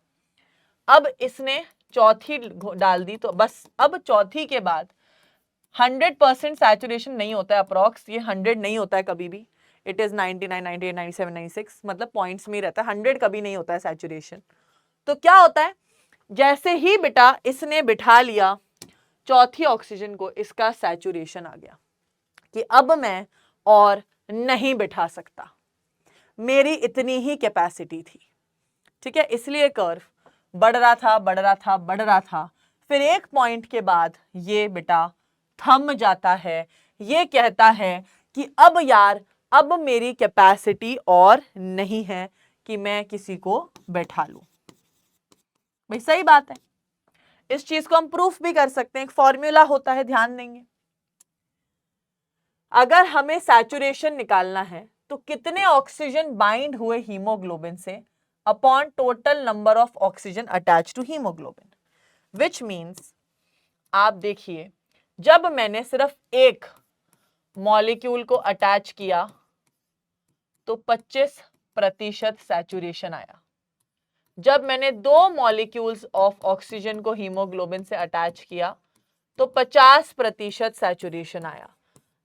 S1: अब इसने चौथी डाल दी तो बस अब चौथी के बाद 100% सैचुरेशन नहीं होता है, अप्रॉक्स ये 100 नहीं होता है कभी भी, इट इज 99, 98, 97, 96, मतलब पॉइंट्स में ही रहता है, 100 कभी नहीं होता है सैचुरेशन। तो क्या होता है, जैसे ही बेटा इसने बिठा लिया चौथी ऑक्सीजन को, इसका सैचुरेशन आ गया कि अब मैं और नहीं बिठा सकता, मेरी इतनी ही कैपेसिटी थी। ठीक है, इसलिए कर्व बढ़ रहा था, बढ़ रहा था, बढ़ रहा था। फिर एक पॉइंट के बाद ये बेटा थम जाता है, ये कहता है कि अब यार अब मेरी कैपेसिटी और नहीं है कि मैं किसी को बैठा लूं। भाई सही बात है, इस चीज को हम प्रूफ भी कर सकते हैं, एक फॉर्मूला होता है, ध्यान देंगे। अगर हमें सैचुरेशन निकालना है तो कितने ऑक्सीजन बाइंड हुए हीमोग्लोबिन से upon total number of oxygen attach to haemoglobin, which means आप देखिए जब मैंने सिर्फ एक मॉलिक्यूल को अटैच किया तो 25% सैचुरेशन आया। जब मैंने 2 मॉलिक्यूल्स ऑफ ऑक्सीजन को हीमोग्लोबिन से अटैच किया तो 50% सैचुरेशन आया।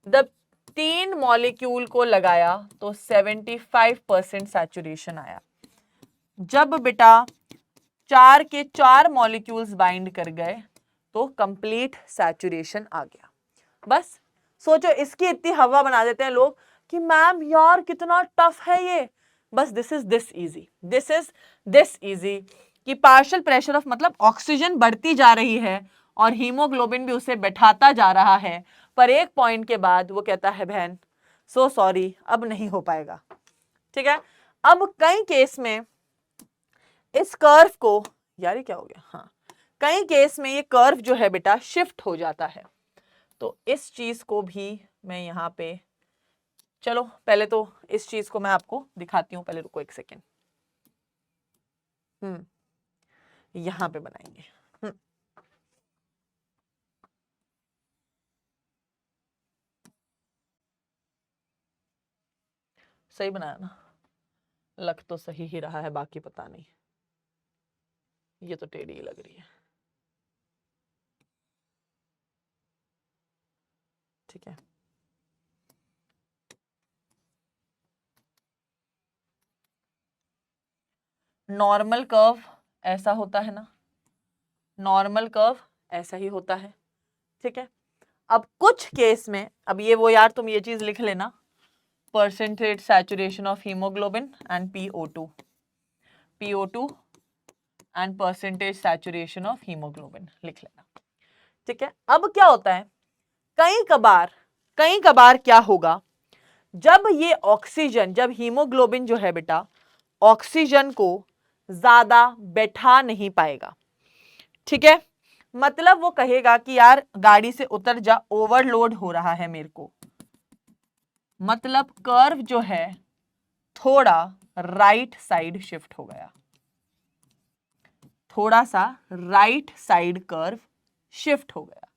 S1: जब 3 मॉलिक्यूल को लगाया तो 75% सैचुरेशन आया। जब बेटा 4 के 4 मॉलिक्यूल्स बाइंड कर गए तो कंप्लीट सैचुरेशन आ गया। बस सोचो, इसकी इतनी हवा बना देते हैं लोग कि मैम यार कितना टफ है ये। बस दिस इज दिस इजी कि पार्शियल प्रेशर ऑफ मतलब ऑक्सीजन बढ़ती जा रही है और हीमोग्लोबिन भी उसे बैठाता जा रहा है, पर एक पॉइंट के बाद वो कहता है बहन सो सॉरी अब नहीं हो पाएगा। ठीक है, अब कई केस में इस कर्व को, यार ये क्या हो गया, हाँ, कई केस में ये कर्व जो है बेटा शिफ्ट हो जाता है। तो इस चीज को भी मैं यहाँ पे, चलो पहले तो इस चीज को मैं आपको दिखाती हूँ, पहले रुको एक सेकेंड। यहाँ पे बनाएंगे। सही बनाया ना, लग तो सही ही रहा है, बाकी पता नहीं, ये तो टेढ़ी ही लग रही है। ठीक है, नॉर्मल कर्व ऐसा होता है ना, नॉर्मल कर्व ऐसा ही होता है। ठीक है, अब कुछ केस में, अब ये वो यार तुम ये चीज लिख लेना, percentage saturation of haemoglobin and PO2 and percentage saturation of haemoglobin लिख लेना। ठीक है, अब क्या होता है, कई कबार क्या होगा, जब ये ऑक्सीजन, जब हीमोग्लोबिन जो है बेटा ऑक्सीजन को ज्यादा बैठा नहीं पाएगा। ठीक है, मतलब वो कहेगा कि यार गाड़ी से उतर जा, ओवरलोड हो रहा है मेरे को, मतलब कर्व जो है थोड़ा राइट साइड शिफ्ट हो गया, थोड़ा सा राइट साइड कर्व शिफ्ट हो गया।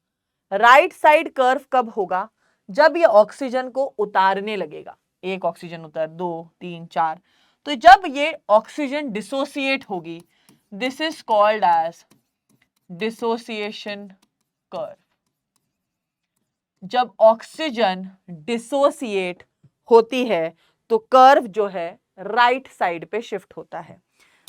S1: राइट साइड कर्व कब होगा, जब ये ऑक्सीजन को उतारने लगेगा, एक ऑक्सीजन उतर, 2, 3, 4, तो जब ये ऑक्सीजन डिसोसिएट होगी, this is called as dissociation curve. जब ऑक्सीजन डिसोसिएट होती है तो कर्व जो है राइट साइड पे शिफ्ट होता है।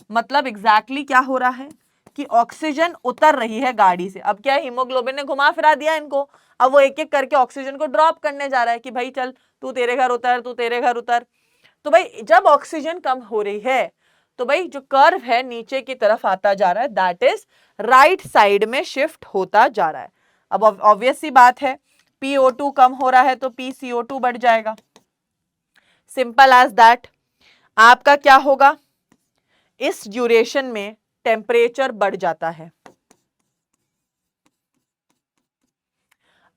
S1: मतलब एग्जैक्टली क्या हो रहा है कि ऑक्सीजन उतर रही है गाड़ी से। अब क्या है, हीमोग्लोबिन ने घुमा फिरा दिया इनको, अब वो एक एक करके ऑक्सीजन को ड्रॉप करने जा रहा है कि भाई चल तू तेरे घर उतर, तू तेरे घर उतर। तो भाई जब ऑक्सीजन कम हो रही है तो भाई जो कर्व है नीचे की तरफ आता जा रहा है, दैट इज राइट साइड में शिफ्ट होता जा रहा है। अब ऑब्वियस सी बात है, PO2 कम हो रहा है तो PCO2 बढ़ जाएगा, सिंपल एज दैट। आपका क्या होगा, इस ड्यूरेशन में टेम्परेचर बढ़ जाता है।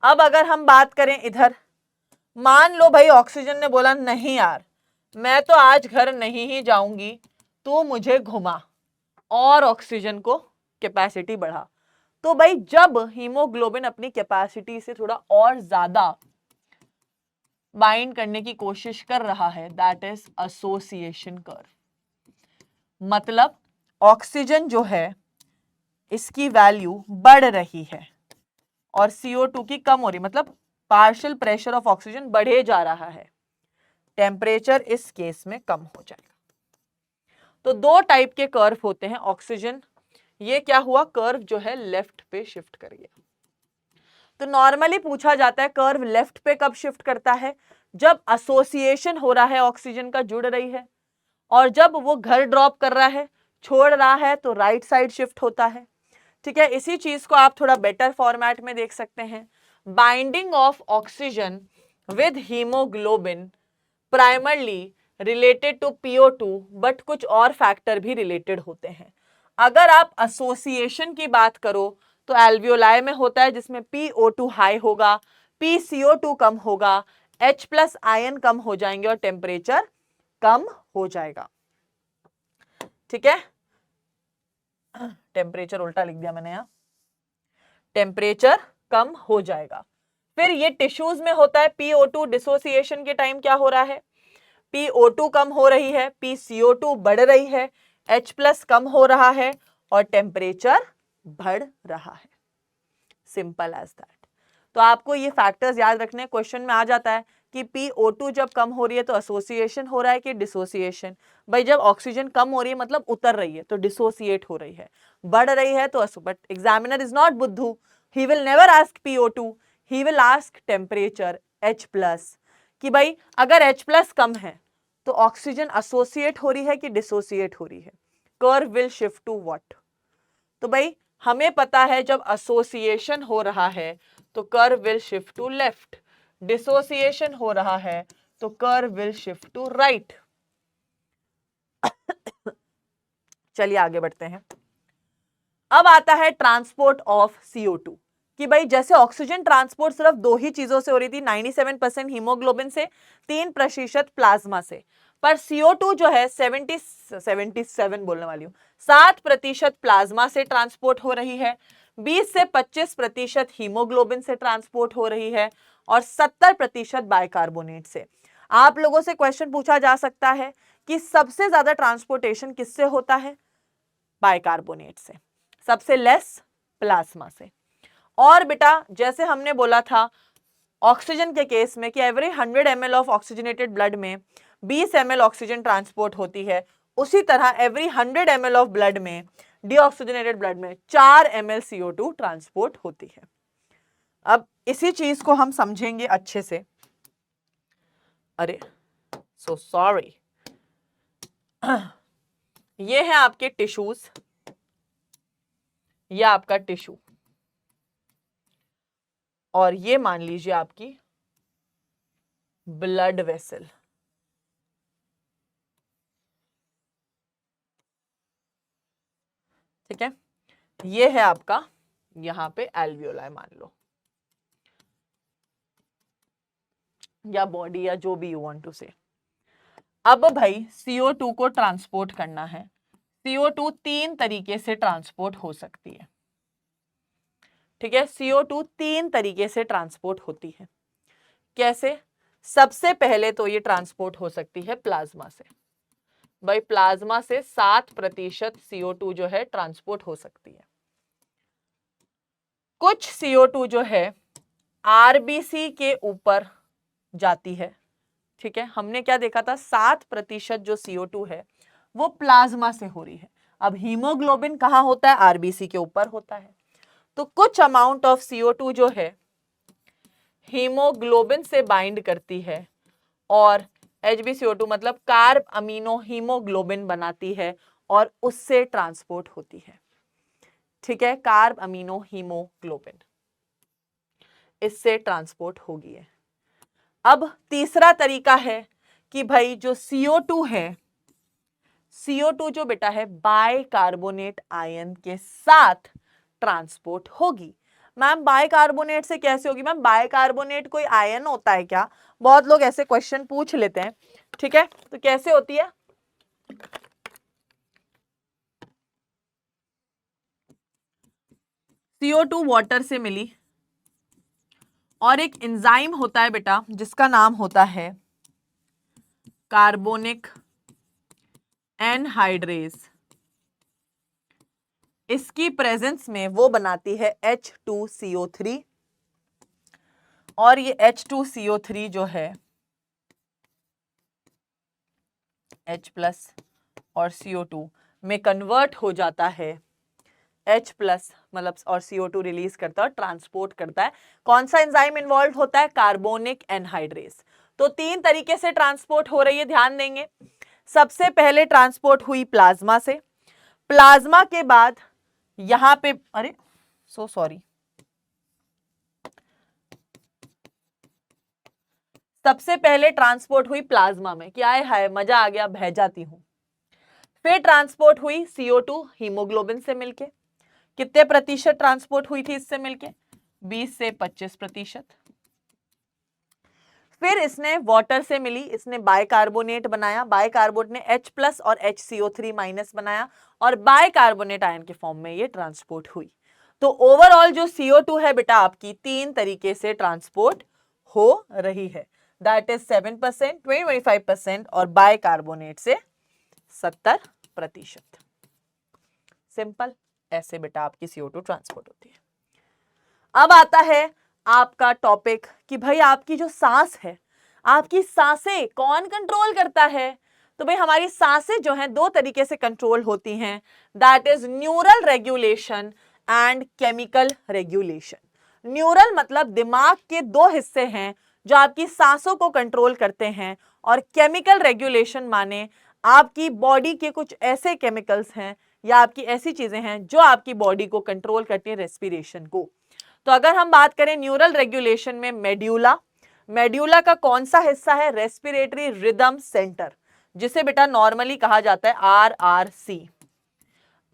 S1: अब अगर हम बात करें इधर, मान लो भाई ऑक्सीजन ने बोला नहीं यार मैं तो आज घर नहीं ही जाऊंगी, तू मुझे घुमा और ऑक्सीजन को कैपेसिटी बढ़ा। तो भाई जब हीमोग्लोबिन अपनी कैपेसिटी से थोड़ा और ज्यादा बाइंड करने की कोशिश कर रहा है, दैट इज एसोसिएशन कर्व। मतलब ऑक्सीजन जो है इसकी वैल्यू बढ़ रही है और CO2 की कम हो रही, मतलब पार्शियल प्रेशर ऑफ ऑक्सीजन बढ़े जा रहा है, टेम्परेचर इस केस में कम हो जाएगा। तो दो टाइप के कर्व होते हैं ऑक्सीजन, ये क्या हुआ, कर्व जो है लेफ्ट पे शिफ्ट कर गया। तो नॉर्मली पूछा जाता है कर्व लेफ्ट पे कब शिफ्ट करता है, जब एसोसिएशन हो रहा है, ऑक्सीजन का जुड़ रही है, और जब वो घर ड्रॉप कर रहा है, छोड़ रहा है, तो राइट साइड शिफ्ट होता है। ठीक है, इसी चीज को आप थोड़ा बेटर फॉर्मेट में देख सकते हैं। Binding of oxygen with haemoglobin primarily related to PO2, but कुछ और फैक्टर भी रिलेटेड होते हैं। अगर आप एसोसिएशन की बात करो तो एल्वियोलाई में होता है, जिसमें PO2 हाई होगा, PCO2 कम होगा, H+ आयन कम हो जाएंगे और टेम्परेचर कम हो जाएगा। ठीक है, टेम्परेचर उल्टा लिख दिया मैंने यहाँ, टेम्परेचर कम हो जाएगा। फिर ये टिश्यूज में होता है, PO2 डिसोसिएशन के टाइम क्या हो रहा है, PO2 कम हो रही है, PCO2 बढ़ रही है, H+ कम हो रहा है और टेम्परेचर बढ़ रहा है, सिंपल एज दैट। तो आपको ये फैक्टर्स याद रखने, क्वेश्चन में आ जाता है कि PO2 जब कम हो रही है तो एसोसिएशन हो रहा है कि डिसोसिएशन। भाई जब ऑक्सीजन कम हो रही है मतलब उतर रही है तो डिसोसिएट हो रही है, बढ़ रही है तो बट एग्जामिनर इज नॉट बुद्धू, he will never ask PO2, he will ask temperature H+, कि भाई अगर H+ कम है तो ऑक्सीजन एसोसिएट हो रही है कि डिसोसिएट हो रही है, curve will shift to what. तो भाई हमें पता है जब एसोसिएशन हो रहा है तो curve will shift to left, dissociation हो रहा है तो curve will shift to right. चलिए आगे बढ़ते हैं। अब आता है ट्रांसपोर्ट ऑफ CO2, कि भाई जैसे ऑक्सीजन ट्रांसपोर्ट सिर्फ दो ही चीजों से हो रही थी, 97% हीमोग्लोबिन से, 3% प्लाज्मा से, पर CO2 जो है 77 बोलने वाली हूं, 7% प्लाज्मा से ट्रांसपोर्ट हो रही है, 20 से 25% हीमोग्लोबिन से ट्रांसपोर्ट हो रही है और 70% बाइकार्बोनेट से। आप लोगों से क्वेश्चन पूछा जा सकता है कि सबसे ज्यादा ट्रांसपोर्टेशन किससे होता है, बाइकार्बोनेट से, सबसे लेस प्लाज्मा से। और बेटा जैसे हमने बोला था ऑक्सीजन के केस में कि every 100 ml of oxygenated blood में 20 ml ऑक्सीजन ट्रांसपोर्ट होती है, उसी तरह एवरी 100 ml ऑफ ब्लड में, डीऑक्सीजनेटेड ब्लड में 4 ml CO2 ट्रांसपोर्ट होती है। अब इसी चीज को हम समझेंगे अच्छे से। अरे सो सॉरी, ये है आपके टिश्यूज, ये आपका टिश्यू, और ये मान लीजिए आपकी ब्लड वेसल। ठीक है, ये है आपका यहां पे एल्वियोलाई मान लो, या बॉडी, या जो भी यू वांट टू से। अब भाई CO2 को ट्रांसपोर्ट करना है, CO2 तीन तरीके से ट्रांसपोर्ट हो सकती है। ठीक है, CO2 तीन तरीके से ट्रांसपोर्ट होती है। कैसे, सबसे पहले तो ये ट्रांसपोर्ट हो सकती है प्लाज्मा से। भाई प्लाज्मा से 7% CO2 जो है ट्रांसपोर्ट हो सकती है। कुछ CO2 जो है आरबीसी के ऊपर जाती है, ठीक है। हमने क्या देखा था, 7% जो CO2 है वो प्लाज्मा से हो रही है। अब हीमोग्लोबिन कहाँ होता है, आरबीसी के ऊपर होता है। तो कुछ अमाउंट ऑफ CO2 जो है हीमोग्लोबिन से बाइंड करती है और HbCO2 मतलब कार्ब अमीनो हीमोग्लोबिन बनाती है और उससे ट्रांसपोर्ट होती है, ठीक है। कार्ब अमीनो हीमोग्लोबिन इससे ट्रांसपोर्ट होगी है। अब तीसरा तरीका है कि भाई जो CO2 है, CO2 जो बेटा है बाइकार्बोनेट आयन के साथ ट्रांसपोर्ट होगी। मैम बाइकार्बोनेट से कैसे होगी, मैम बाइकार्बोनेट कोई आयन होता है क्या, बहुत लोग ऐसे क्वेश्चन पूछ लेते हैं, ठीक है। तो कैसे होती है, CO2 वाटर से मिली और एक एंजाइम होता है बेटा जिसका नाम होता है कार्बोनिक एनहाइड्रेज, इसकी प्रेजेंस में वो बनाती है H2CO3 और ये H2CO3 जो है H+ और CO2 में कन्वर्ट हो जाता है H+ मतलब और CO2 रिलीज करता है और ट्रांसपोर्ट करता है। कौन सा एंजाइम इन्वॉल्व होता है, कार्बोनिक एनहाइड्रेज। तो 3 तरीके से ट्रांसपोर्ट हो रही है, ध्यान देंगे। सबसे पहले ट्रांसपोर्ट हुई प्लाज्मा से, प्लाज्मा के बाद यहां पे अरे सो सॉरी, सबसे पहले ट्रांसपोर्ट हुई प्लाज्मा में, क्या है मजा आ गया, बह जाती हूं। फिर ट्रांसपोर्ट हुई CO2 हीमोग्लोबिन से मिलके, कितने प्रतिशत ट्रांसपोर्ट हुई थी इससे मिलके, 20 से 25%। फिर इसने वाटर से मिली, इसने बाइकार्बोनेट बनाया, बाइकार्बोनेट ने H+ और HCO3- बनाया और बाइकार्बोनेट आयन के फॉर्म में ये ट्रांसपोर्ट हुई। तो ओवरऑल जो CO2 है बेटा आपकी 3 तरीके से ट्रांसपोर्ट हो रही है, दैट इज 7%, 25% और बाइकार्बोनेट से 70%। सिंपल, ऐसे बेटा आपकी CO2 ट्रांसपोर्ट होती है। अब आता है आपका टॉपिक कि भाई आपकी जो सांस है, आपकी सांसें कौन कंट्रोल करता है। तो भाई हमारी सांसें जो हैं 2 तरीके से कंट्रोल होती हैं, that is neural regulation and chemical regulation. Neural मतलब दिमाग के 2 हिस्से हैं जो आपकी सांसों को कंट्रोल करते हैं, और केमिकल रेगुलेशन माने आपकी बॉडी के कुछ ऐसे केमिकल्स हैं या आपकी ऐसी चीजें हैं जो आपकी बॉडी को कंट्रोल करती हैं, रेस्पिरेशन को। तो अगर हम बात करें न्यूरल रेगुलेशन में, मेड्यूला, मेड्यूला का कौन सा हिस्सा है, रेस्पिरेटरी रिदम सेंटर, जिसे बेटा नॉर्मली कहा जाता है RRC।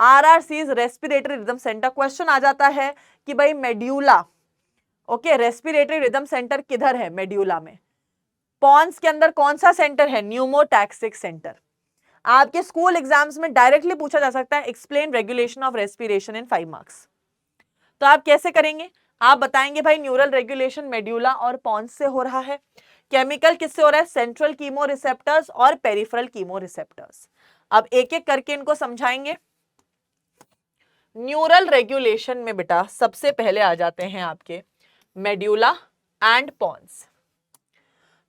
S1: RRC is respiratory rhythm centre. Question आ जाता है कि भाई medulla, okay, respiratory rhythm centre किधर है, मेड्यूला में। पॉन्स के अंदर कौन सा सेंटर है, न्यूमोटैक्सिक सेंटर। आपके स्कूल एग्जाम्स में डायरेक्टली पूछा जा सकता है, explain regulation of respiration in 5 marks. तो आप कैसे करेंगे, आप बताएंगे भाई न्यूरल रेगुलेशन मेड्यूला और पॉन्स से हो रहा है। केमिकल किससे हो रहा है, सेंट्रल कीमो रिसेप्टर्स और पेरिफेरल कीमो रिसेप्टर्स। अब एक एक करके इनको समझाएंगे। न्यूरल रेगुलेशन में बेटा सबसे पहले आ जाते हैं आपके मेड्यूला एंड पॉन्स।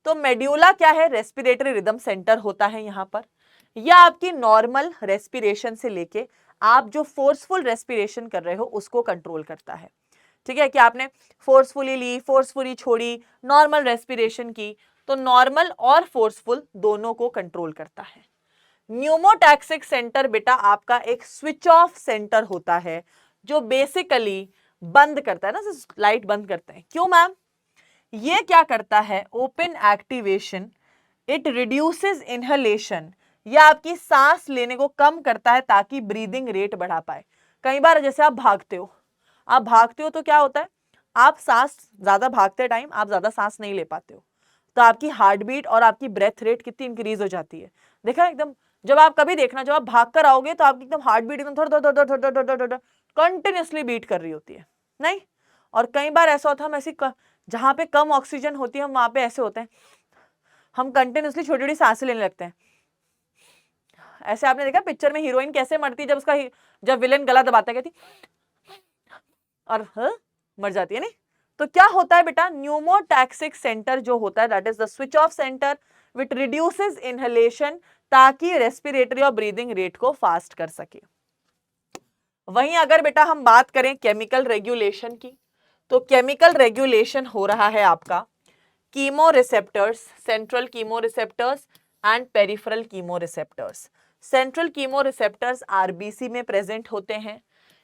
S1: तो मेड्यूला क्या है, रेस्पिरेटरी रिदम सेंटर होता है यहां पर। यह आपकी नॉर्मल रेस्पिरेशन से लेके आप जो फोर्सफुल रेस्पिरेशन कर रहे हो उसको कंट्रोल करता है, ठीक है। कि आपने फोर्सफुली ली, फोर्सफुली छोड़ी, नॉर्मल रेस्पिरेशन की, तो नॉर्मल और फोर्सफुल दोनों को कंट्रोल करता है। न्यूमोटैक्सिक सेंटर बेटा आपका एक स्विच ऑफ सेंटर होता है जो बेसिकली बंद करता है ना, लाइट बंद करते हैं। क्यों मैम, ये क्या करता है, open activation, it reduces inhalation, यह आपकी सांस लेने को कम करता है ताकि ब्रीदिंग रेट बढ़ा पाए। कई बार जैसे आप भागते हो तो क्या होता है, आप सांस ज्यादा भागते टाइम आप ज्यादा सांस नहीं ले पाते हो, तो आपकी हार्ट बीट और आपकी ब्रेथ रेट कितनी इंक्रीज हो जाती है। देखा एकदम, जब आप कभी देखना, जब आप भाग कर आओगे तो आपकी एकदम हार्ट बीट एकदम थोड़ा कंटिन्यूसली बीट कर रही होती है, नहीं। और कई बार ऐसा होता है, हम ऐसी जहां पे कम ऑक्सीजन होती है हम वहां पे ऐसे होते हैं, हम कंटिन्यूसली छोटी छोटी सांसें लेने लगते हैं। ऐसे आपने देखा पिक्चर में हीरोइन कैसे मरती है, जब विलेन गला दबाता है कहती और मर जाती है, नहीं। तो क्या होता है बेटा, न्यूमोटैक्सिक सेंटर जो होता है that is the switch off centre which reduces inhalation, ताकि रेस्पिरेटरी और ब्रीदिंग रेट को फास्ट कर सके। वहीं अगर बेटा हम बात करें केमिकल रेगुलेशन की, तो केमिकल रेगुलेशन हो रहा है आपका chemo receptors, central chemo receptors and peripheral chemo receptors. Central chemo receptors RBC में प्रेजेंट होते हैं।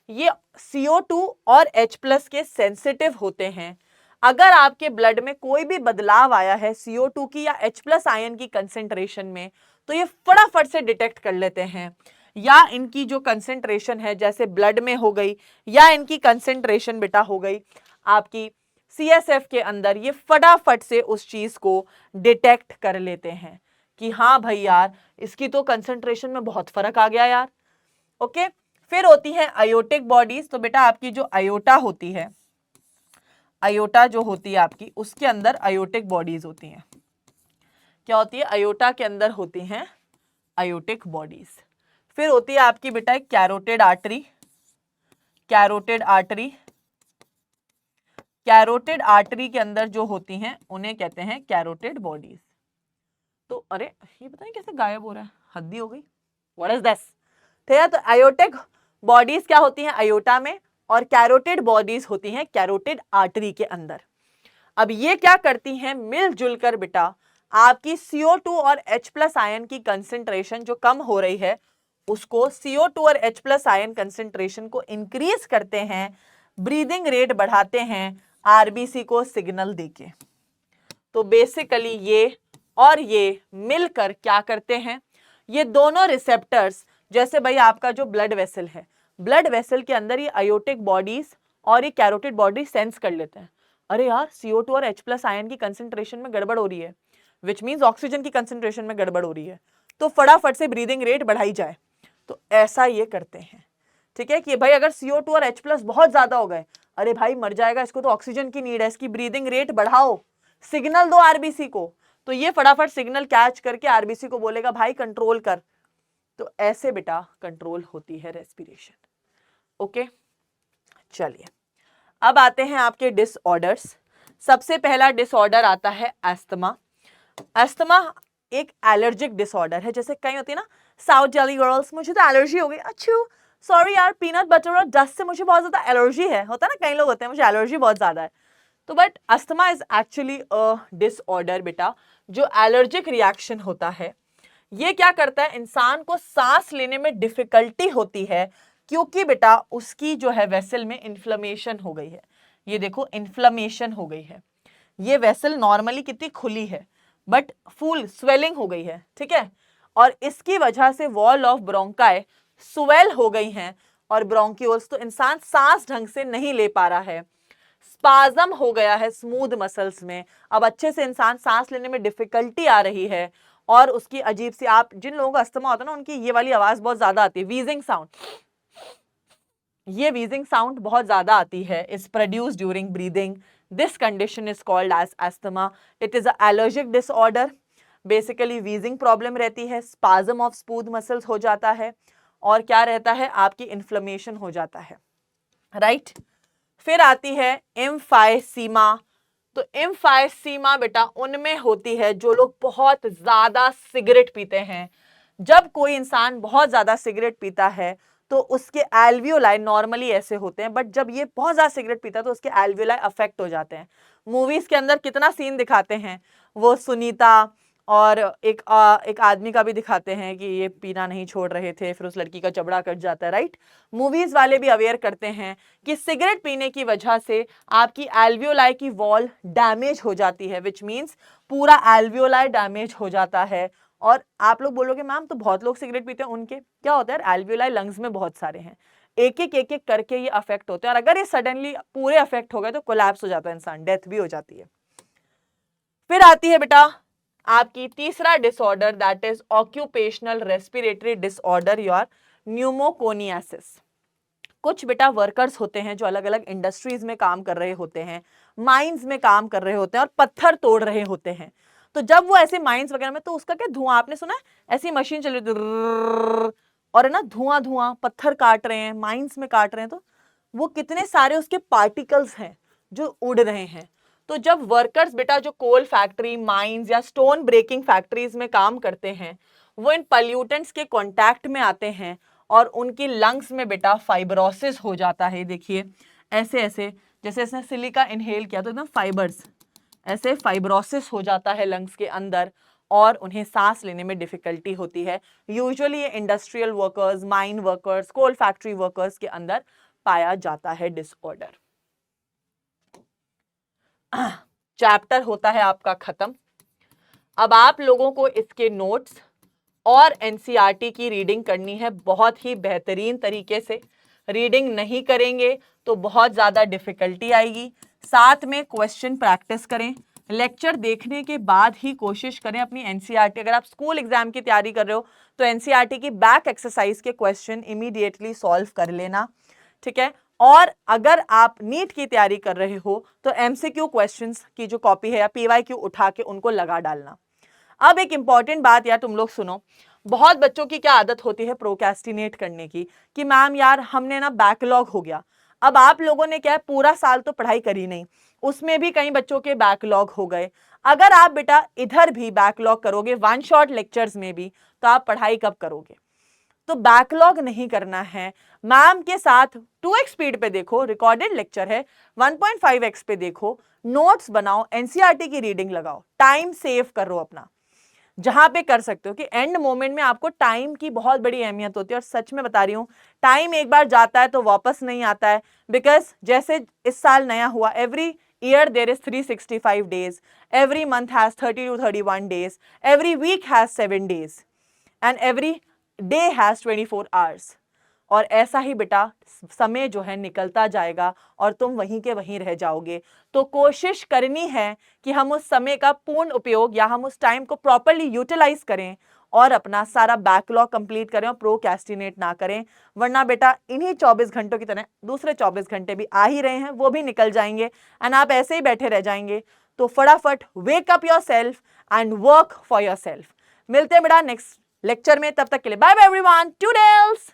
S1: ये CO2 और H+ के सेंसिटिव होते हैं। अगर आपके ब्लड में कोई भी बदलाव आया है CO2 की या H+ आयन की कंसेंट्रेशन में, तो ये फटाफट से डिटेक्ट कर लेते हैं। या इनकी जो कंसेंट्रेशन है जैसे ब्लड में हो गई, या इनकी कंसेंट्रेशन बेटा हो गई आपकी CSF के अंदर, ये फटाफट से उस चीज को डिटेक्ट कर लेते हैं कि हाँ भाई यार, इसकी तो कंसेंट्रेशन में बहुत फर्क आ गया यार। ओके, फिर होती है आयोटिक बॉडीज। तो बेटा आपकी जो आयोटा होती है, आयोटा जो होती है आपकी, उसके अंदर आयोटिक बॉडीज होती हैं। क्या होती है? आयोटा के अंदर होती हैं आयोटिक बॉडीज। फिर होती है आपकी बेटा एक carotid artery. Carotid artery, carotid artery के अंदर जो होती हैं उन्हें कहते हैं कैरोटिड बॉडीज। तो अरे ये पता नहीं कैसे गायब हो रहा है, हद्दी हो गई, व्हाट इज दिस। तो आयोटिक बॉडीज क्या होती हैं? आयोटा में, और कैरोटिड बॉडीज होती हैं कैरोटिड आर्टरी के अंदर। अब ये क्या करती हैं? मिलजुल कर बेटा आपकी CO2 और H+ आयन की कंसेंट्रेशन जो कम हो रही है, उसको CO2 और H+ आयन कंसेंट्रेशन को इंक्रीज करते हैं, ब्रीदिंग रेट बढ़ाते हैं आरबीसी को सिग्नल देके। तो बेसिकली ये और ये मिलकर क्या करते हैं? ये दोनों रिसेप्टर्स, जैसे भाई आपका जो ब्लड वेसल है, ब्लड वेसल के अंदर ये आयोटिक बॉडीज और ये कैरोटिड बॉडी सेंस कर लेते हैं, अरे यार CO2 और H+ आयन की कंसेंट्रेशन में गड़बड़ हो रही है, विच मीन्स ऑक्सीजन की कंसेंट्रेशन में गड़बड़ हो रही है, तो फटाफट से ब्रीदिंग रेट बढ़ाई जाए। तो ऐसा ये करते हैं, ठीक है, कि भाई अगर CO2 और H+ बहुत ज्यादा हो गए, अरे भाई मर जाएगा, इसको तो ऑक्सीजन की नीड है, इसकी ब्रीदिंग रेट बढ़ाओ, सिग्नल दो आरबीसी को। तो ये फटाफट सिग्नल कैच करके आरबीसी को बोलेगा भाई कंट्रोल कर। तो ऐसे बेटा कंट्रोल होती है रेस्पिरेशन। ओके, चलिए अब आते हैं आपके डिसऑर्डर्स। सबसे पहला डिसऑर्डर आता है अस्थमा। अस्थमा एक एलर्जिक डिसऑर्डर है। जैसे कहीं होती है ना, साउथ दिल्ली गर्ल्स, मुझे तो एलर्जी हो गई, अच्छा सॉरी यार, पीनट बटर और डस्ट से मुझे बहुत ज्यादा एलर्जी है, होता है ना, कई लोग होते हैं मुझे एलर्जी बहुत ज्यादा है। तो but asthma is actually a disorder बेटा, जो एलर्जिक रिएक्शन होता है। ये क्या करता है? इंसान को सांस लेने में डिफिकल्टी होती है, क्योंकि बेटा उसकी जो है वेसल में इन्फ्लेमेशन हो गई है। ये देखो इन्फ्लेमेशन हो गई है, ये वेसल नॉर्मली कितनी खुली है बट फुल स्वेलिंग हो गई है, ठीक है, और इसकी वजह से वॉल ऑफ ब्रोंकाई स्वेल हो गई हैं और ब्रोंक्यूल्स, तो इंसान सांस ढंग से नहीं ले पा रहा है, स्पाज्म हो गया है स्मूथ मसल्स में, अब अच्छे से इंसान सांस लेने में डिफिकल्टी आ रही है, और उसकी अजीब सी, आप जिन लोगों का अस्थमा होता है ना, उनकी ये वाली आवाज बहुत ज्यादा आती है, वीजिंग साउंड, ये वीजिंग साउंड बहुत ज्यादा आती है, is produced during breathing. This condition is called as asthma. It is a allergic disorder. Basically wheezing problem रहती है, स्पाज्म ऑफ स्मूथ मसल्स हो जाता है, और क्या रहता है? आपकी इन्फ्लेमेशन हो जाता है, राइट। फिर आती है एम्फाइसीमा। तो एम्फाइसीमा बेटा उनमें होती है जो लोग बहुत ज्यादा सिगरेट पीते हैं। जब कोई इंसान बहुत ज्यादा सिगरेट पीता है तो उसके एल्वियोलाई नॉर्मली ऐसे होते हैं, बट जब ये बहुत ज्यादा सिगरेट पीता है तो उसके एल्वियोलाई अफेक्ट हो जाते हैं। मूवीज के अंदर कितना सीन दिखाते हैं, वो सुनीता और एक आदमी का भी दिखाते हैं कि ये पीना नहीं छोड़ रहे थे, फिर उस लड़की का जबड़ा कट जाता है, राइट। मूवीज वाले भी अवेयर करते हैं कि सिगरेट पीने की वजह से आपकी एल्वियोलाई की वॉल डैमेज हो जाती है, विच मीन्स पूरा एल्वियोलाई डैमेज हो जाता है। और आप लोग बोलोगे मैम तो बहुत लोग सिगरेट पीते हैं, उनके क्या होता है? एल्वियोलाई लंग्स में बहुत सारे हैं, एक एक करके ये अफेक्ट होते हैं, और अगर ये सडनली पूरे अफेक्ट हो गए तो कोलैप्स हो जाता है इंसान, डेथ भी हो जाती है। फिर आती है बेटा आपकी तीसरा disorder, that is occupational respiratory disorder, your pneumoconiosis. कुछ बेटा वर्कर्स होते हैं जो अलग अलग इंडस्ट्रीज में काम कर रहे होते हैं, माइंस में काम कर रहे होते हैं और पत्थर तोड़ रहे होते हैं। तो जब वो ऐसे माइंस वगैरह में, तो उसका क्या धुआं, आपने सुना है ऐसी मशीन चल रही है और है ना धुआं पत्थर काट रहे हैं, माइंस में काट रहे हैं, तो वो कितने सारे उसके पार्टिकल्स हैं, जो उड़ रहे हैं। तो जब वर्कर्स बेटा जो कोल फैक्ट्री, माइंस या स्टोन ब्रेकिंग फैक्ट्रीज में काम करते हैं, वो इन पॉल्यूटेंट्स के कांटेक्ट में आते हैं और उनकी लंग्स में बेटा फाइब्रोसिस हो जाता है। देखिए ऐसे ऐसे, जैसे इसने सिलिका इनहेल किया तो एकदम फाइबर्स, ऐसे फाइब्रोसिस हो जाता है लंग्स के अंदर और उन्हें सांस लेने में डिफिकल्टी होती है। यूजुअली ये इंडस्ट्रियल वर्कर्स, माइन वर्कर्स, कोल फैक्ट्री वर्कर्स के अंदर पाया जाता है डिसऑर्डर। चैप्टर होता है आपका खत्म। अब आप लोगों को इसके नोट्स और एनसीईआरटी की रीडिंग करनी है बहुत ही बेहतरीन तरीके से। रीडिंग नहीं करेंगे तो बहुत ज़्यादा डिफिकल्टी आएगी। साथ में क्वेश्चन प्रैक्टिस करें। लेक्चर देखने के बाद ही कोशिश करें अपनी एनसीईआरटी, अगर आप स्कूल एग्जाम की तैयारी कर रहे हो तो एनसीईआरटी की बैक एक्सरसाइज के क्वेश्चन इमीडिएटली सॉल्व कर लेना, ठीक है। और अगर आप नीट की तैयारी कर रहे हो तो एमसीक्यू क्वेश्चंस की जो कॉपी है या पीवाईक्यू उठा के उनको लगा डालना। अब एक इंपॉर्टेंट बात यार तुम लोग सुनो, बहुत बच्चों की क्या आदत होती है प्रोक्रेस्टिनेट करने की, कि मैम यार हमने ना बैकलॉग हो गया। अब आप लोगों ने क्या है पूरा साल तो पढ़ाई करी नहीं, उसमें भी कई बच्चों के बैकलॉग हो गए। अगर आप बेटा इधर भी बैकलॉग करोगे वन शॉट लेक्चर्स में भी, तो आप पढ़ाई कब करोगे? तो बैकलॉग नहीं करना है। मैम के साथ 2x स्पीड पे देखो, रिकॉर्डेड लेक्चर है, 1.5x पे देखो, नोट्स बनाओ, एनसीईआरटी की रीडिंग लगाओ, टाइम सेव करो अपना जहां पे कर सकते हो। कि एंड मोमेंट में आपको टाइम की बहुत बड़ी अहमियत होती है और सच में बता रही हूं, टाइम एक बार जाता है तो वापस नहीं आता है। बिकॉज जैसे इस साल नया हुआ, every year there is 365 days, every month has 30 to 31 days, every week has 7 days and every day has 24 hours। और ऐसा ही बेटा समय जो है निकलता जाएगा और तुम वहीं के वहीं रह जाओगे। तो कोशिश करनी है कि हम उस समय का पूर्ण उपयोग या हम उस टाइम को प्रॉपर्ली यूटिलाइज करें और अपना सारा बैकलॉग कंप्लीट करें और प्रोक्रेस्टिनेट ना करें। वरना बेटा इन्हीं 24 घंटों की तरह दूसरे 24 घंटे भी आ ही रहे हैं, वो भी निकल जाएंगे एंड आप ऐसे ही बैठे रह जाएंगे। तो फटाफट wake up yourself and work for yourself. मिलते हैं बेटा नेक्स्ट लेक्चर में, तब तक के लिए बाय बाय एवरीवन, टुडेल्स।